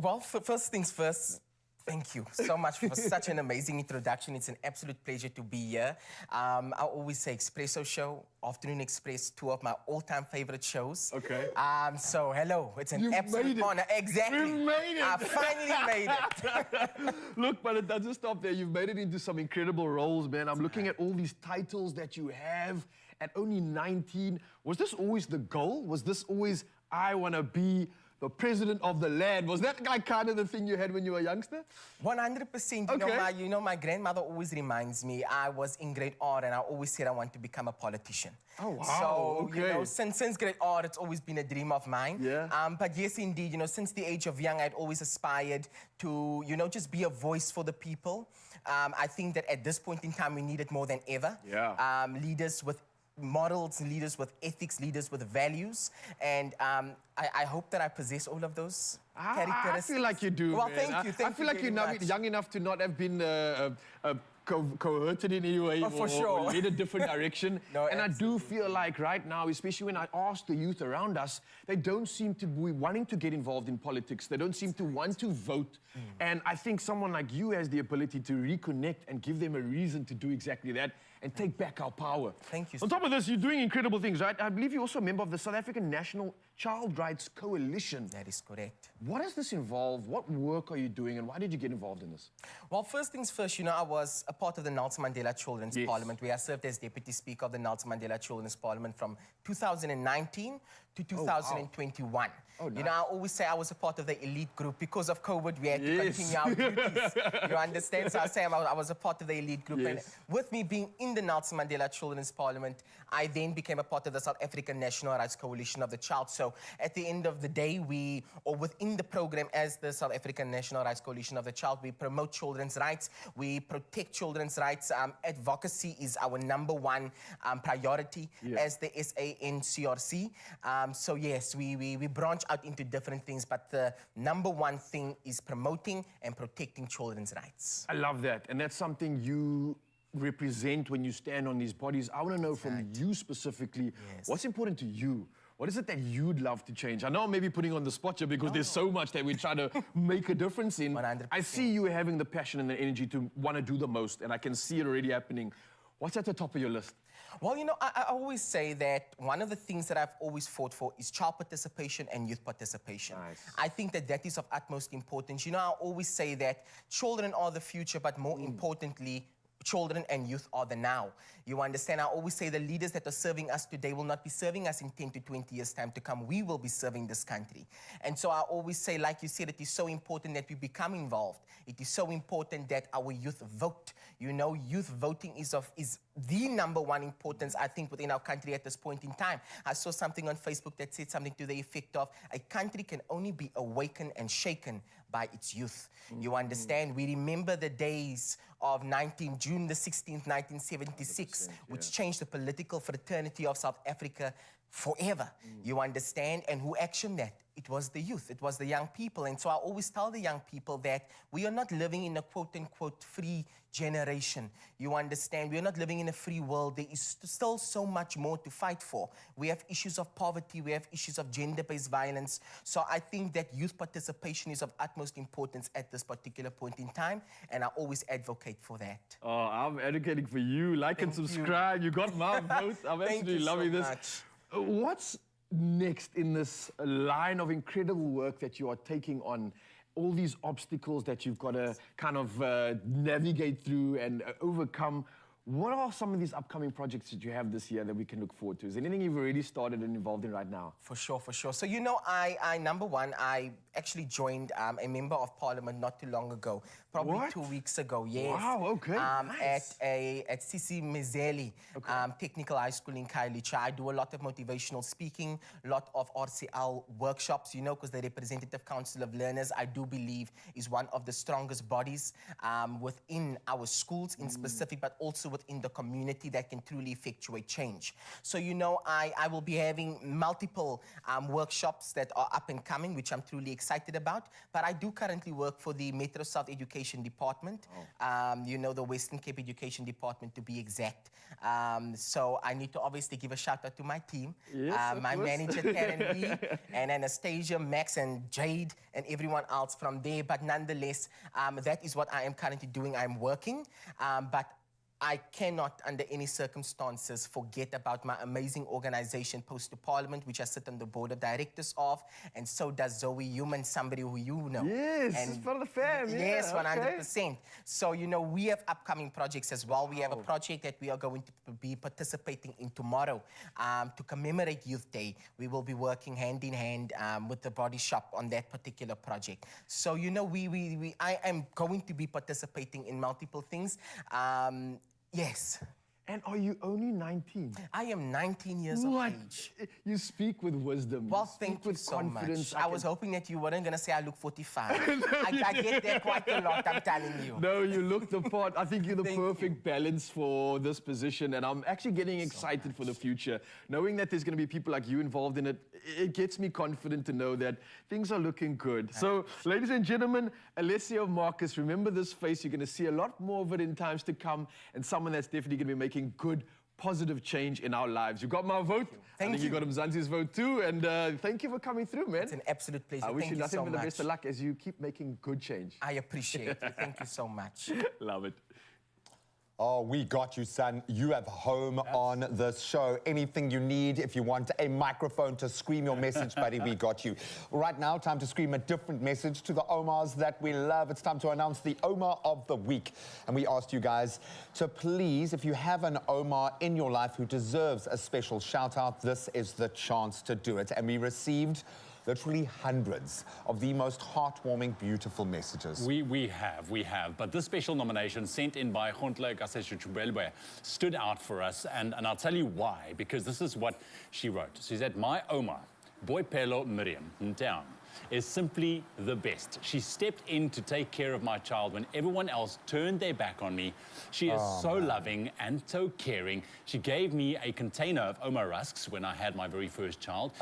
Speaker 11: Well, first things first, thank you so much for such an amazing introduction. It's an absolute pleasure to be here. I always say Expresso show, Afternoon Express, two of my all-time favorite shows.
Speaker 2: Okay.
Speaker 11: So hello, it's an absolute honor. Exactly.
Speaker 2: You've made it.
Speaker 11: I finally made it.
Speaker 2: Look, but it doesn't stop there. You've made it into some incredible roles, man. I'm looking at all these titles that you have at only 19. Was this always the goal? Was this always, I want to be the president of the land? Was that like kind of the thing you had when you were a youngster?
Speaker 11: 100%. You know, my grandmother always reminds me, I was in grade R and I always said I want to become a politician.
Speaker 2: Oh, wow.
Speaker 11: So, you know, since grade R, it's always been a dream of mine.
Speaker 2: Yeah.
Speaker 11: But yes, indeed, you know, since the age of young, I'd always aspired to, you know, just be a voice for the people. I think that at this point in time, we need it more than ever.
Speaker 2: Yeah.
Speaker 11: Leaders with morals, leaders with ethics, leaders with values. And I hope that I possess all of those characteristics.
Speaker 2: I feel like you do,
Speaker 11: Well,
Speaker 2: man.
Speaker 11: thank you.
Speaker 2: I feel like you're not young enough to not have been coerted in any way or led a different direction. And I do feel like right now, especially when I ask the youth around us, they don't seem to be wanting to get involved in politics. They don't seem to want to vote. And I think someone like you has the ability to reconnect and give them a reason to do exactly that and take back our power.
Speaker 11: Thank you.
Speaker 2: On top of this, you're doing incredible things, right? I believe you're also a member of the South African National Child Rights Coalition.
Speaker 11: That is correct.
Speaker 2: What does this involve? What work are you doing and why did you get involved in this?
Speaker 11: Well, first things first, you know, I was a part of the Nelson Mandela Children's Parliament, where I served as Deputy Speaker of the Nelson Mandela Children's Parliament from 2019 to 2021.
Speaker 2: Oh, nice.
Speaker 11: You know, I always say I was a part of the elite group. Because of COVID, we had to continue our duties. You understand? So I say I was a part of the elite group. And with me being in the Nelson Mandela Children's Parliament, I then became a part of the South African National Rights Coalition of the Child. So at the end of the day, within the program as the South African National Rights Coalition of the Child, we promote children's rights, we protect children's rights. Advocacy is our #1 priority as the SANCRC. So yes, we branch out into different things, but the #1 thing is promoting and protecting children's rights.
Speaker 2: I love that, and that's something you represent when you stand on these bodies. I want to know from you specifically, what's important to you? What is it that you'd love to change? I know I'm maybe putting on the spot here because there's so much that we try to make a difference in.
Speaker 11: 100%.
Speaker 2: I see you having the passion and the energy to want to do the most, and I can see it already happening. What's at the top of your list?
Speaker 11: Well, you know, I always say that one of the things that I've always fought for is child participation and youth participation.
Speaker 2: Nice.
Speaker 11: I think that that is of utmost importance. You know, I always say that children are the future, but more importantly, children and youth are the now. You understand? I always say the leaders that are serving us today will not be serving us in 10 to 20 years' time to come. We will be serving this country. And so I always say, like you said, it is so important that we become involved. It is so important that our youth vote. You know, youth voting is the #1 importance, I think, within our country at this point in time. I saw something on Facebook that said something to the effect of, a country can only be awakened and shaken by its youth. You understand? We remember the days of June the 16th, 1976, which changed the political fraternity of South Africa forever. You understand? And who actioned that? It was the youth. It was the young people. And so I always tell the young people that we are not living in a quote-unquote free generation. You understand? We are not living in a free world. There is still so much more to fight for. We have issues of poverty. We have issues of gender-based violence. So I think that youth participation is of utmost importance at this particular point in time, and I always advocate for that.
Speaker 2: Oh, I'm advocating for you. Like and subscribe. You got my vote. I'm absolutely loving this. What's next in this line of incredible work that you are taking on all these obstacles that you've got to kind of navigate through and overcome. What are some of these upcoming projects that you have this year that we can look forward to? Is there anything you've already started and involved in right now?
Speaker 11: For sure, for sure. So, you know, number one, I actually joined a member of parliament not too long ago, probably 2 weeks ago, yes.
Speaker 2: Wow, okay, nice.
Speaker 11: At Sisi Mizeli Technical High School in Khayelitsha. I do a lot of motivational speaking, a lot of RCL workshops, you know, because the Representative Council of Learners, I do believe, is one of the strongest bodies within our schools in specific, but also within the community that can truly effectuate change. So, you know, I will be having multiple workshops that are up and coming, which I'm truly excited about. But I do currently work for the Metro South Education Department, you know, the Western Cape Education Department to be exact. So I need to obviously give a shout out to my team, my manager, Karen Lee, and Anastasia, Max, and Jade, and everyone else from there. But nonetheless, that is what I am currently doing. I'm working, but I cannot, under any circumstances, forget about my amazing organization, Post to Parliament, which I sit on the board of directors of, and so does Zoe Human, somebody who you know.
Speaker 2: Yes,
Speaker 11: and
Speaker 2: it's part of the fam.
Speaker 11: Yes,
Speaker 2: yeah,
Speaker 11: 100%. So, you know, we have upcoming projects as well. We have a project that we are going to be participating in tomorrow to commemorate Youth Day. We will be working hand in hand with the body shop on that particular project. So, you know, I am going to be participating in multiple things. Yes.
Speaker 2: And are you only 19?
Speaker 11: I am 19 years of age.
Speaker 2: You speak with wisdom.
Speaker 11: Well, thank you so much. I was hoping that you weren't going to say I look 45.
Speaker 2: No,
Speaker 11: I get that quite a lot, I'm telling you.
Speaker 2: No, you look the part. I think you're the perfect balance for this position, and I'm actually getting excited for the future. Knowing that there's going to be people like you involved in it, it gets me confident to know that things are looking good. So, ladies and gentlemen, Alessio Marcus, remember this face. You're going to see a lot more of it in times to come, and someone that's definitely going to be making good, positive change in our lives. You got my vote.
Speaker 11: Thank you.
Speaker 2: I think you got Mzansi's vote too. And thank you for coming through, man.
Speaker 11: It's an absolute pleasure.
Speaker 2: I wish you nothing
Speaker 11: so
Speaker 2: but the
Speaker 11: much.
Speaker 2: best of luck as you keep making good change.
Speaker 11: I appreciate it. Thank you so much.
Speaker 2: Love it.
Speaker 3: Oh, we got you, son. You have home on this show. Anything you need, if you want a microphone to scream your message, buddy, we got you. Right now, time to scream a different message to the Omars that we love. It's time to announce the Omar of the Week. And we asked you guys to please, if you have an Omar in your life who deserves a special shout out, this is the chance to do it. And we received literally hundreds of the most heartwarming, beautiful messages.
Speaker 1: We have. But this special nomination sent in by Khontle Kaseshu stood out for us, and I'll tell you why, because this is what she wrote. She said, my Oma, Boipelo Miriam Ntown, is simply the best. She stepped in to take care of my child when everyone else turned their back on me. She is so loving and so caring. She gave me a container of Oma rusks when I had my very first child.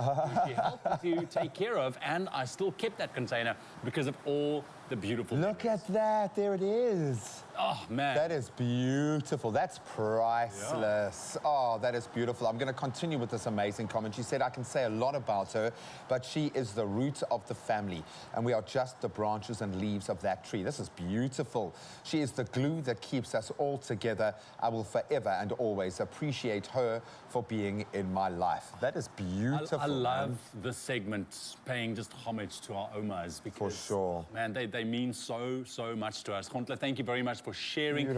Speaker 1: She helped me to take care of, and I still kept that container because of all the beautiful
Speaker 3: Look at that, there it is.
Speaker 1: Oh, man.
Speaker 3: That is beautiful. That's priceless. Yeah. Oh, that is beautiful. I'm going to continue with this amazing comment. She said, I can say a lot about her, but she is the root of the family, and we are just the branches and leaves of that tree. This is beautiful. She is the glue that keeps us all together. I will forever and always appreciate her for being in my life. That is beautiful.
Speaker 1: I love this segment paying just homage to our Omas because,
Speaker 3: for sure,
Speaker 1: man, they mean so much to us. Khontle, thank you very much for sharing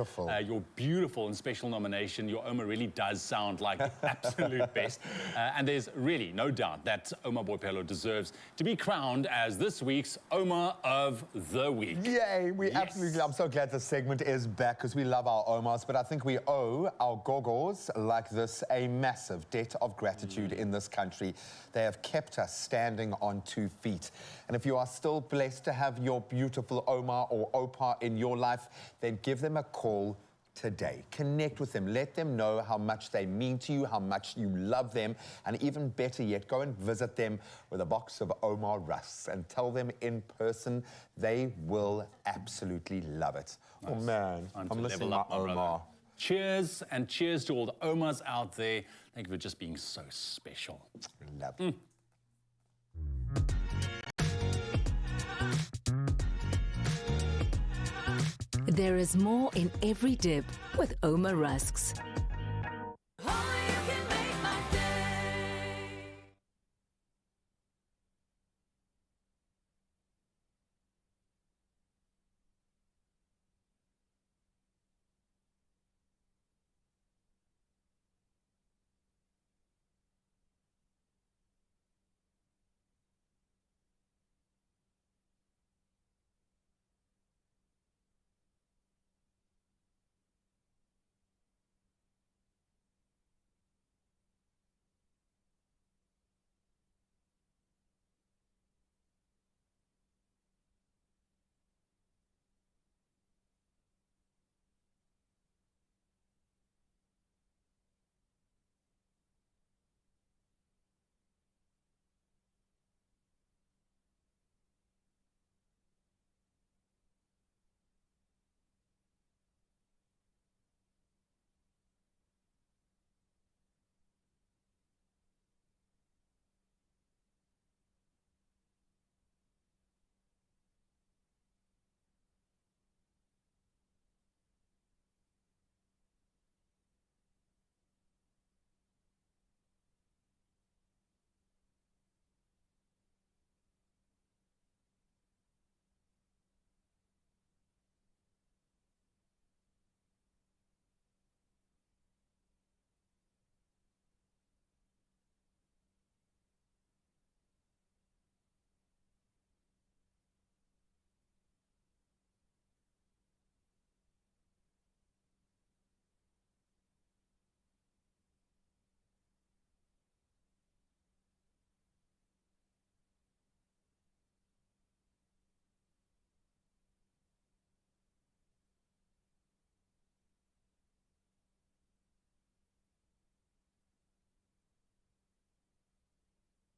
Speaker 1: your beautiful and special nomination. Your Oma really does sound like the absolute best. And there's really no doubt that Oma Boipelo deserves to be crowned as this week's Oma of the Week.
Speaker 3: Yay, absolutely, I'm so glad this segment is back because we love our Omas, but I think we owe our gogos like this a massive debt of gratitude in this country. They have kept us standing on 2 feet. And if you are still blessed to have your beautiful Oma or Opa in your life, then give them a call today. Connect with them. Let them know how much they mean to you, how much you love them, and even better yet, go and visit them with a box of Oma rusks and tell them in person. They will absolutely love it. Nice. Oh, man. I'm listening to my Oma.
Speaker 1: Cheers, and cheers to all the Omas out there. Thank you for just being so special.
Speaker 3: Love it.
Speaker 12: There is more in every dip with Oma rusks.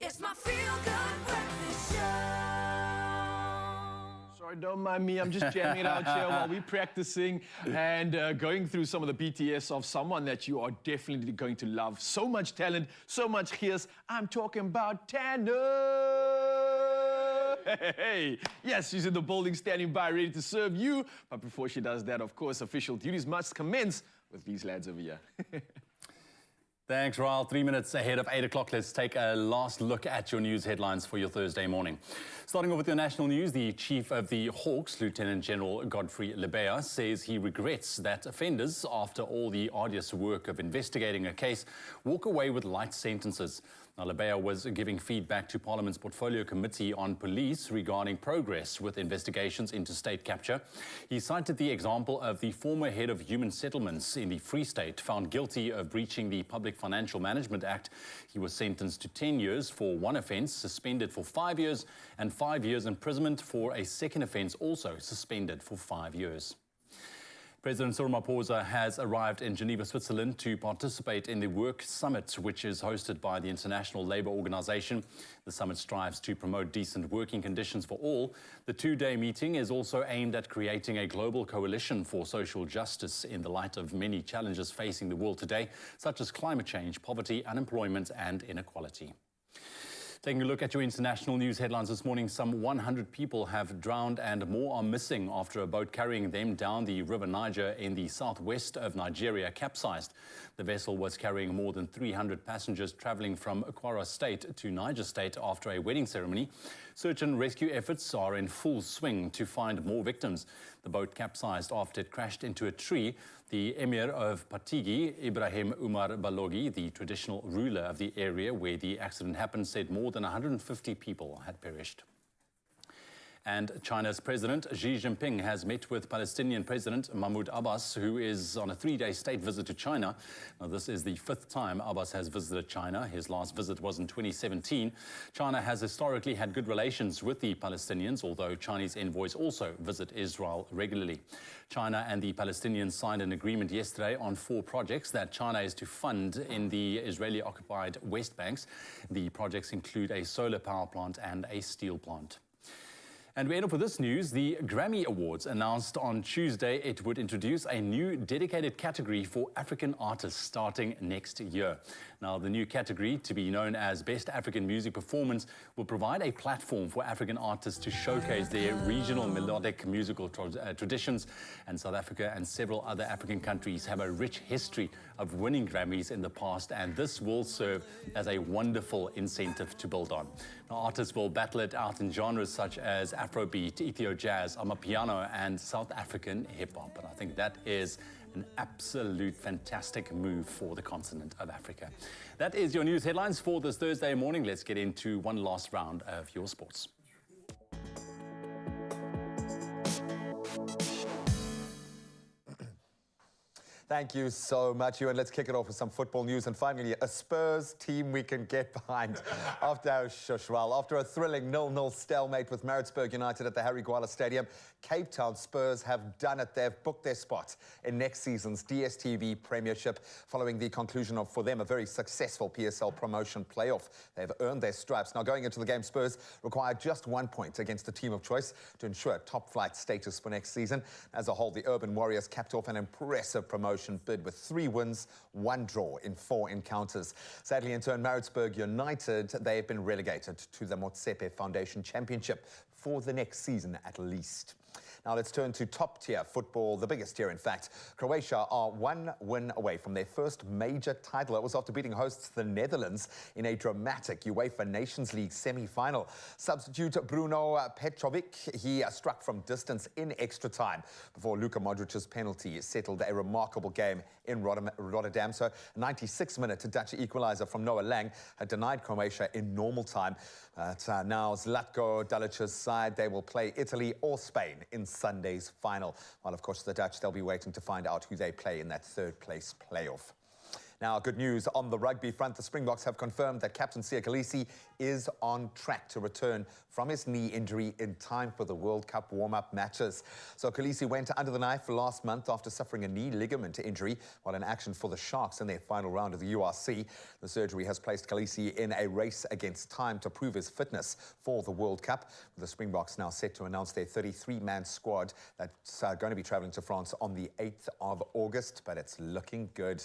Speaker 5: It's my feel-good breakfast show.
Speaker 2: Sorry, don't mind me. I'm just jamming it out here while we're practicing and going through some of the BTS of someone that you are definitely going to love. So much talent, so much hits. I'm talking about Tanner. Hey, yes, she's in the building, standing by, ready to serve you. But before she does that, of course, official duties must commence with these lads over here.
Speaker 1: Thanks, Ryle. 3 minutes ahead of 8 o'clock. Let's take a last look at your news headlines for your Thursday morning. Starting off with your national news, the chief of the Hawks, Lieutenant General Godfrey Lebeya, says he regrets that offenders, after all the arduous work of investigating a case, walk away with light sentences. Now, Lebeya was giving feedback to Parliament's Portfolio Committee on Police regarding progress with investigations into state capture. He cited the example of the former head of human settlements in the Free State, found guilty of breaching the Public Financial Management Act. He was sentenced to 10 years for one offence, suspended for 5 years, and 5 years imprisonment for a second offence, also suspended for 5 years. President Cyril Ramaphosa has arrived in Geneva, Switzerland to participate in the Work Summit, which is hosted by the International Labour Organization. The summit strives to promote decent working conditions for all. The two-day meeting is also aimed at creating a global coalition for social justice in the light of many challenges facing the world today, such as climate change, poverty, unemployment, and inequality. Taking a look at your international news headlines this morning, some 100 people have drowned and more are missing after a boat carrying them down the River Niger in the southwest of Nigeria capsized. The vessel was carrying more than 300 passengers traveling from Kwara State to Niger State after a wedding ceremony. Search and rescue efforts are in full swing to find more victims. The boat capsized after it crashed into a tree. The Emir of Patigi, Ibrahim Umar Balogi, the traditional ruler of the area where the accident happened, said more than 150 people had perished. And China's President Xi Jinping has met with Palestinian President Mahmoud Abbas, who is on a 3-day state visit to China. Now, this is the 5th time Abbas has visited China. His last visit was in 2017. China has historically had good relations with the Palestinians, although Chinese envoys also visit Israel regularly. China and the Palestinians signed an agreement yesterday on 4 projects that China is to fund in the Israeli-occupied West Banks. The projects include a solar power plant and a steel plant. And we end up with this news. The Grammy Awards announced on Tuesday it would introduce a new dedicated category for African artists starting next year. Now, the new category, to be known as Best African Music Performance, will provide a platform for African artists to showcase their regional melodic musical traditions. And South Africa and several other African countries have a rich history of winning Grammys in the past, and this will serve as a wonderful incentive to build on. Now, artists will battle it out in genres such as Afrobeat, Ethio Jazz, Amapiano, and South African hip-hop. And I think that is an absolute fantastic move for the continent of Africa. That is your news headlines for this Thursday morning. Let's get into one last round of your sports.
Speaker 3: Thank you so much, Ewan. Let's kick it off with some football news. And finally, a Spurs team we can get behind after a thrilling 0-0 stalemate with Maritzburg United at the Harry Gwala Stadium. Cape Town Spurs have done it. They've booked their spot in next season's DStv Premiership following the conclusion of, for them, a very successful PSL promotion playoff. They've earned their stripes. Now, going into the game, Spurs require just 1 point against the team of choice to ensure top-flight status for next season. As a whole, the Urban Warriors capped off an impressive promotion bid with 3 wins, 1 draw in 4 encounters. Sadly, in turn, Maritzburg United, they have been relegated to the Motsepe Foundation Championship for the next season at least. Now let's turn to top-tier football, the biggest tier, in fact. Croatia are 1 win away from their first major title. It was after beating hosts the Netherlands in a dramatic UEFA Nations League semi-final. Substitute Bruno Petrovic, he struck from distance in extra time before Luka Modric's penalty settled a remarkable game in Rotterdam. So a 96-minute Dutch equaliser from Noah Lang had denied Croatia in normal time. Now Zlatko Dalic's side, they will play Italy or Spain in Sunday's final. While, of course, the Dutch, they'll be waiting to find out who they play in that 3rd place playoff. Now, good news on the rugby front. The Springboks have confirmed that Captain Siya Kolisi is on track to return from his knee injury in time for the World Cup warm-up matches. So Kolisi went under the knife last month after suffering a knee ligament injury while in action for the Sharks in their final round of the URC. The surgery has placed Kolisi in a race against time to prove his fitness for the World Cup. The Springboks now set to announce their 33-man squad that's going to be travelling to France on the 8th of August, but it's looking good.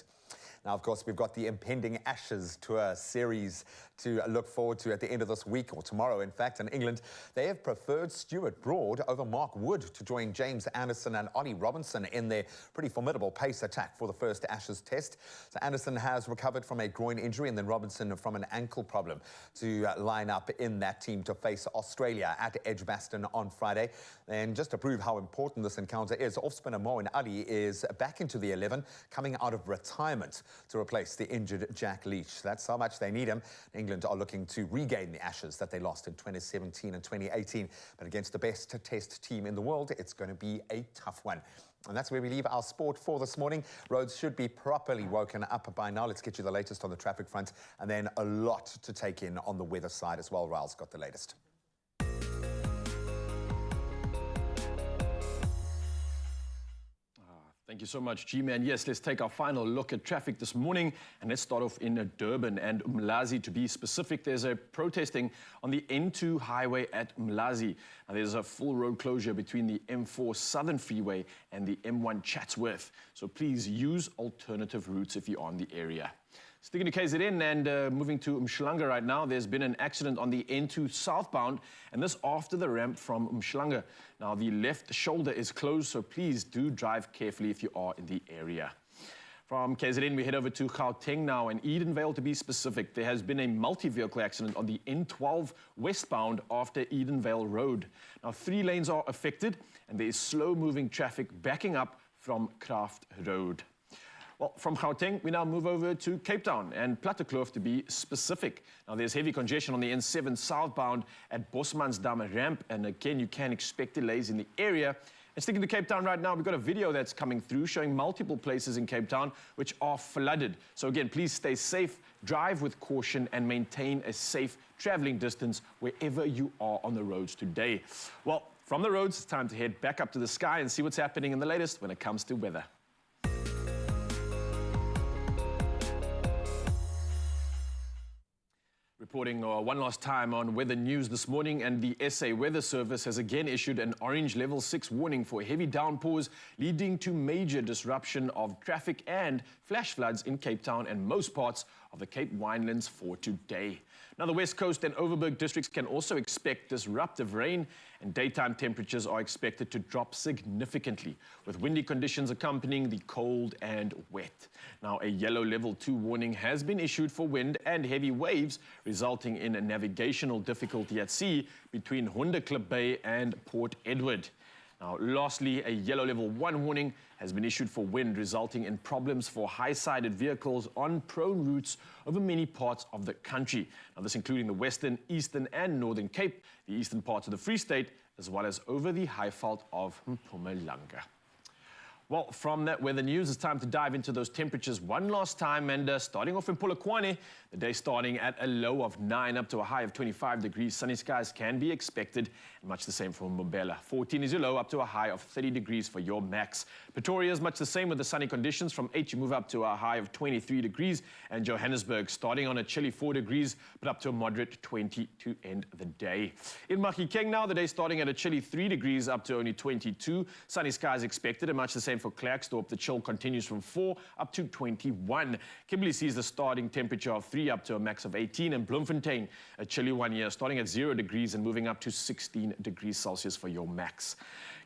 Speaker 3: Now, of course, we've got the impending Ashes Tour series to look forward to at the end of this week, or tomorrow, in fact. In England, they have preferred Stuart Broad over Mark Wood to join James Anderson and Ollie Robinson in their pretty formidable pace attack for the first Ashes test. So Anderson has recovered from a groin injury and then Robinson from an ankle problem to line up in that team to face Australia at Edgbaston on Friday. And just to prove how important this encounter is, off-spinner Moeen Ali is back into the 11, coming out of retirement to replace the injured Jack Leach. That's how much they need him. England are looking to regain the Ashes that they lost in 2017 and 2018. But against the best test team in the world, it's going to be a tough one. And that's where we leave our sport for this morning. Roads should be properly woken up by now. Let's get you the latest on the traffic front, and then a lot to take in on the weather side as well. Raul's got the latest.
Speaker 2: Thank you so much, G-Man. Yes, let's take our final look at traffic this morning, and let's start off in Durban and Umlazi. To be specific, there's a protesting on the N2 highway at Umlazi. Now, there's a full road closure between the M4 Southern Freeway and the M1 Chatsworth. So please use alternative routes if you're on the area. Sticking to KZN and moving to Umhlanga right now, there's been an accident on the N2 southbound, and this after the ramp from Umhlanga. Now, the left shoulder is closed, so please do drive carefully if you are in the area. From KZN, we head over to Gauteng now, and Edenvale to be specific. There has been a multi-vehicle accident on the N12 westbound after Edenvale Road. Now, 3 lanes are affected, and there is slow-moving traffic backing up from Kraft Road. Well, from Gauteng, we now move over to Cape Town and Plattekloof to be specific. Now, there's heavy congestion on the N7 southbound at Bosmansdam ramp, and again, you can expect delays in the area. And sticking to Cape Town right now, we've got a video that's coming through showing multiple places in Cape Town which are flooded. So again, please stay safe, drive with caution, and maintain a safe traveling distance wherever you are on the roads today. Well, from the roads, it's time to head back up to the sky and see what's happening in the latest when it comes to weather. Reporting one last time on weather news this morning, and the SA Weather Service has again issued an orange level 6 warning for heavy downpours, leading to major disruption of traffic and flash floods in Cape Town and most parts of the Cape Winelands for today. Now, the West Coast and Overberg districts can also expect disruptive rain, and daytime temperatures are expected to drop significantly, with windy conditions accompanying the cold and wet. Now, a yellow level 2 warning has been issued for wind and heavy waves, resulting in a navigational difficulty at sea between Hondeklip Bay and Port Edward. Now, lastly, a yellow level 1 warning has been issued for wind, resulting in problems for high-sided vehicles on prone routes over many parts of the country. Now, this including the Western, Eastern and Northern Cape, the eastern parts of the Free State, as well as over the Highveld of Mpumalanga. Well, from that weather news, it's time to dive into those temperatures one last time. And starting off in Polokwane, the day starting at a low of 9 up to a high of 25 degrees. Sunny skies can be expected, and much the same for Mbombela. 14 is your low up to a high of 30 degrees for your max. Pretoria is much the same with the sunny conditions. From 8 you move up to a high of 23 degrees. And Johannesburg starting on a chilly 4 degrees, but up to a moderate 20 to end the day. In Mahikeng now, the day starting at a chilly 3 degrees up to only 22. Sunny skies expected, and much the same for Klerksdorp. The chill continues from 4 up to 21. Kimberley sees the starting temperature of 3 up to a max of 18. And Bloemfontein, a chilly 1 here, starting at 0 degrees and moving up to 16 degrees Celsius for your max.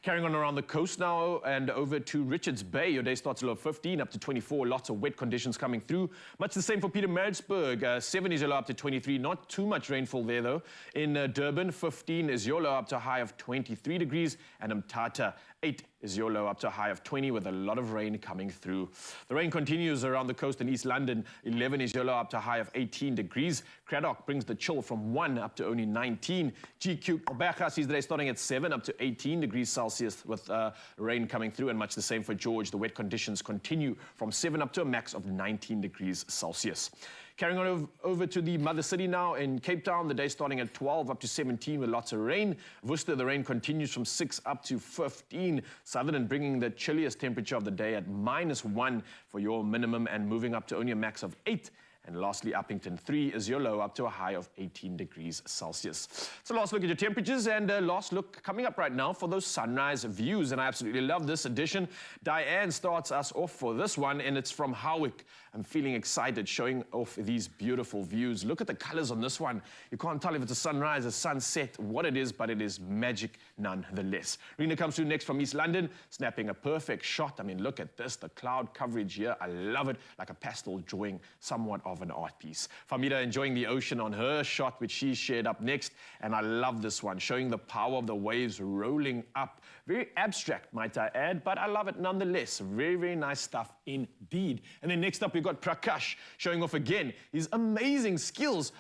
Speaker 2: Carrying on around the coast now and over to Richards Bay. Your day starts at low 15 up to 24. Lots of wet conditions coming through. Much the same for Pietermaritzburg. 7 is your low up to 23. Not too much rainfall there though. In Durban, 15 is your low up to a high of 23 degrees. And Mthatha, 8 is your low up to a high of 20 with a lot of rain coming through. The rain continues around the coast in East London. 11 is your low up to a high of 18 degrees. Cradock brings the chill from 1 up to only 19. GQ Gqeberha sees the day starting at 7 up to 18 degrees Celsius. Celsius with rain coming through, and much the same for George. The wet conditions continue from 7 up to a max of 19 degrees Celsius. Carrying on over to the mother city now in Cape Town, the day starting at 12 up to 17 with lots of rain. Worcester, the rain continues from 6 up to 15. Sutherland bringing the chilliest temperature of the day at -1 for your minimum and moving up to only a max of 8. And lastly, Uppington, 3 is your low, up to a high of 18 degrees Celsius. So last look at your temperatures, and last look coming up right now for those sunrise views. And I absolutely love this edition. Diane starts us off for this one, and it's from Howick. I'm feeling excited, showing off these beautiful views. Look at the colors on this one. You can't tell if it's a sunrise, a sunset, what it is, but it is magic nonetheless. Rena comes through next from East London, snapping a perfect shot. I mean, look at this, the cloud coverage here. I love it, like a pastel drawing, somewhat of an art piece. Famida enjoying the ocean on her shot, which she shared up next. And I love this one, showing the power of the waves rolling up. Very abstract, might I add, but I love it nonetheless. Very, very nice stuff indeed. And then next up, we've got Prakash showing off again his amazing skills.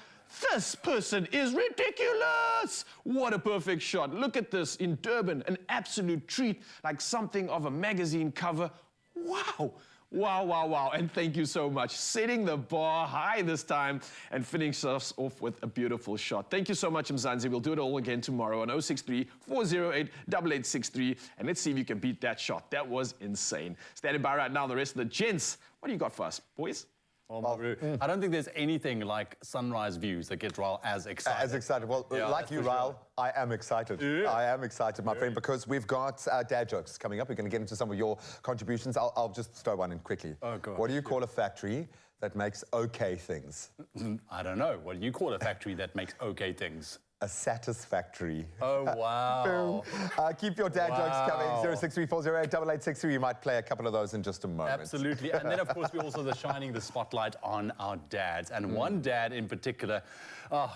Speaker 2: This person is ridiculous. What a perfect shot. Look at this in Durban, an absolute treat, like something of a magazine cover. Wow. Wow, wow, wow, and thank you so much. Setting the bar high this time and finishing us off with a beautiful shot. Thank you so much, Mzansi. We'll do it all again tomorrow on 063-408-8863, and let's see if you can beat that shot. That was insane. Standing by right now, the rest of the gents. What do you got for us, boys?
Speaker 1: Oh, Maru, I don't think there's anything like sunrise views that get Raul as excited.
Speaker 3: As excited. Well,
Speaker 1: Yeah,
Speaker 3: like you, Raul, I am excited.
Speaker 1: Yeah.
Speaker 3: I am excited, my friend, because we've got dad jokes coming up. We're going to get into some of your contributions. I'll just throw one in quickly.
Speaker 1: Oh, God.
Speaker 3: What do you call a factory that makes okay things?
Speaker 1: I don't know. What do you call a factory that makes okay things?
Speaker 3: A satisfactory.
Speaker 1: Oh, wow.
Speaker 3: Keep your dad jokes coming. 063-408-8863. You might play a couple of those in just a moment.
Speaker 1: Absolutely. And then, of course, we're also shining the spotlight on our dads. And one dad in particular,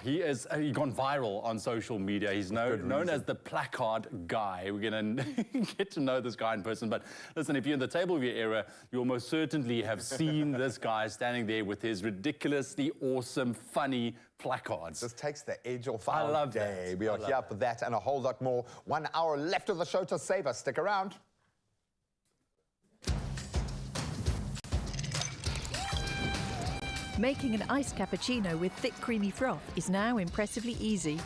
Speaker 1: he's gone viral on social media. He's known as the placard guy. We're going to get to know this guy in person. But listen, if you're in the table of your era, you'll most certainly have seen this guy standing there with his ridiculously awesome, funny placards.
Speaker 3: This takes the edge off our day. We are here for that and a whole lot more. 1 hour left of the show to save us. Stick around.
Speaker 13: Making an iced cappuccino with thick creamy froth is now impressively easy.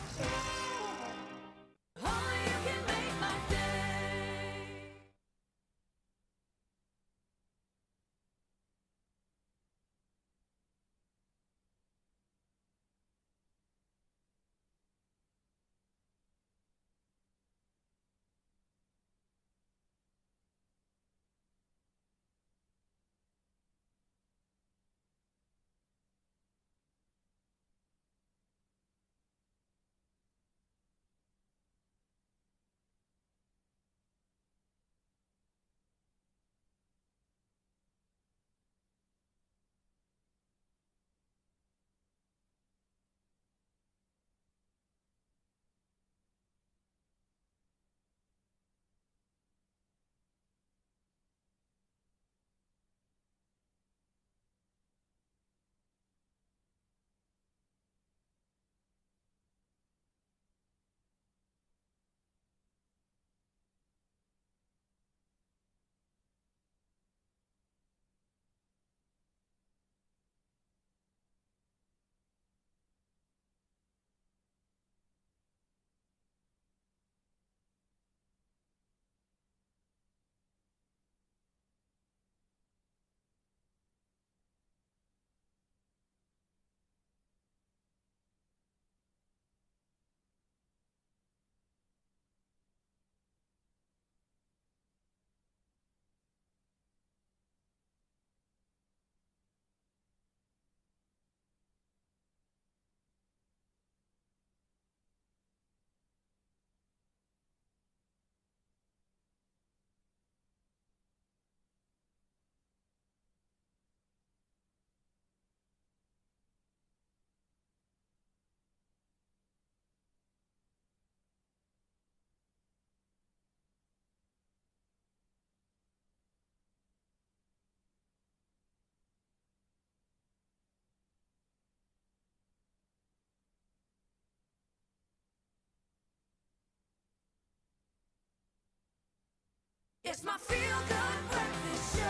Speaker 5: It's my feel-good breakfast show.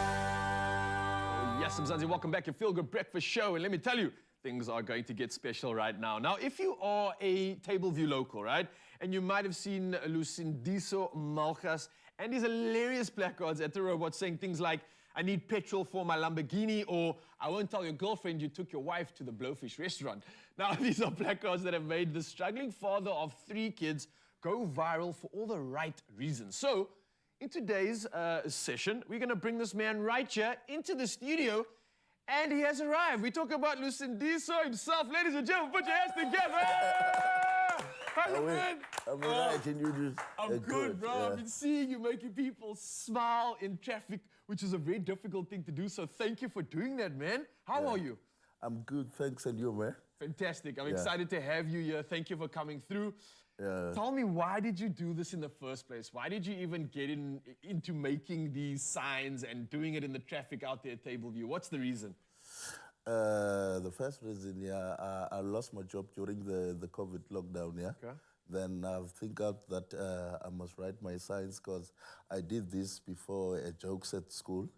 Speaker 2: Yes, Mzansi, welcome back to Feel Good Breakfast Show. And let me tell you, things are going to get special right now. Now, if you are a Tableview local, right, and you might have seen Lucindiso Malchas and his hilarious placards at the robot saying things like, I need petrol for my Lamborghini, or I won't tell your girlfriend you took your wife to the Blowfish restaurant. Now, these are placards that have made the struggling father of 3 kids go viral for all the right reasons. So, in today's session, we're going to bring this man right here into the studio, and he has arrived. We talk about Lucindiso himself. Ladies and gentlemen, put your hands together. How you man?
Speaker 14: I'm alright, and you just...
Speaker 2: I'm good, bro.
Speaker 14: Yeah.
Speaker 2: I've been seeing you making people smile in traffic, which is a very difficult thing to do, so thank you for doing that, man. How are you?
Speaker 14: I'm good, thanks, and you, man?
Speaker 2: Fantastic. I'm excited to have you here. Thank you for coming through.
Speaker 14: Yeah.
Speaker 2: Tell me, why did you do this in the first place? Why did you even get into making these signs and doing it in the traffic out there at Tableview? What's the reason?
Speaker 14: The first reason, I lost my job during the COVID lockdown,
Speaker 2: Okay.
Speaker 14: Then I think out that I must write my signs because I did this before a jokes at school.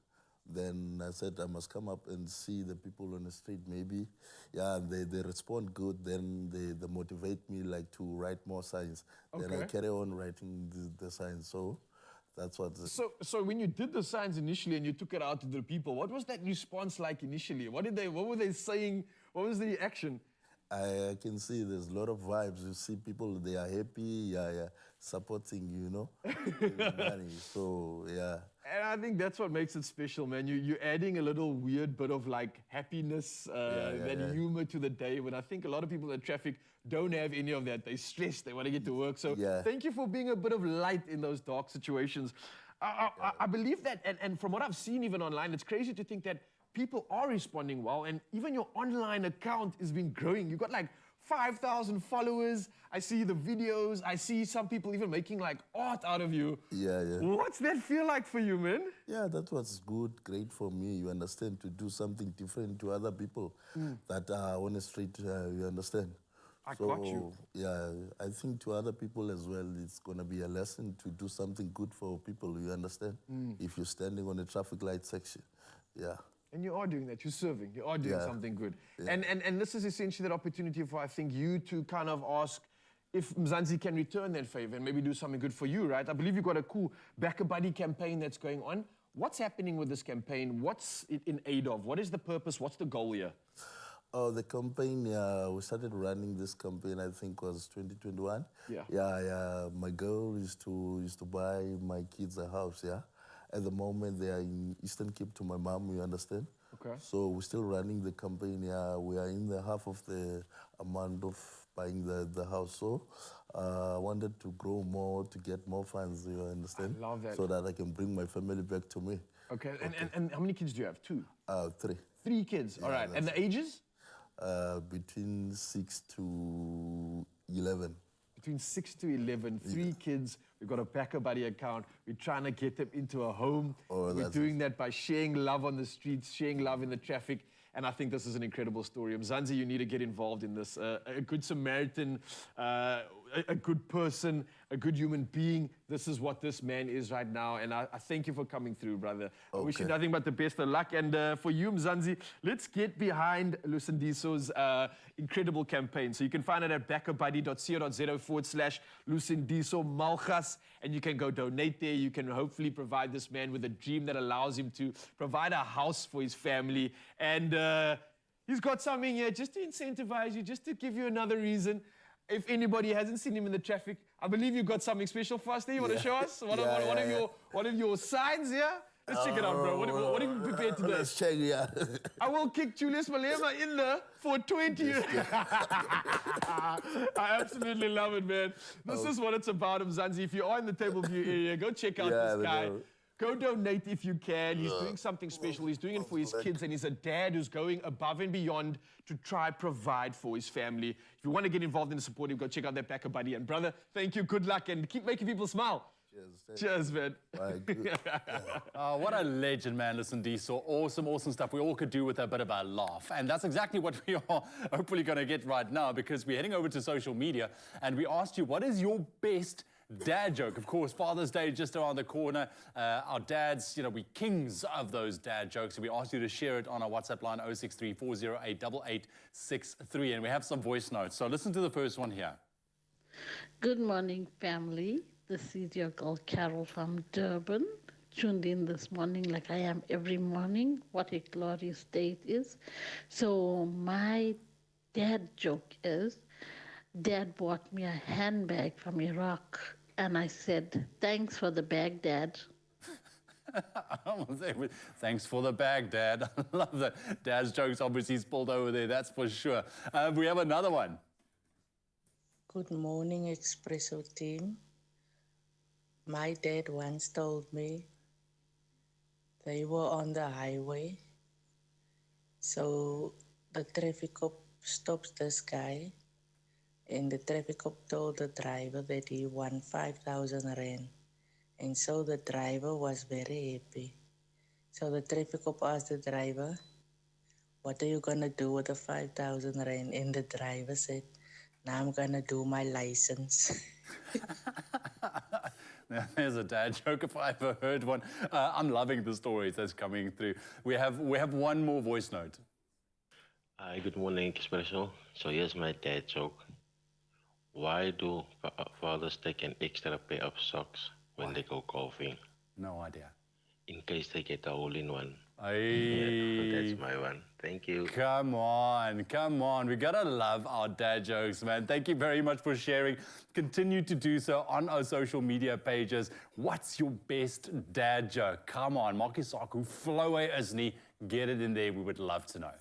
Speaker 14: Then I said I must come up and see the people on the street maybe. Yeah, and they respond good, then they motivate me like to write more signs. Then I
Speaker 2: Okay.
Speaker 14: carry on writing the signs, so that's what...
Speaker 2: So when you did the signs initially and you took it out to the people, what was that response like initially? What were they saying? What was the reaction?
Speaker 14: I can see there's a lot of vibes. You see people, they are happy, supporting, you know, money. So, yeah.
Speaker 2: And I think that's what makes it special, man. You're adding a little weird bit of like happiness, humor to the day, when I think a lot of people in traffic don't have any of that. They're stressed, they want to get to work. So thank you for being a bit of light in those dark situations. I believe that, and from what I've seen even online, it's crazy to think that people are responding well, and even your online account has been growing. You've got like 5,000 followers. I see the videos. I see some people even making like art out of you.
Speaker 14: Yeah.
Speaker 2: What's that feel like for you, man?
Speaker 14: Yeah, that was good, great for me, you understand, to do something different to other people that are on the street, you understand.
Speaker 2: I got you.
Speaker 14: Yeah, I think to other people as well, it's going to be a lesson to do something good for people, you understand, if you're standing on a traffic light section. Yeah.
Speaker 2: And you are doing that, you're serving, you are doing something good.
Speaker 14: Yeah.
Speaker 2: And this is essentially that opportunity for, I think, you to kind of ask if Mzansi can return that favor and maybe do something good for you, right? I believe you've got a cool Back a Buddy campaign that's going on. What's happening with this campaign? What's it in aid of? What is the purpose? What's the goal here?
Speaker 14: Oh, the campaign, we started running this campaign, I think was 2021.
Speaker 2: Yeah.
Speaker 14: My goal is to buy my kids a house, At the moment, they are in Eastern Cape to my mom, you understand?
Speaker 2: Okay.
Speaker 14: So we're still running the campaign, We are in the half of the amount of buying the house. So I wanted to grow more, to get more funds, you understand?
Speaker 2: I love that.
Speaker 14: So that I can bring my family back to me.
Speaker 2: Okay, and how many kids do you have? 2?
Speaker 14: 3.
Speaker 2: 3 kids, all right. And the ages?
Speaker 14: Between 6 to 11.
Speaker 2: Between 6 to 11, 3 kids. We've got a Back a Buddy account. We're trying to get them into a home. We're doing that by sharing love on the streets, sharing love in the traffic. And I think this is an incredible story. Mzansi, you need to get involved in this. A good Samaritan, a good person, a good human being. This is what this man is right now. And I thank you for coming through, brother. I wish you nothing but the best of luck. And for you, Mzansi, let's get behind Lucindiso's incredible campaign. So you can find it at backabuddy.co.za/Lucindiso Malchas. And you can go donate there. You can hopefully provide this man with a dream that allows him to provide a house for his family. And he's got something here just to incentivize you, just to give you another reason. If anybody hasn't seen him in the traffic, I believe you've got something special for us there. You want to show us one of your signs here? Let's check it out, bro. What have you prepared today?
Speaker 14: Let's check,
Speaker 2: I will kick Julius Malema in there for 20. I absolutely love it, man. This is what it's about, Mzansi. If you are in the Tableview area, go check out this guy. Go donate if you can. He's doing something special. He's doing it for his kids, and he's a dad who's going above and beyond to try provide for his family. If you want to get involved in the support, go check out that Back a Buddy. And brother, thank you. Good luck, and keep making people smile. Cheers, man.
Speaker 1: What a legend, man. Listen, Diesel. Awesome stuff. We all could do with a bit of a laugh. And that's exactly what we are hopefully going to get right now, because we're heading over to social media and we asked you, what is your best dad joke. Of course, Father's Day just around the corner. Our dads, you know, we're kings of those dad jokes. So we asked you to share it on our WhatsApp line 063 408 8863. And we have some voice notes. So listen to the first one here.
Speaker 15: Good morning, family. This is your girl Carol from Durban. Tuned in this morning like I am every morning. What a glorious day it is. So my dad joke is, Dad bought me a handbag from Iraq, and I said, thanks for the bag, Dad.
Speaker 1: Thanks for the bag, Dad. I love that. Dad's jokes obviously spilled over there, that's for sure. We have another one.
Speaker 16: Good morning, Expresso team. My dad once told me they were on the highway. So the traffic cop stops this guy, and the traffic cop told the driver that he won 5,000 rand. And so the driver was very happy. So the traffic cop asked the driver, what are you gonna do with the 5,000 rand? And the driver said, now I'm gonna do my license.
Speaker 1: There's a dad joke if I ever heard one. I'm loving the stories that's coming through. We have one more voice note.
Speaker 17: Hi, good morning, Expresso. So here's my dad joke. Why do fathers take an extra pair of socks when they go golfing?
Speaker 1: No idea.
Speaker 17: In case they get a hole-in-one.
Speaker 1: Aye.
Speaker 17: That's my one. Thank you.
Speaker 1: Come on, come on. We gotta love our dad jokes, man. Thank you very much for sharing. Continue to do so on our social media pages. What's your best dad joke? Come on, Maki Saku, flow away Isni. Get it in there. We would love to know.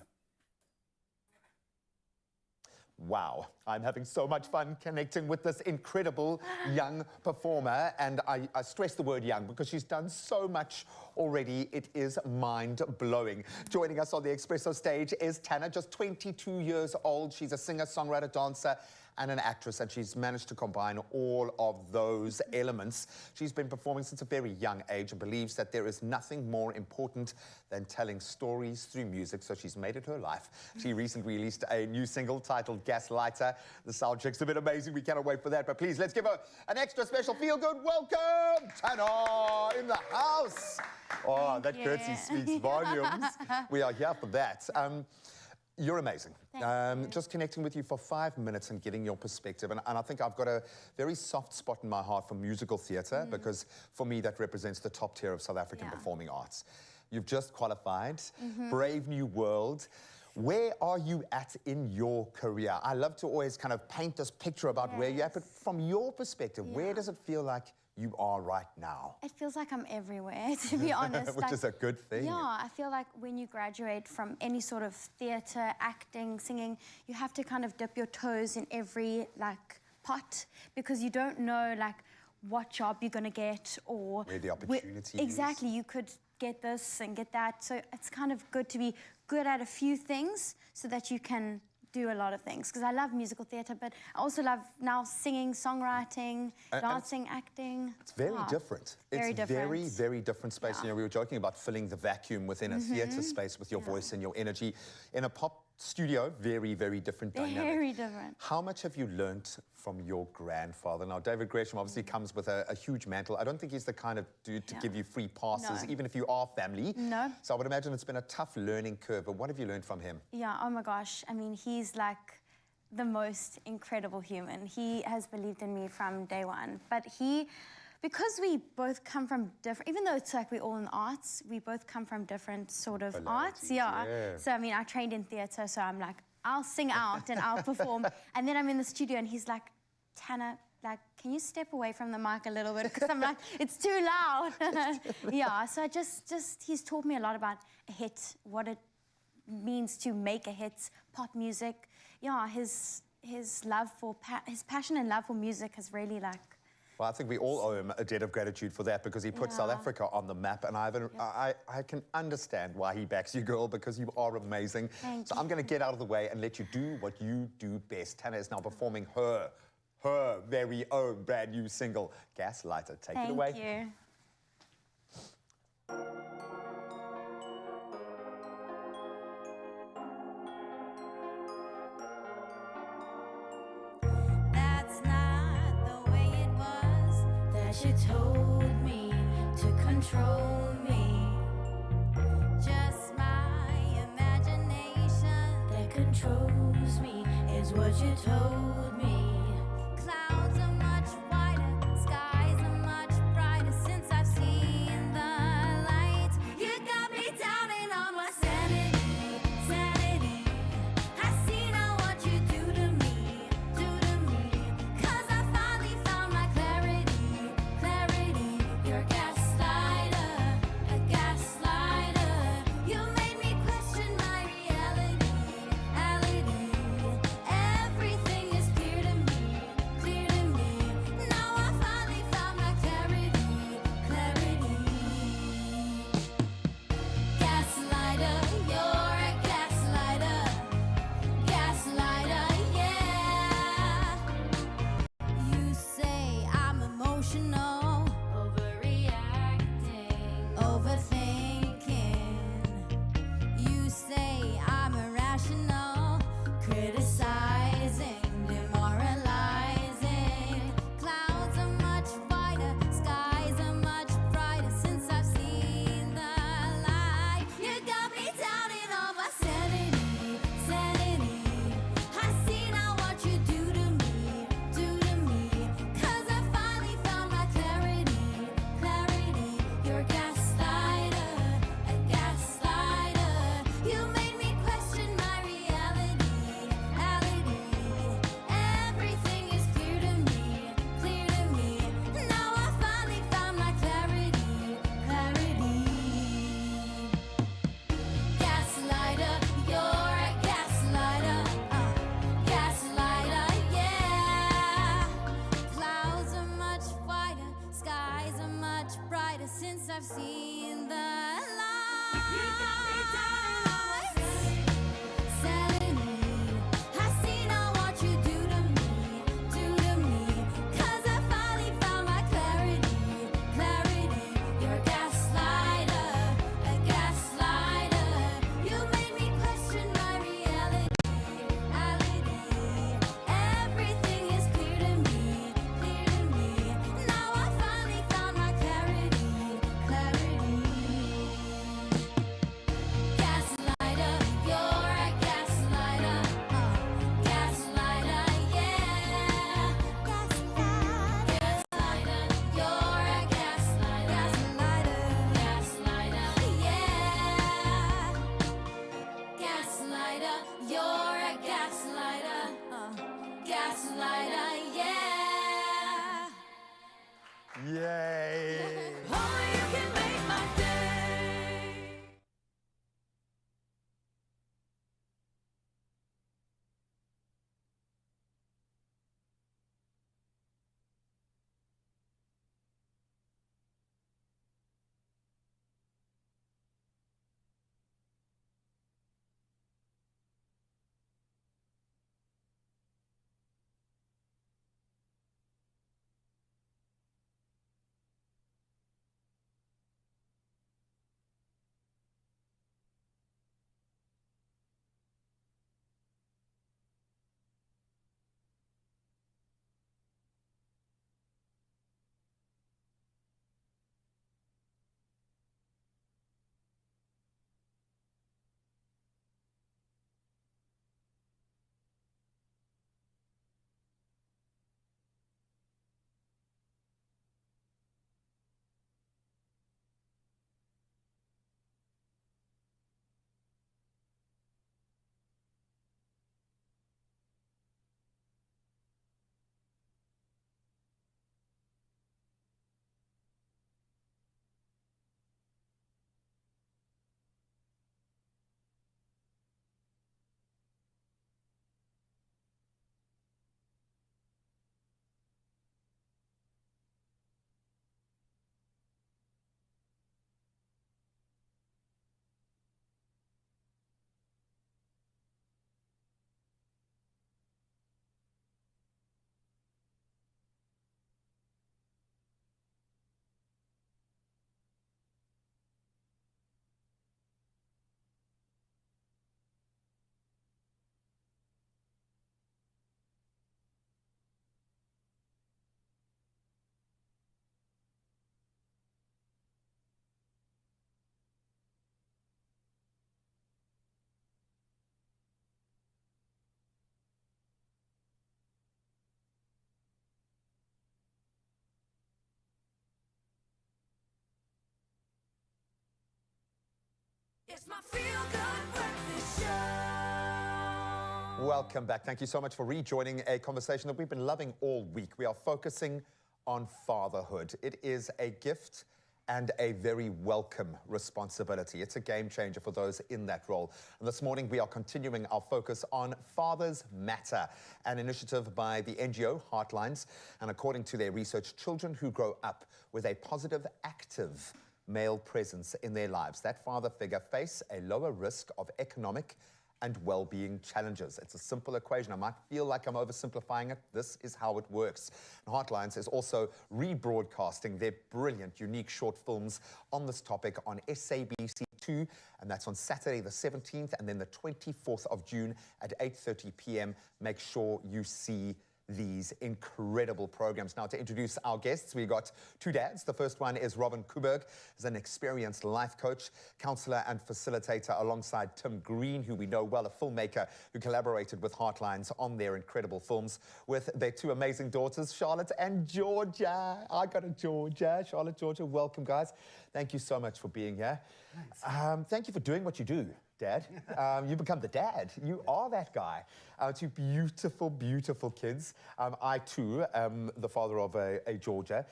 Speaker 3: Wow, I'm having so much fun connecting with this incredible young performer. And I stress the word young because she's done so much already. It is mind-blowing. Joining us on the Expresso stage is Tana, just 22 years old. She's a singer, songwriter, dancer, and an actress, and she's managed to combine all of those elements. She's been performing since a very young age and believes that there is nothing more important than telling stories through music, so she's made it her life. She recently released a new single titled Gaslighter. The sound check's a bit amazing. We cannot wait for that, but please, let's give her an extra special feel-good welcome. Tana in the house. Oh, that curtsy speaks volumes. We are here for that. You're amazing. Just connecting with you for 5 minutes and getting your perspective. And I think I've got a very soft spot in my heart for musical theatre because for me that represents the top tier of South African performing arts. You've just qualified, Brave New World. Where are you at in your career? I love to always kind of paint this picture about where you're at, but from your perspective, where does it feel like you are right now?
Speaker 18: It feels like I'm everywhere, to be honest.
Speaker 3: Which is a good thing.
Speaker 18: Yeah, I feel like when you graduate from any sort of theatre, acting, singing, you have to kind of dip your toes in every, like, pot because you don't know, like, what job you're going to get or...
Speaker 3: Where the opportunity
Speaker 18: Exactly, you could get this and get that. So it's kind of good to be good at a few things so that you can do a lot of things because I love musical theatre, but I also love now singing, songwriting, dancing, acting.
Speaker 3: It's very different.
Speaker 18: Very
Speaker 3: it's
Speaker 18: different.
Speaker 3: very different space. You know, we were joking about filling the vacuum within a theatre space with your voice and your energy. In a pop studio, very different dynamic.
Speaker 18: Very different.
Speaker 3: How much have you learnt from your grandfather? Now, David Gresham obviously comes with a huge mantle. I don't think he's the kind of dude to give you free passes, even if you are family.
Speaker 18: No.
Speaker 3: So I would imagine it's been a tough learning curve, but what have you learned from him?
Speaker 18: Yeah, oh my gosh. I mean, he's like the most incredible human. He has believed in me from day one. But because we both come from different, even though it's like we're all in arts, we both come from different sort of arts. Yeah. So, I mean, I trained in theatre, so I'm like, I'll sing out and I'll perform. And then I'm in the studio and he's like, Tana, like, can you step away from the mic a little bit? Because I'm like, it's too loud. Yeah, so I he's taught me a lot about a hit, what it means to make a hit, pop music. Yeah, his love for, his passion and love for music has really like...
Speaker 3: Well, I think we all owe him a debt of gratitude for that because he put South Africa on the map, and I can understand why he backs you, girl, because you are amazing.
Speaker 18: Thank
Speaker 3: you. I'm going to get out of the way and let you do what you do best. Tana is now performing her very own brand new single, Gaslighter. Take it away.
Speaker 18: Thank you.
Speaker 19: That's not the way it was.
Speaker 5: what you told me to control me. Just my imagination that controls me is what you told me. Clouds are much whiter, skies are much brighter since I've seen the light. You got me doubting on my sanity, sanity. I see now what you do to me, do to me. 'Cause I finally found my clarity, clarity. You're a gaslighter, a gaslighter. You made me question my reality, reality. Everything is clear to me, clear to me. Now I finally found my clarity, clarity. Gaslighter, you're a gaslighter. Gaslighter, yeah. You say I'm emotional, overreacting, overthinking. You say I'm irrational, criticizing, demoralizing. Clouds are much whiter, skies are much brighter since I've seen the light. You got me doubting on my sanity, sanity. I see now what you do to me, do to me. 'Cause I finally found my clarity, clarity. You're a gaslighter, a gaslighter. You made me question my reality, reality. Everything is clear to me, clear to me. Now I finally found my clarity, clarity. Gaslighter, you're a gaslighter, gaslighter, yeah. Clouds are much whiter, skies are much brighter since I've seen the light. You got me doubting on my sanity. I see now what you do to me, do to me. 'Cause I finally found my clarity, clarity. You're a gaslighter, a gaslighter. You made me question my reality, reality. Everything is clear to me, clear to me. Now I finally found my clarity, clarity. Gaslighter, you're a gaslighter, gaslighter, yeah. Gaslighter, you're a gaslighter, gaslighter, yeah. Gaslighter, you're a gaslighter, gaslighter, yeah.
Speaker 3: Yay!
Speaker 5: Only you can make my day. It's my feel-good breakfast show.
Speaker 3: Welcome back. Thank you so much for rejoining a conversation that we've been loving all week. We are focusing on fatherhood. It is a gift and a very welcome responsibility. It's a game changer for those in that role. And this morning, we are continuing our focus on Fathers Matter, an initiative by the NGO Heartlines. And according to their research, children who grow up with a positive, active male presence in their lives, that father figure face a lower risk of economic and well-being challenges. It's a simple equation. I might feel like I'm oversimplifying it. This is how it works. And Heartlines is also rebroadcasting their brilliant, unique short films on this topic on SABC2, and that's on Saturday the 17th and then the 24th of June at 8:30 p.m. Make sure you see these incredible programs. Now, to introduce our guests, we got two dads. The first one is Robin Kuberg, who's an experienced life coach, counselor, and facilitator, alongside Tim Green, who we know well, a filmmaker who collaborated with Heartlines on their incredible films, with their two amazing daughters, Charlotte and Georgia. I got a Georgia. Charlotte, Georgia, welcome, guys. Thank you so much for being here. Thank you for doing what you do, Dad. You become the dad. You are that guy. Two beautiful, beautiful kids. I, too, am the father of a Georgia.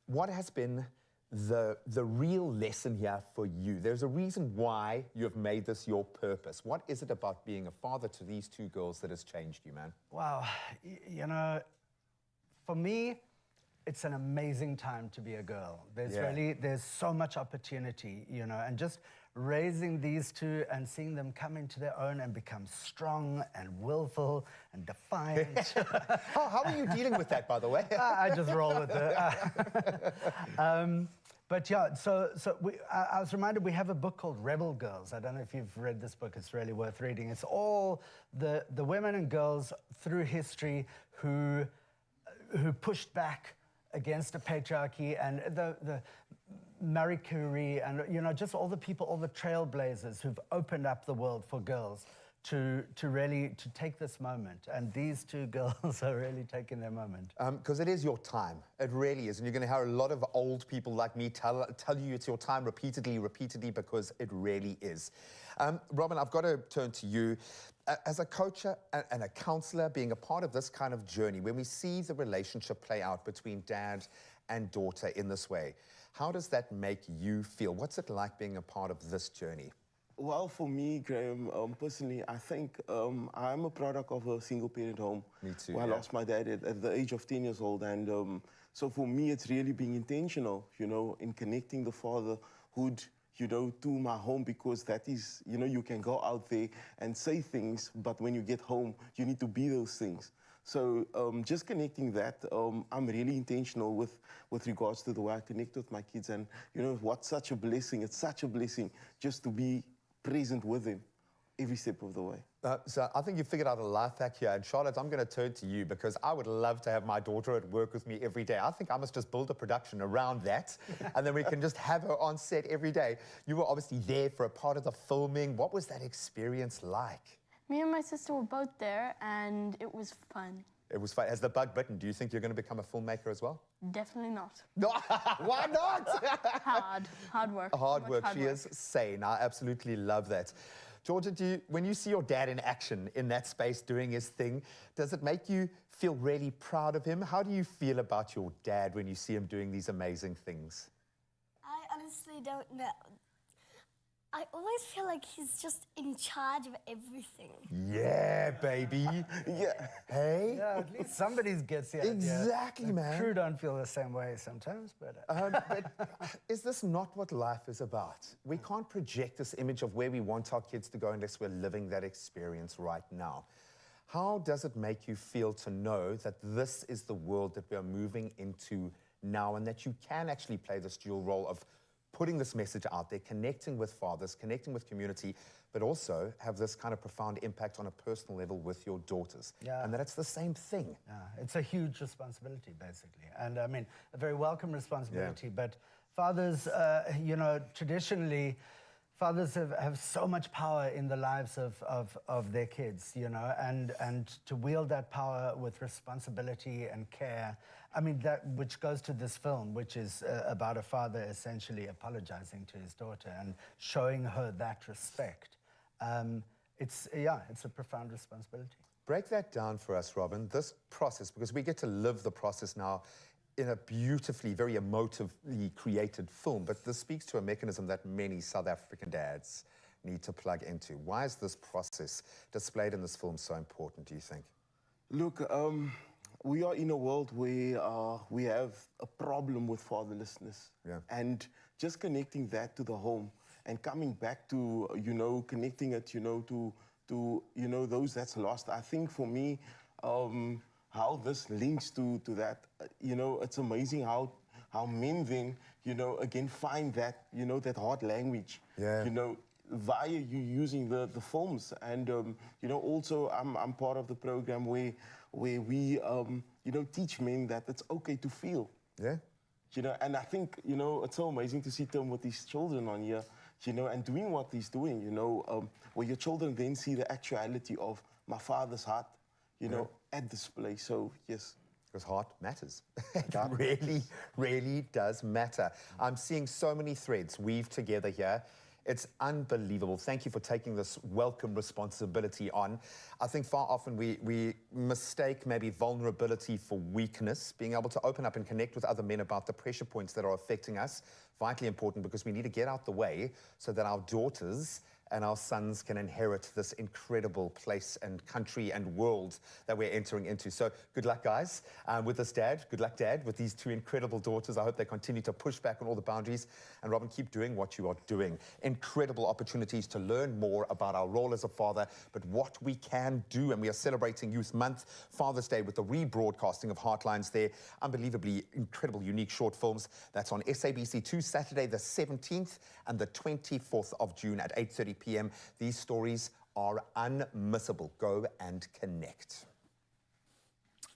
Speaker 3: What has been the real lesson here for you? There's a reason why you have made this your purpose. What is it about being a father to these two girls that has changed you, man?
Speaker 6: Wow. You know, for me, it's an amazing time to be a girl. There's so much opportunity, you know, and just raising these two and seeing them come into their own and become strong and willful and defiant.
Speaker 3: How are you dealing with that, by the way?
Speaker 6: I just roll with it. But yeah, I was reminded we have a book called Rebel Girls. I don't know if you've read this book. It's really worth reading. It's all the women and girls through history who pushed back against the patriarchy, and the Marie Curie, and you know, just all the people, all the trailblazers who've opened up the world for girls to really take this moment. And these two girls are really taking their moment.
Speaker 3: Because it is your time. It really is. And you're going to hear a lot of old people like me tell you it's your time repeatedly, because it really is. Robin, I've got to turn to you. As a coach and a counselor, being a part of this kind of journey, when we see the relationship play out between dad and daughter in this way, how does that make you feel? What's it like being a part of this journey?
Speaker 8: Well, for me, Graham, personally, I think I'm a product of a single-parent home.
Speaker 3: Me too,
Speaker 8: I lost my dad at the age of 10 years old. And so for me, it's really being intentional, you know, in connecting the fatherhood, you know, to my home, because that is, you know, you can go out there and say things, but when you get home, you need to be those things. So just connecting that, I'm really intentional with regards to the way I connect with my kids. And, you know, what's such a blessing. It's such a blessing just to be present with them every step of the way.
Speaker 3: So I think you figured out a life hack here. And Charlotte, I'm going to turn to you, because I would love to have my daughter at work with me every day. I think I must just build a production around that, and then we can just have her on set every day. You were obviously there for a part of the filming. What was that experience like?
Speaker 10: Me and my sister were both there, and it was fun.
Speaker 3: It was fun. Has the bug bitten? Do you think you're going to become a filmmaker as well?
Speaker 10: Definitely not.
Speaker 3: Why not?
Speaker 10: Hard work.
Speaker 3: Hard work. She is sane. I absolutely love that. Georgia, when you see your dad in action in that space doing his thing, does it make you feel really proud of him? How do you feel about your dad when you see him doing these amazing things?
Speaker 19: I honestly don't know. I always feel like he's just in charge of everything.
Speaker 3: Yeah, baby.
Speaker 8: Yeah.
Speaker 3: Hey?
Speaker 6: Yeah, at least somebody gets the idea.
Speaker 3: Exactly,
Speaker 6: The
Speaker 3: man.
Speaker 6: crew don't feel the same way sometimes, but...
Speaker 3: But is this not what life is about? We can't project this image of where we want our kids to go unless we're living that experience right now. How does it make you feel to know that this is the world that we are moving into now, and that you can actually play this dual role of putting this message out there, connecting with fathers, connecting with community, but also have this kind of profound impact on a personal level with your daughters?
Speaker 6: Yeah.
Speaker 3: And that it's the same thing.
Speaker 6: Yeah, it's a huge responsibility, basically. And I mean, a very welcome responsibility.
Speaker 3: Yeah.
Speaker 6: But fathers, you know, traditionally, fathers have so much power in the lives of their kids, you know, and to wield that power with responsibility and care. I mean, that which goes to this film, which is about a father essentially apologizing to his daughter and showing her that respect. It's a profound responsibility.
Speaker 3: Break that down for us, Robin, this process, because we get to live the process now in a beautifully, very emotively created film, but this speaks to a mechanism that many South African dads need to plug into. Why is this process displayed in this film so important, do you think?
Speaker 8: Look, we are in a world where we have a problem with fatherlessness.
Speaker 3: Yeah.
Speaker 8: And just connecting that to the home and coming back to, you know, connecting it, you know, to you know, those that's lost. I think for me, how this links to that, you know, it's amazing how men then, you know, again find that, you know, that hard language, you know, via you using the films. And, you know, also I'm part of the program where we, you know, teach men that it's okay to feel.
Speaker 3: Yeah.
Speaker 8: You know, and I think, you know, it's so amazing to see Tim with his children on here, you know, and doing what he's doing, you know, where your children then see the actuality of my father's heart, you know, at display. So, yes.
Speaker 3: Because heart matters. It really, really does matter. I'm seeing so many threads weave together here. It's unbelievable. Thank you for taking this welcome responsibility on. I think far often we mistake maybe vulnerability for weakness. Being able to open up and connect with other men about the pressure points that are affecting us, vitally important, because we need to get out the way so that our daughters and our sons can inherit this incredible place and country and world that we're entering into. So good luck, guys, with this dad. Good luck, Dad, with these two incredible daughters. I hope they continue to push back on all the boundaries. And Robin, keep doing what you are doing. Incredible opportunities to learn more about our role as a father, but what we can do. And we are celebrating Youth Month, Father's Day, with the rebroadcasting of Heartlines there. Unbelievably incredible, unique short films. That's on SABC2, Saturday the 17th and the 24th of June at 8:30 p.m. These stories are unmissable. Go and connect.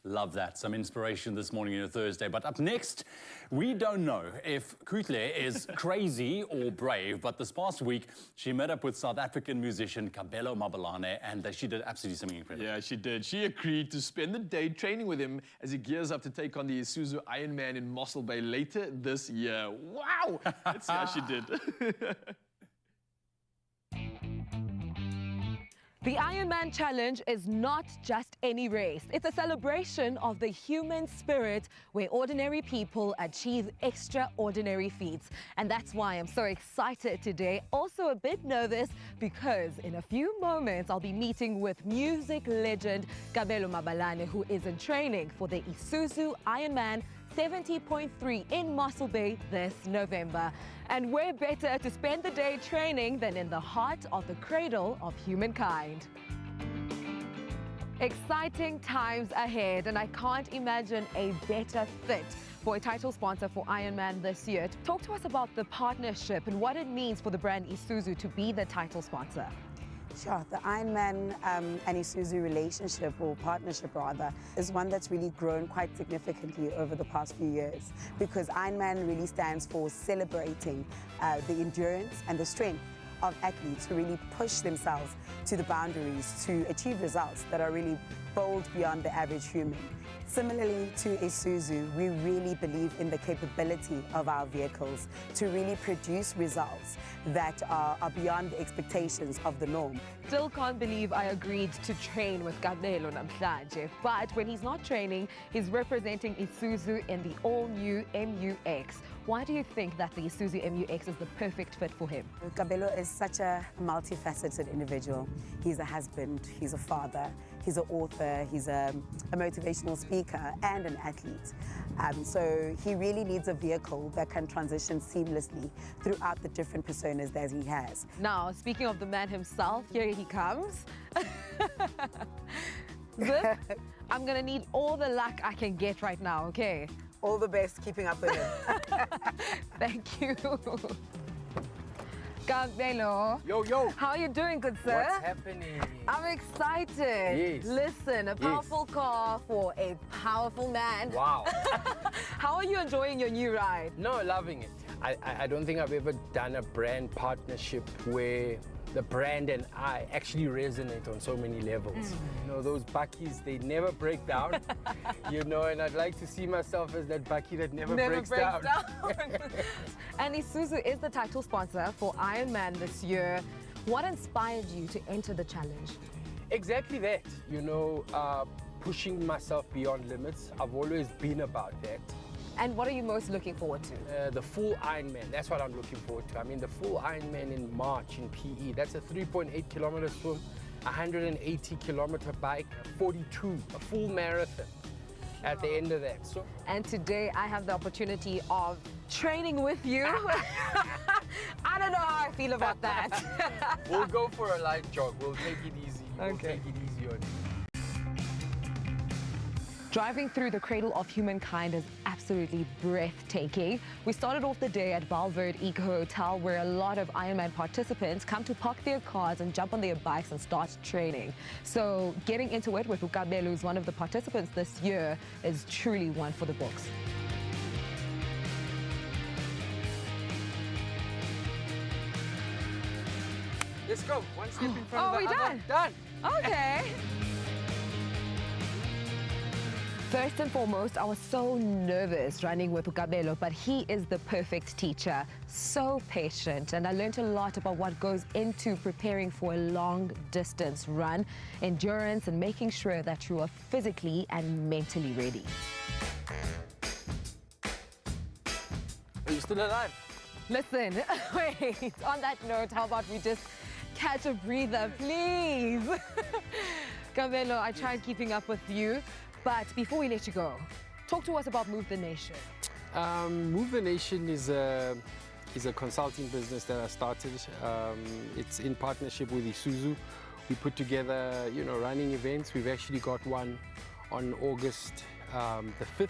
Speaker 1: Love that. Some inspiration this morning on a Thursday. But up next, we don't know if Kutle is crazy or brave, but this past week, she met up with South African musician Kabelo Mabalane, and she did absolutely something incredible.
Speaker 2: Yeah, she did. She agreed to spend the day training with him as he gears up to take on the Isuzu Ironman in Mossel Bay later this year. Wow! Let's see how she did.
Speaker 7: The Ironman Challenge is not just any race. It's a celebration of the human spirit where ordinary people achieve extraordinary feats. And that's why I'm so excited today. Also a bit nervous because in a few moments I'll be meeting with music legend Kabelo Mabalane, who is in training for the Isuzu Ironman 70.3 in Mossel Bay this November. And where better to spend the day training than in the heart of the cradle of humankind. Exciting times ahead, and I can't imagine a better fit for a title sponsor for Ironman this year. Talk to us about the partnership and what it means for the brand Isuzu to be the title sponsor.
Speaker 9: Sure. The Ironman and Isuzu relationship, or partnership rather, is one that's really grown quite significantly over the past few years, because Ironman really stands for celebrating the endurance and the strength of athletes who really push themselves to the boundaries to achieve results that are really bold beyond the average human. Similarly to Isuzu, we really believe in the capability of our vehicles to really produce results that are beyond the expectations of the norm.
Speaker 7: Still can't believe I agreed to train with Kabelo namhlanje, but when he's not training, he's representing Isuzu in the all-new MU-X. Why do you think that the Isuzu MU-X is the perfect fit for him?
Speaker 9: Kabelo is such a multifaceted individual. He's a husband, he's a father, he's an author, he's a motivational speaker and an athlete. So he really needs a vehicle that can transition seamlessly throughout the different personas that he has.
Speaker 7: Now, speaking of the man himself, here he comes. Zip, I'm gonna need all the luck I can get right now, okay?
Speaker 9: All the best keeping up with him.
Speaker 7: Thank you. Gabelo.
Speaker 20: Yo.
Speaker 7: How are you doing, good sir?
Speaker 20: What's happening?
Speaker 7: I'm excited.
Speaker 20: Yes.
Speaker 7: Listen, a powerful car for a powerful man.
Speaker 20: Wow.
Speaker 7: How are you enjoying your new ride?
Speaker 20: No, loving it. I don't think I've ever done a brand partnership where the brand and I actually resonate on so many levels. You know, those bakkies, they never break down. You know, and I'd like to see myself as that bakkie that never breaks down.
Speaker 7: And Isuzu is the title sponsor for Ironman this year. What inspired you to enter the challenge?
Speaker 20: Exactly that. You know, pushing myself beyond limits. I've always been about that.
Speaker 7: And what are you most looking forward to?
Speaker 20: The full Ironman, that's what I'm looking forward to. I mean, the full Ironman in March in PE, that's a 3.8 kilometer swim, 180 kilometer bike, 42, a full marathon at the end of that. So,
Speaker 7: and today I have the opportunity of training with you. I don't know how I feel about that.
Speaker 20: We'll go for a light jog. We'll take it easy. We'll take it easy on you.
Speaker 7: Driving through the cradle of humankind is absolutely breathtaking. We started off the day at Valverde Eco Hotel, where a lot of Ironman participants come to park their cars and jump on their bikes and start training. So getting into it with Ukabelo, who's one of the participants this year, is truly one for the books.
Speaker 20: Let's go. One step in front
Speaker 7: Oh,
Speaker 20: of the
Speaker 7: we
Speaker 20: other.
Speaker 7: done?
Speaker 20: Done.
Speaker 7: Okay. First and foremost, I was so nervous running with Ukabelo, but he is the perfect teacher. So patient, and I learned a lot about what goes into preparing for a long distance run, endurance, and making sure that you are physically and mentally ready.
Speaker 20: Are you still alive?
Speaker 7: Listen, wait, on that note, how about we just catch a breather, please? Ukabelo, I tried keeping up with you. But before we let you go, talk to us about Move the Nation.
Speaker 20: Move the Nation is a consulting business that I started. It's in partnership with Isuzu. We put together, you know, running events. We've actually got one on August the 5th,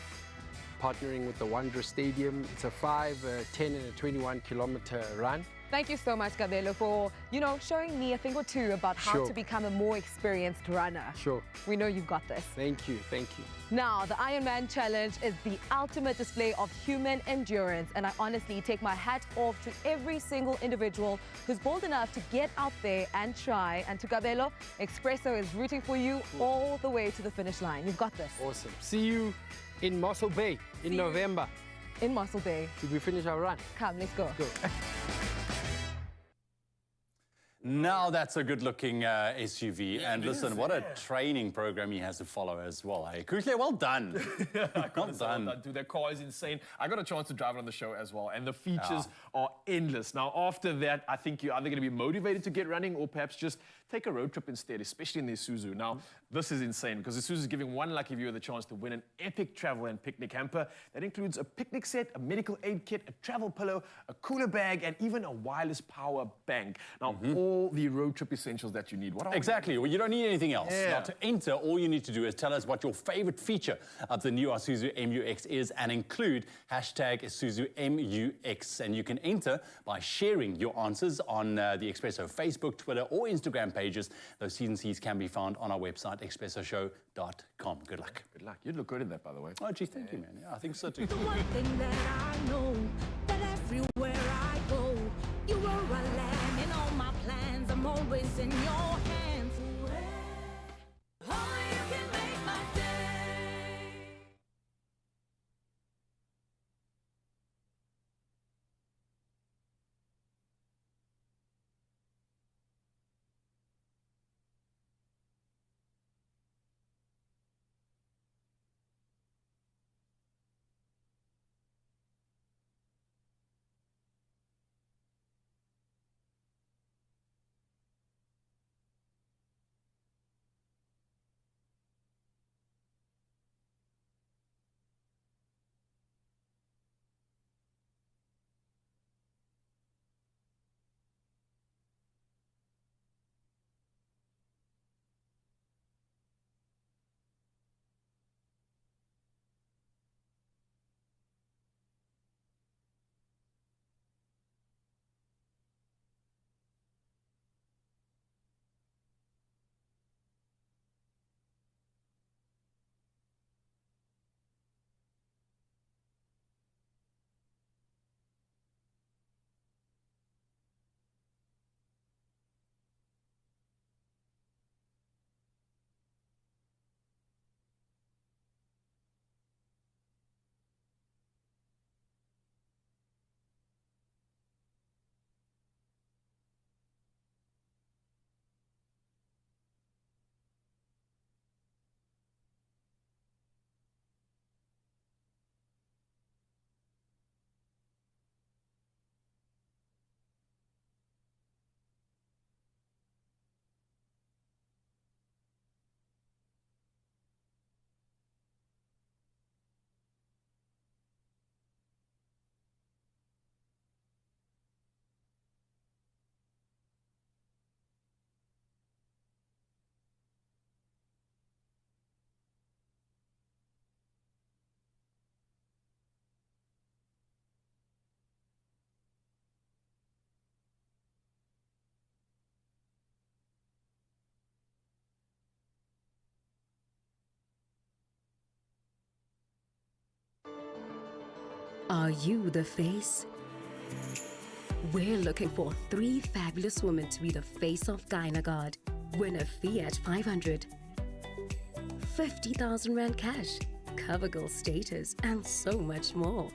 Speaker 20: partnering with the Wanderers Stadium. It's a 5, 10, and a 21 kilometer run.
Speaker 7: Thank you so much, Gabelo, for, you know, showing me a thing or two about how to become a more experienced runner.
Speaker 20: Sure.
Speaker 7: We know you've got this.
Speaker 20: Thank you, thank you.
Speaker 7: Now, the Ironman Challenge is the ultimate display of human endurance, and I honestly take my hat off to every single individual who's bold enough to get out there and try. And to Gabelo, Expresso is rooting for you all the way to the finish line. You've got this.
Speaker 20: Awesome. See you in Mossel Bay in November.
Speaker 7: In Mossel Bay.
Speaker 20: Did we finish our run?
Speaker 7: Come, let's go.
Speaker 20: Let's go.
Speaker 1: Now that's a good-looking SUV. Yeah, and listen, what a training program he has to follow as well. Hey, Kuhle, well done.
Speaker 2: Well done. Dude, that car is insane. I got a chance to drive it on the show as well, and the features are endless. Now, after that, I think you're either going to be motivated to get running or perhaps just take a road trip instead, especially in the Isuzu. Now, this is insane because Isuzu is giving one lucky viewer the chance to win an epic travel and picnic hamper that includes a picnic set, a medical aid kit, a travel pillow, a cooler bag, and even a wireless power bank. Now, all the road trip essentials that you need. What are
Speaker 1: exactly. Well, you don't need anything else. Now, to enter, all you need to do is tell us what your favorite feature of the new Isuzu MUX is and include hashtag Isuzu MUX. And you can enter by sharing your answers on the Expresso Facebook, Twitter, or Instagram pages. Those T's and C's can be found on our website, expressoshow.com. Good luck.
Speaker 2: Good luck. You'd look good in that, by the way.
Speaker 1: Oh, gee, thank you, man. Yeah, I think so too.
Speaker 5: The one thing that I know, that everywhere I go, you are a land in all my plans. I'm always in your hands. Only you can make my day.
Speaker 12: Are you the face? We're looking for 3 fabulous women to be the face of Gynagard. Win a Fiat 500, 50,000 Rand cash, CoverGirl status, and so much more.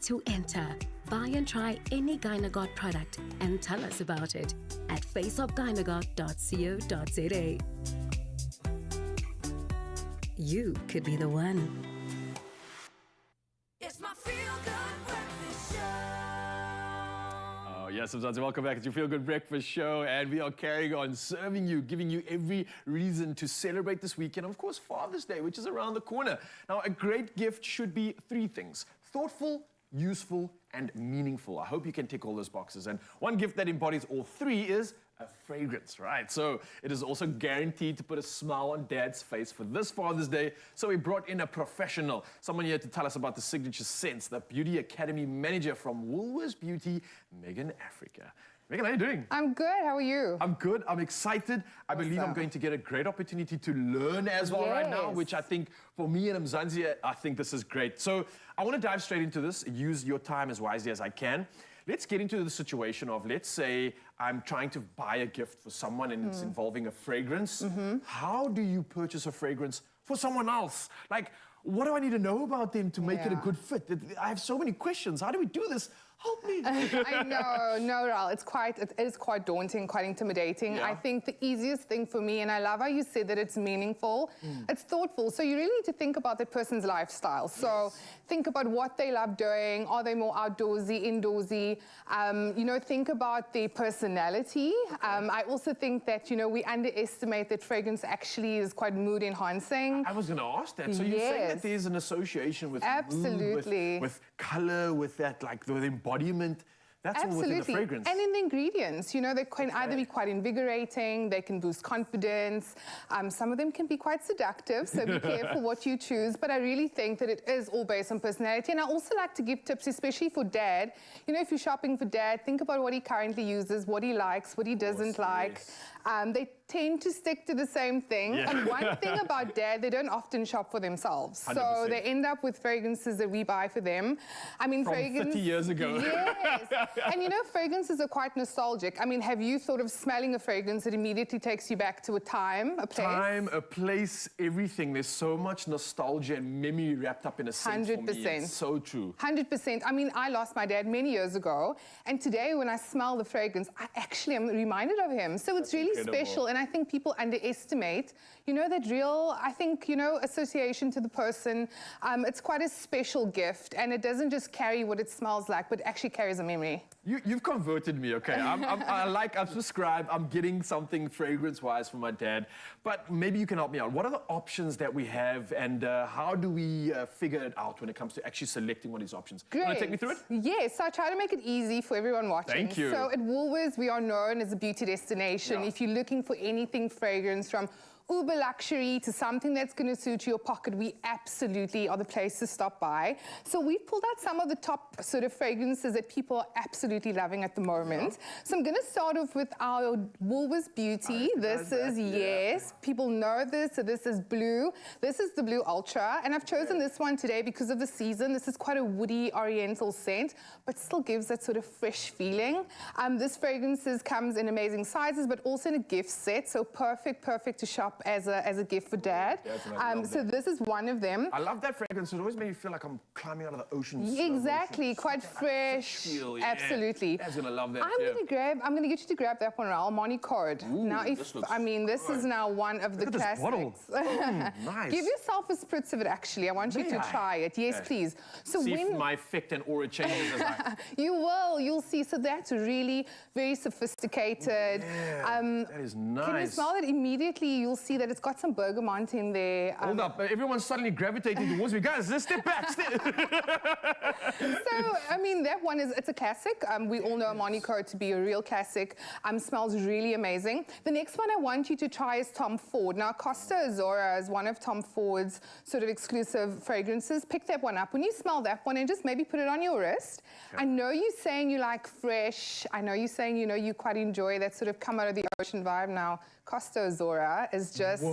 Speaker 12: To enter, buy and try any Gynagard product and tell us about it at faceofgynagard.co.za. You could be the one.
Speaker 5: It's my feel-good breakfast show.
Speaker 2: Oh, yes, Mzansi, welcome back to your Feel Good Breakfast Show, and we are carrying on serving you, giving you every reason to celebrate this weekend. Of course, Father's Day, which is around the corner. Now, a great gift should be 3 things: thoughtful, useful, and meaningful. I hope you can tick all those boxes. And one gift that embodies all 3 is a fragrance, right? So it is also guaranteed to put a smile on Dad's face for this Father's Day. So we brought in a professional, someone here to tell us about the signature scents, the Beauty Academy manager from Woolworths Beauty, Megan Africa. Megan, how are you doing?
Speaker 21: I'm good. How are you?
Speaker 2: I'm good. I'm excited. I believe I'm going to get a great opportunity to learn as well right now, which I think for me and Mzansi, I think this is great. So I want to dive straight into this, use your time as wisely as I can. Let's get into the situation of, let's say I'm trying to buy a gift for someone and it's involving a fragrance. How do you purchase a fragrance for someone else? Like, what do I need to know about them to make it a good fit? I have so many questions. How do we do this? Help me.
Speaker 21: I know, no, Ral, it is quite daunting, quite intimidating. I think the easiest thing for me, and I love how you said that it's meaningful, it's thoughtful. So you really need to think about that person's lifestyle. So think about what they love doing. Are they more outdoorsy, indoorsy? You know, think about their personality. I also think that, you know, we underestimate that fragrance actually is quite mood enhancing.
Speaker 2: I was going to ask that. So you're saying that there's an association with
Speaker 21: Absolutely.
Speaker 2: mood, with color, with that, like the embodiment. That's all within the fragrance.
Speaker 21: And in the ingredients, you know, they can either be quite invigorating, they can boost confidence. Some of them can be quite seductive, so be careful what you choose. But I really think that it is all based on personality. And I also like to give tips, especially for Dad. You know, if you're shopping for Dad, think about what he currently uses, what he likes, what he doesn't like. They tend to stick to the same thing. And one thing about Dad, they don't often shop for themselves.
Speaker 2: 100%.
Speaker 21: So they end up with fragrances that we buy for them. I mean,
Speaker 2: From
Speaker 21: fragrance...
Speaker 2: 50 years ago.
Speaker 21: Yes. And you know, fragrances are quite nostalgic. I mean, have you thought of smelling a fragrance that immediately takes you back to a time, a place?
Speaker 2: Time, a place, everything. There's so much nostalgia and memory wrapped up in a scent
Speaker 21: 100%.
Speaker 2: for me. It's so true.
Speaker 21: 100%. I mean, I lost my dad many years ago, and today when I smell the fragrance, I actually am reminded of him. So it's really special, and I think people underestimate, you know, that real, I think, you know, association to the person. It's quite a special gift, and it doesn't just carry what it smells like, but actually carries a memory.
Speaker 2: You've converted me, okay? I'm subscribed. I'm getting something fragrance-wise for my dad. But maybe you can help me out. What are the options that we have, and how do we figure it out when it comes to actually selecting one of these options?
Speaker 21: Great.
Speaker 2: You want to take me through it?
Speaker 21: Yes, so I try to make it easy for everyone watching.
Speaker 2: Thank you.
Speaker 21: So at Woolworths, we are known as a beauty destination. If you're looking for anything fragrance, from uber luxury to something that's going to suit your pocket, we absolutely are the place to stop by. So we've pulled out some of the top sort of fragrances that people are absolutely loving at the moment. So I'm going to start off with our Woolworths Beauty. This is, people know this, so this is blue. This is the Blue Ultra, and I've chosen this one today because of the season. This is quite a woody oriental scent, but still gives that sort of fresh feeling. This fragrance comes in amazing sizes, but also in a gift set, so perfect to shop as a gift for Dad. So this is one of them.
Speaker 2: I love that fragrance. It always made me feel like I'm climbing out of the ocean.
Speaker 21: Exactly, quite fresh. Absolutely.
Speaker 2: Dad's gonna love that.
Speaker 21: I'm gonna get you to grab that one, Raul. Monty Code. Now, this is now one of the classics.
Speaker 2: Nice.
Speaker 21: Give yourself a spritz of it. Actually, I want you to try it. Yes, please. So
Speaker 2: see if my effect and aura changes as I...
Speaker 21: You will. You'll see. So that's really very sophisticated.
Speaker 2: That is nice.
Speaker 21: Can you smell it immediately? You'll see that it's got some bergamot in there.
Speaker 2: Hold up, everyone's suddenly gravitating towards me. Guys, let's step back.
Speaker 21: So, I mean, that one it's a classic. We all know Monaco to be a real classic. Smells really amazing. The next one I want you to try is Tom Ford. Now, Costa Azora is one of Tom Ford's sort of exclusive fragrances. Pick that one up. When you smell that one, and just maybe put it on your wrist. I know you're saying you like fresh. I know you're saying, you know, you quite enjoy that sort of come out of the ocean vibe. Now, Costa Azora is just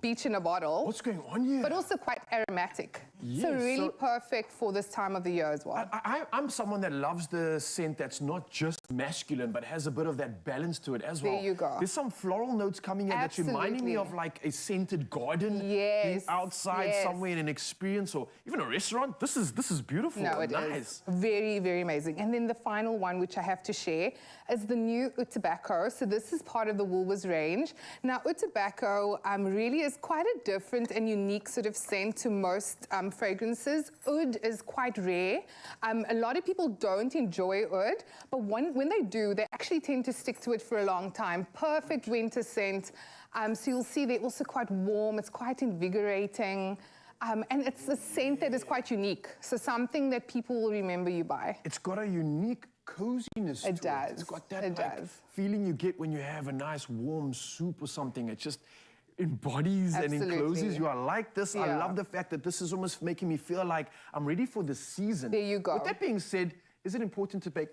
Speaker 21: beach in a bottle.
Speaker 2: What's going on here?
Speaker 21: But also quite aromatic.
Speaker 2: Yes,
Speaker 21: so really perfect for this time of the year as well.
Speaker 2: I'm someone that loves the scent that's not just masculine, but has a bit of that balance to it as well.
Speaker 21: There you go.
Speaker 2: There's some floral notes coming in that's reminding me of like a scented garden.
Speaker 21: Yes.
Speaker 2: Being outside somewhere in an experience or even a restaurant. This is beautiful.
Speaker 21: No, it
Speaker 2: nice.
Speaker 21: is. Very, very amazing. And then the final one, which I have to share, is the new Oud Tobacco. So this is part of the Woolworths range. Now, Oud Tobacco really is quite a different and unique sort of scent to most fragrances. Oud is quite rare. A lot of people don't enjoy oud, but when they do, they actually tend to stick to it for a long time. Perfect winter scent. So you'll see they're also quite warm. It's quite invigorating. And it's a scent that is quite unique. So something that people will remember you by.
Speaker 2: It's got a unique coziness to it.
Speaker 21: It does.
Speaker 2: It's got that feeling you get when you have a nice warm soup or something. It just embodies and encloses you. I like this. I love the fact that this is almost making me feel like I'm ready for the season.
Speaker 21: There you go.
Speaker 2: With that being said, is it important to pay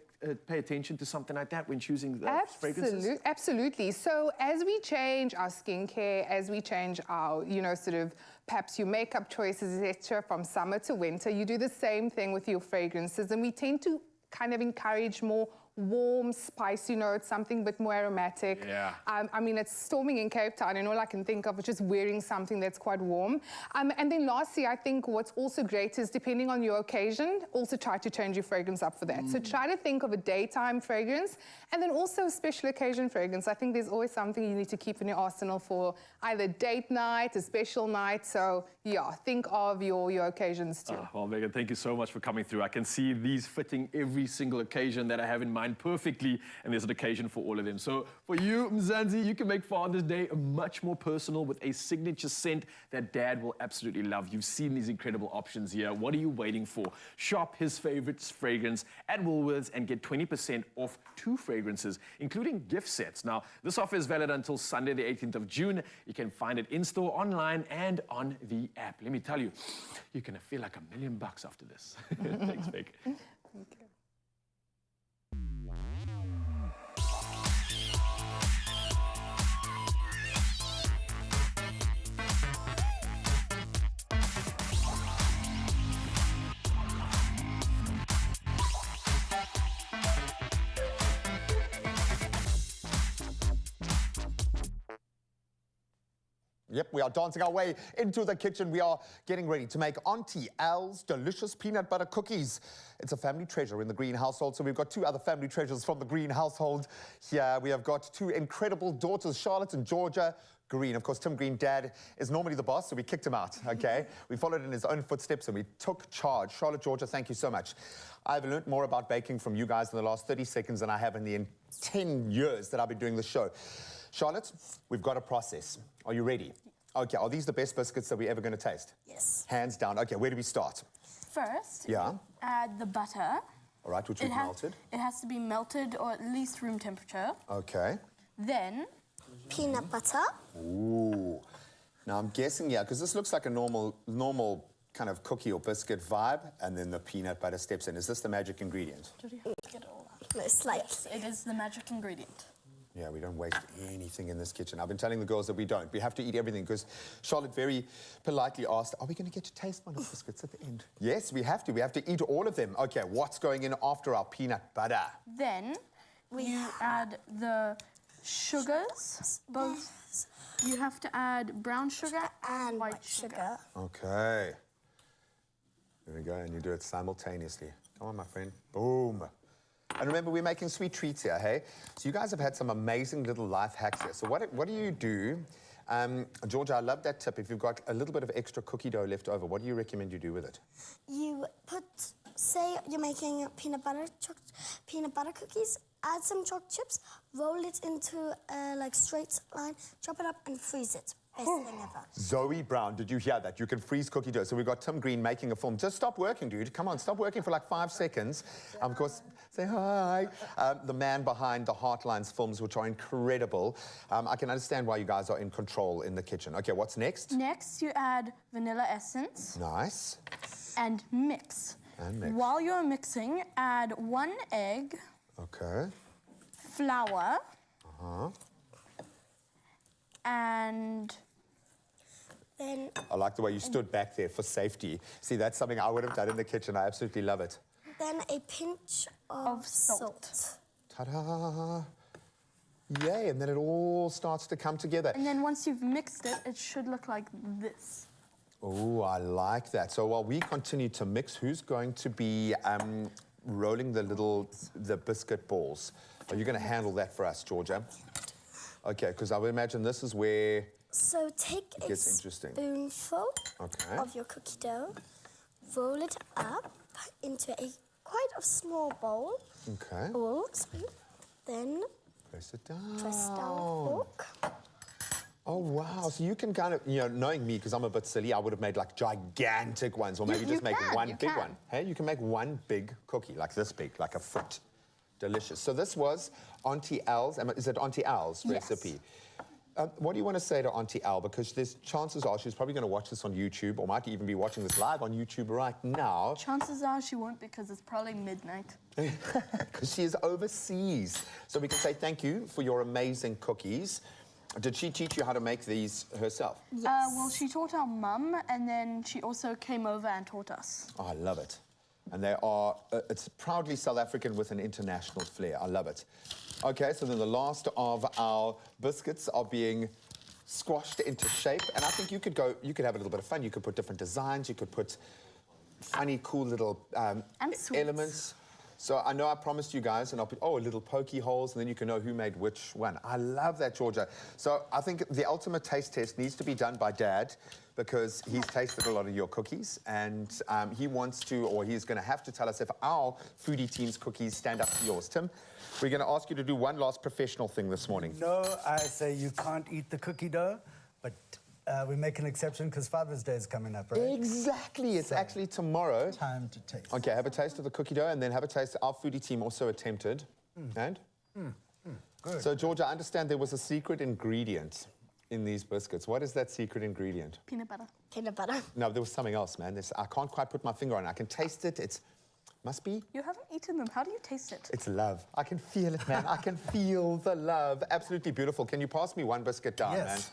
Speaker 2: attention to something like that when choosing the fragrances?
Speaker 21: Absolutely. So as we change our skincare, as we change our, sort of perhaps your makeup choices, etc., from summer to winter, you do the same thing with your fragrances, and we tend to kind of encourage more warm, spicy notes, something a bit more aromatic.
Speaker 2: Yeah.
Speaker 21: I mean, it's storming in Cape Town, and all I can think of is just wearing something that's quite warm. And then lastly, I think what's also great is, depending on your occasion, also try to change your fragrance up for that. So try to think of a daytime fragrance, and then also a special occasion fragrance. I think there's always something you need to keep in your arsenal for either date night, a special night. So yeah, think of your occasions too.
Speaker 2: Well, Megan, thank you so much for coming through. I can see these fitting every single occasion that I have in mind perfectly, and there's an occasion for all of them. So for you, Mzansi, you can make Father's Day much more personal with a signature scent that Dad will absolutely love. You've seen these incredible options here. What are you waiting for? Shop his favorite fragrance at Woolworths and get 20% off 2 fragrances, including gift sets. Now, this offer is valid until Sunday, the 18th of June. You can find it in-store, online, and on the app. Let me tell you, you're going to feel like $1 million after this. Thanks, Meg.
Speaker 21: Thank you.
Speaker 3: Yep, we are dancing our way into the kitchen. We are getting ready to make Auntie Al's delicious peanut butter cookies. It's a family treasure in the Green household, so we've got 2 other family treasures from the Green household here. We have got 2 incredible daughters, Charlotte and Georgia Green. Of course, Tim Green, Dad, is normally the boss, so we kicked him out, okay? We followed in his own footsteps and we took charge. Charlotte, Georgia, thank you so much. I've learned more about baking from you guys in the last 30 seconds than I have in the 10 years that I've been doing the show. Charlotte, we've got a process. Are you ready? Okay, are these the best biscuits that we're ever going to taste?
Speaker 10: Yes.
Speaker 3: Hands down. Okay, where do we start?
Speaker 10: First,
Speaker 3: Yeah.
Speaker 10: add the butter.
Speaker 3: All right, which we've melted.
Speaker 10: It has to be melted or at least room temperature.
Speaker 3: Okay.
Speaker 10: Then,
Speaker 19: peanut butter.
Speaker 3: Ooh. Now I'm guessing, yeah, because this looks like a normal kind of cookie or biscuit vibe, and then the peanut butter steps in. Is this the magic ingredient?
Speaker 19: It's like...
Speaker 10: Yes, it is the magic ingredient.
Speaker 3: Yeah, we don't waste anything in this kitchen. I've been telling the girls that we don't. We have to eat everything because Charlotte very politely asked, are we going to get to taste one of the biscuits at the end? Yes, we have to. We have to eat all of them. Okay, what's going in after our peanut butter?
Speaker 10: Then, you add the sugars. Both. You have to add brown sugar and white sugar.
Speaker 3: Okay. There we go, and you do it simultaneously. Come on, my friend. Boom. And remember, we're making sweet treats here, hey? So you guys have had some amazing little life hacks here. So what do you do? Georgia, I love that tip. If you've got a little bit of extra cookie dough left over, what do you recommend you do with it?
Speaker 19: You put, say you're making peanut butter cookies, add some chocolate chips, roll it into a like straight line, chop it up and freeze it. Best thing ever.
Speaker 3: Zoe Brown, did you hear that? You can freeze cookie dough. So we've got Tim Green making a film. Just stop working, dude. Come on, stop working for like 5 seconds. Of course, say hi. The man behind the Heartlines films, which are incredible. I can understand why you guys are in control in the kitchen. Okay, what's next?
Speaker 10: Next, you add vanilla essence.
Speaker 3: Nice.
Speaker 10: And mix. While you're mixing, add 1 egg.
Speaker 3: Okay.
Speaker 10: Flour. And
Speaker 19: Then
Speaker 3: I like the way you stood back there for safety. See, that's something I would have done in the kitchen. I absolutely love it.
Speaker 19: Then a pinch of salt.
Speaker 3: Ta-da! Yay, and then it all starts to come together.
Speaker 10: And then once you've mixed it, it should look like this.
Speaker 3: Oh, I like that. So while we continue to mix, who's going to be rolling the biscuit balls? Are you going to handle that for us, Georgia? Okay, because I would imagine this is where
Speaker 19: So take
Speaker 3: it
Speaker 19: a
Speaker 3: gets interesting.
Speaker 19: spoonful
Speaker 3: Okay.
Speaker 19: of your cookie dough, roll it up into a quite a small bowl.
Speaker 3: Okay.
Speaker 19: Bowl, sorry. Then
Speaker 3: Press it down.
Speaker 19: press down the fork.
Speaker 3: Oh, wow. So you can kind of, you know, knowing me, because I'm a bit silly, I would have made like gigantic ones, or maybe just make one big one. Hey, you can make one big cookie, like this big, like a foot. Delicious. So this was Auntie Al's, is it Auntie Al's recipe? What do you want to say to Auntie Al? Because there's chances are she's probably going to watch this on YouTube, or might even be watching this live on YouTube right now.
Speaker 10: Chances are she won't, because it's probably midnight.
Speaker 3: Because she is overseas. So we can say thank you for your amazing cookies. Did she teach you how to make these herself?
Speaker 10: Yes. Well, she taught our mum, and then she also came over and taught us.
Speaker 3: Oh, I love it. And they are, it's proudly South African with an international flair. I love it. Okay, so then the last of our biscuits are being squashed into shape. And I think you could have a little bit of fun. You could put different designs. You could put funny, cool little elements. So I know I promised you guys, and I'll put, little pokey holes, and then you can know who made which one. I love that, Georgia. So I think the ultimate taste test needs to be done by Dad, because he's tasted a lot of your cookies, and he wants to, or he's going to have to tell us if our foodie team's cookies stand up to yours. Tim, we're going to ask you to do one last professional thing this morning.
Speaker 6: No, I say you can't eat the cookie dough, but we make an exception because Father's Day is coming up, right?
Speaker 3: Exactly. It's actually tomorrow.
Speaker 6: Time to taste.
Speaker 3: Okay, have a taste of the cookie dough, and then have a taste. Our foodie team also attempted. And?
Speaker 6: Good.
Speaker 3: So, Georgia, I understand there was a secret ingredient in these biscuits. What is that secret ingredient?
Speaker 10: Peanut butter.
Speaker 19: Peanut butter.
Speaker 3: No, there was something else, man. I can't quite put my finger on it. I can taste it. It must be.
Speaker 10: You haven't eaten them. How do you taste it?
Speaker 3: It's love. I can feel it, man. I can feel the love. Absolutely beautiful. Can you pass me one biscuit down,
Speaker 6: Yes.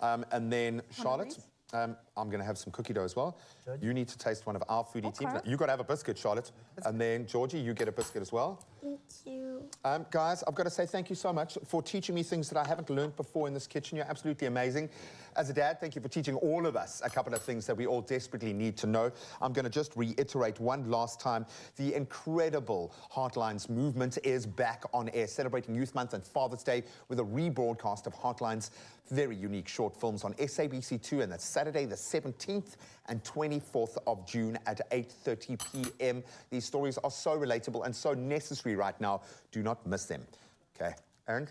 Speaker 3: man? And then, Charlotte, I'm going to have some cookie dough as well.
Speaker 6: Georgie?
Speaker 3: You need to taste one of our foodie team.
Speaker 19: Okay.
Speaker 3: You got to have a biscuit, Charlotte. And then, Georgie, you get a biscuit as well.
Speaker 19: Thank you.
Speaker 3: Guys, I've got to say thank you so much for teaching me things that I haven't learned before in this kitchen. You're absolutely amazing. As a dad, thank you for teaching all of us a couple of things that we all desperately need to know. I'm going to just reiterate one last time. The incredible Heartlines movement is back on air, celebrating Youth Month and Father's Day with a rebroadcast of Heartlines' very unique short films on SABC2, and that's Saturday the 17th and 24th of June at 8:30 p.m. These stories are so relatable and so necessary right now. Do not miss them. Okay, Aaron?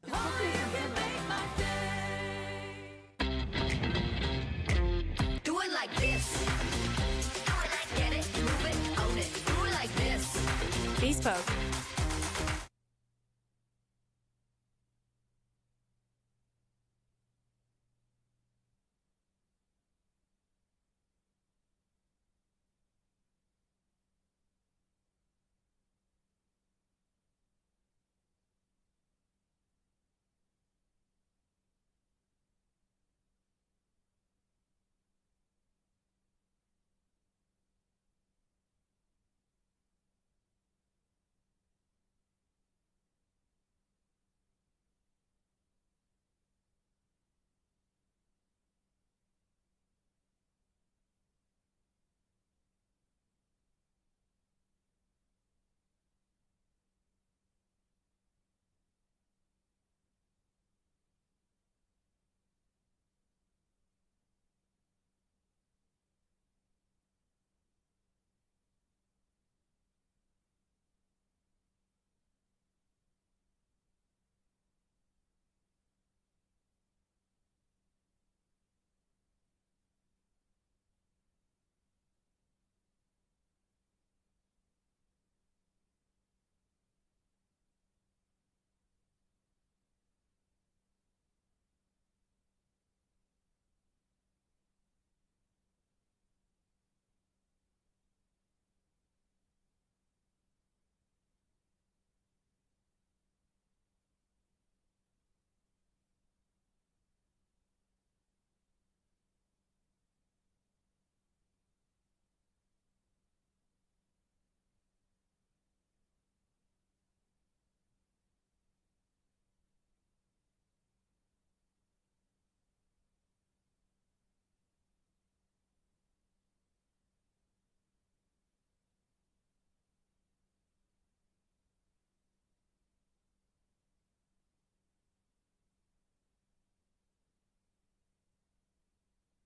Speaker 5: Do it like this. Do it like, get it, move it, own it. Do it like this.
Speaker 13: Bespoke.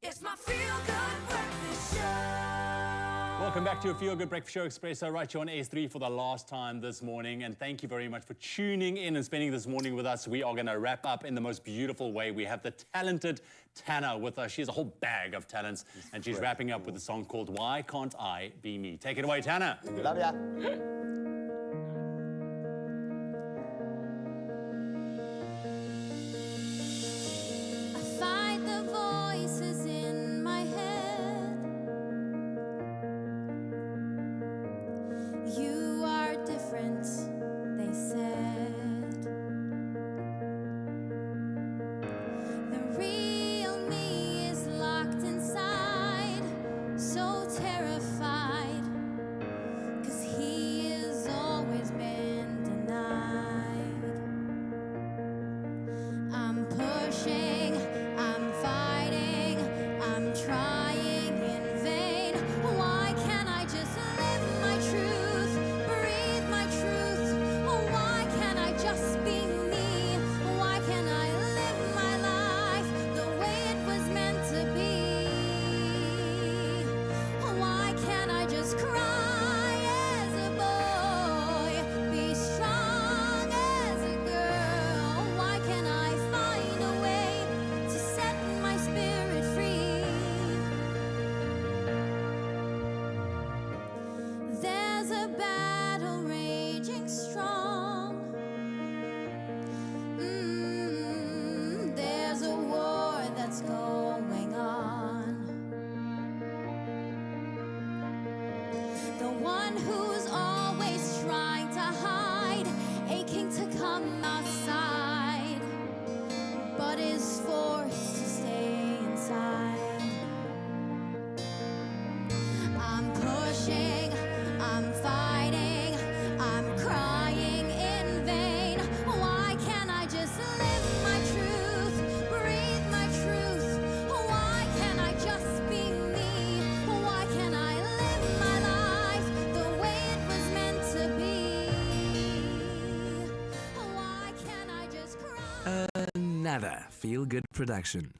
Speaker 5: It's my feel-good breakfast show.
Speaker 1: Welcome back to your Feel Good Breakfast Show Expresso right here on S3 for the last time this morning. And thank you very much for tuning in and spending this morning with us. We are going to wrap up in the most beautiful way. We have the talented Tana with us. She has a whole bag of talents. And she's wrapping up with a song called Why Can't I Be Me? Take it away, Tana.
Speaker 3: Love ya.
Speaker 5: Fight the voices in my head. You are different, they said. The real me is locked inside, so terrified, 'cause he has always been denied. I'm pushing, I'm fighting, I'm trying in vain. Why can't I just live my truth, breathe my truth? Why can't I just be me? Why can't I live my life the way it was meant to be? Why can't I just cry as a boy, be strong as a girl? Why can't I find a way to set my spirit free? There's a battle raging strong. There's a war that's going on. The one who's always trying to hide, aching to come outside, but is forced to stay inside. I'm pushing, I'm fighting, I'm crying in vain. Why can't I just live my truth, breathe my truth? Why can't I just be me? Why can't I live my life the way it was meant to be? Why can't I just cry?
Speaker 4: Another feel-good production.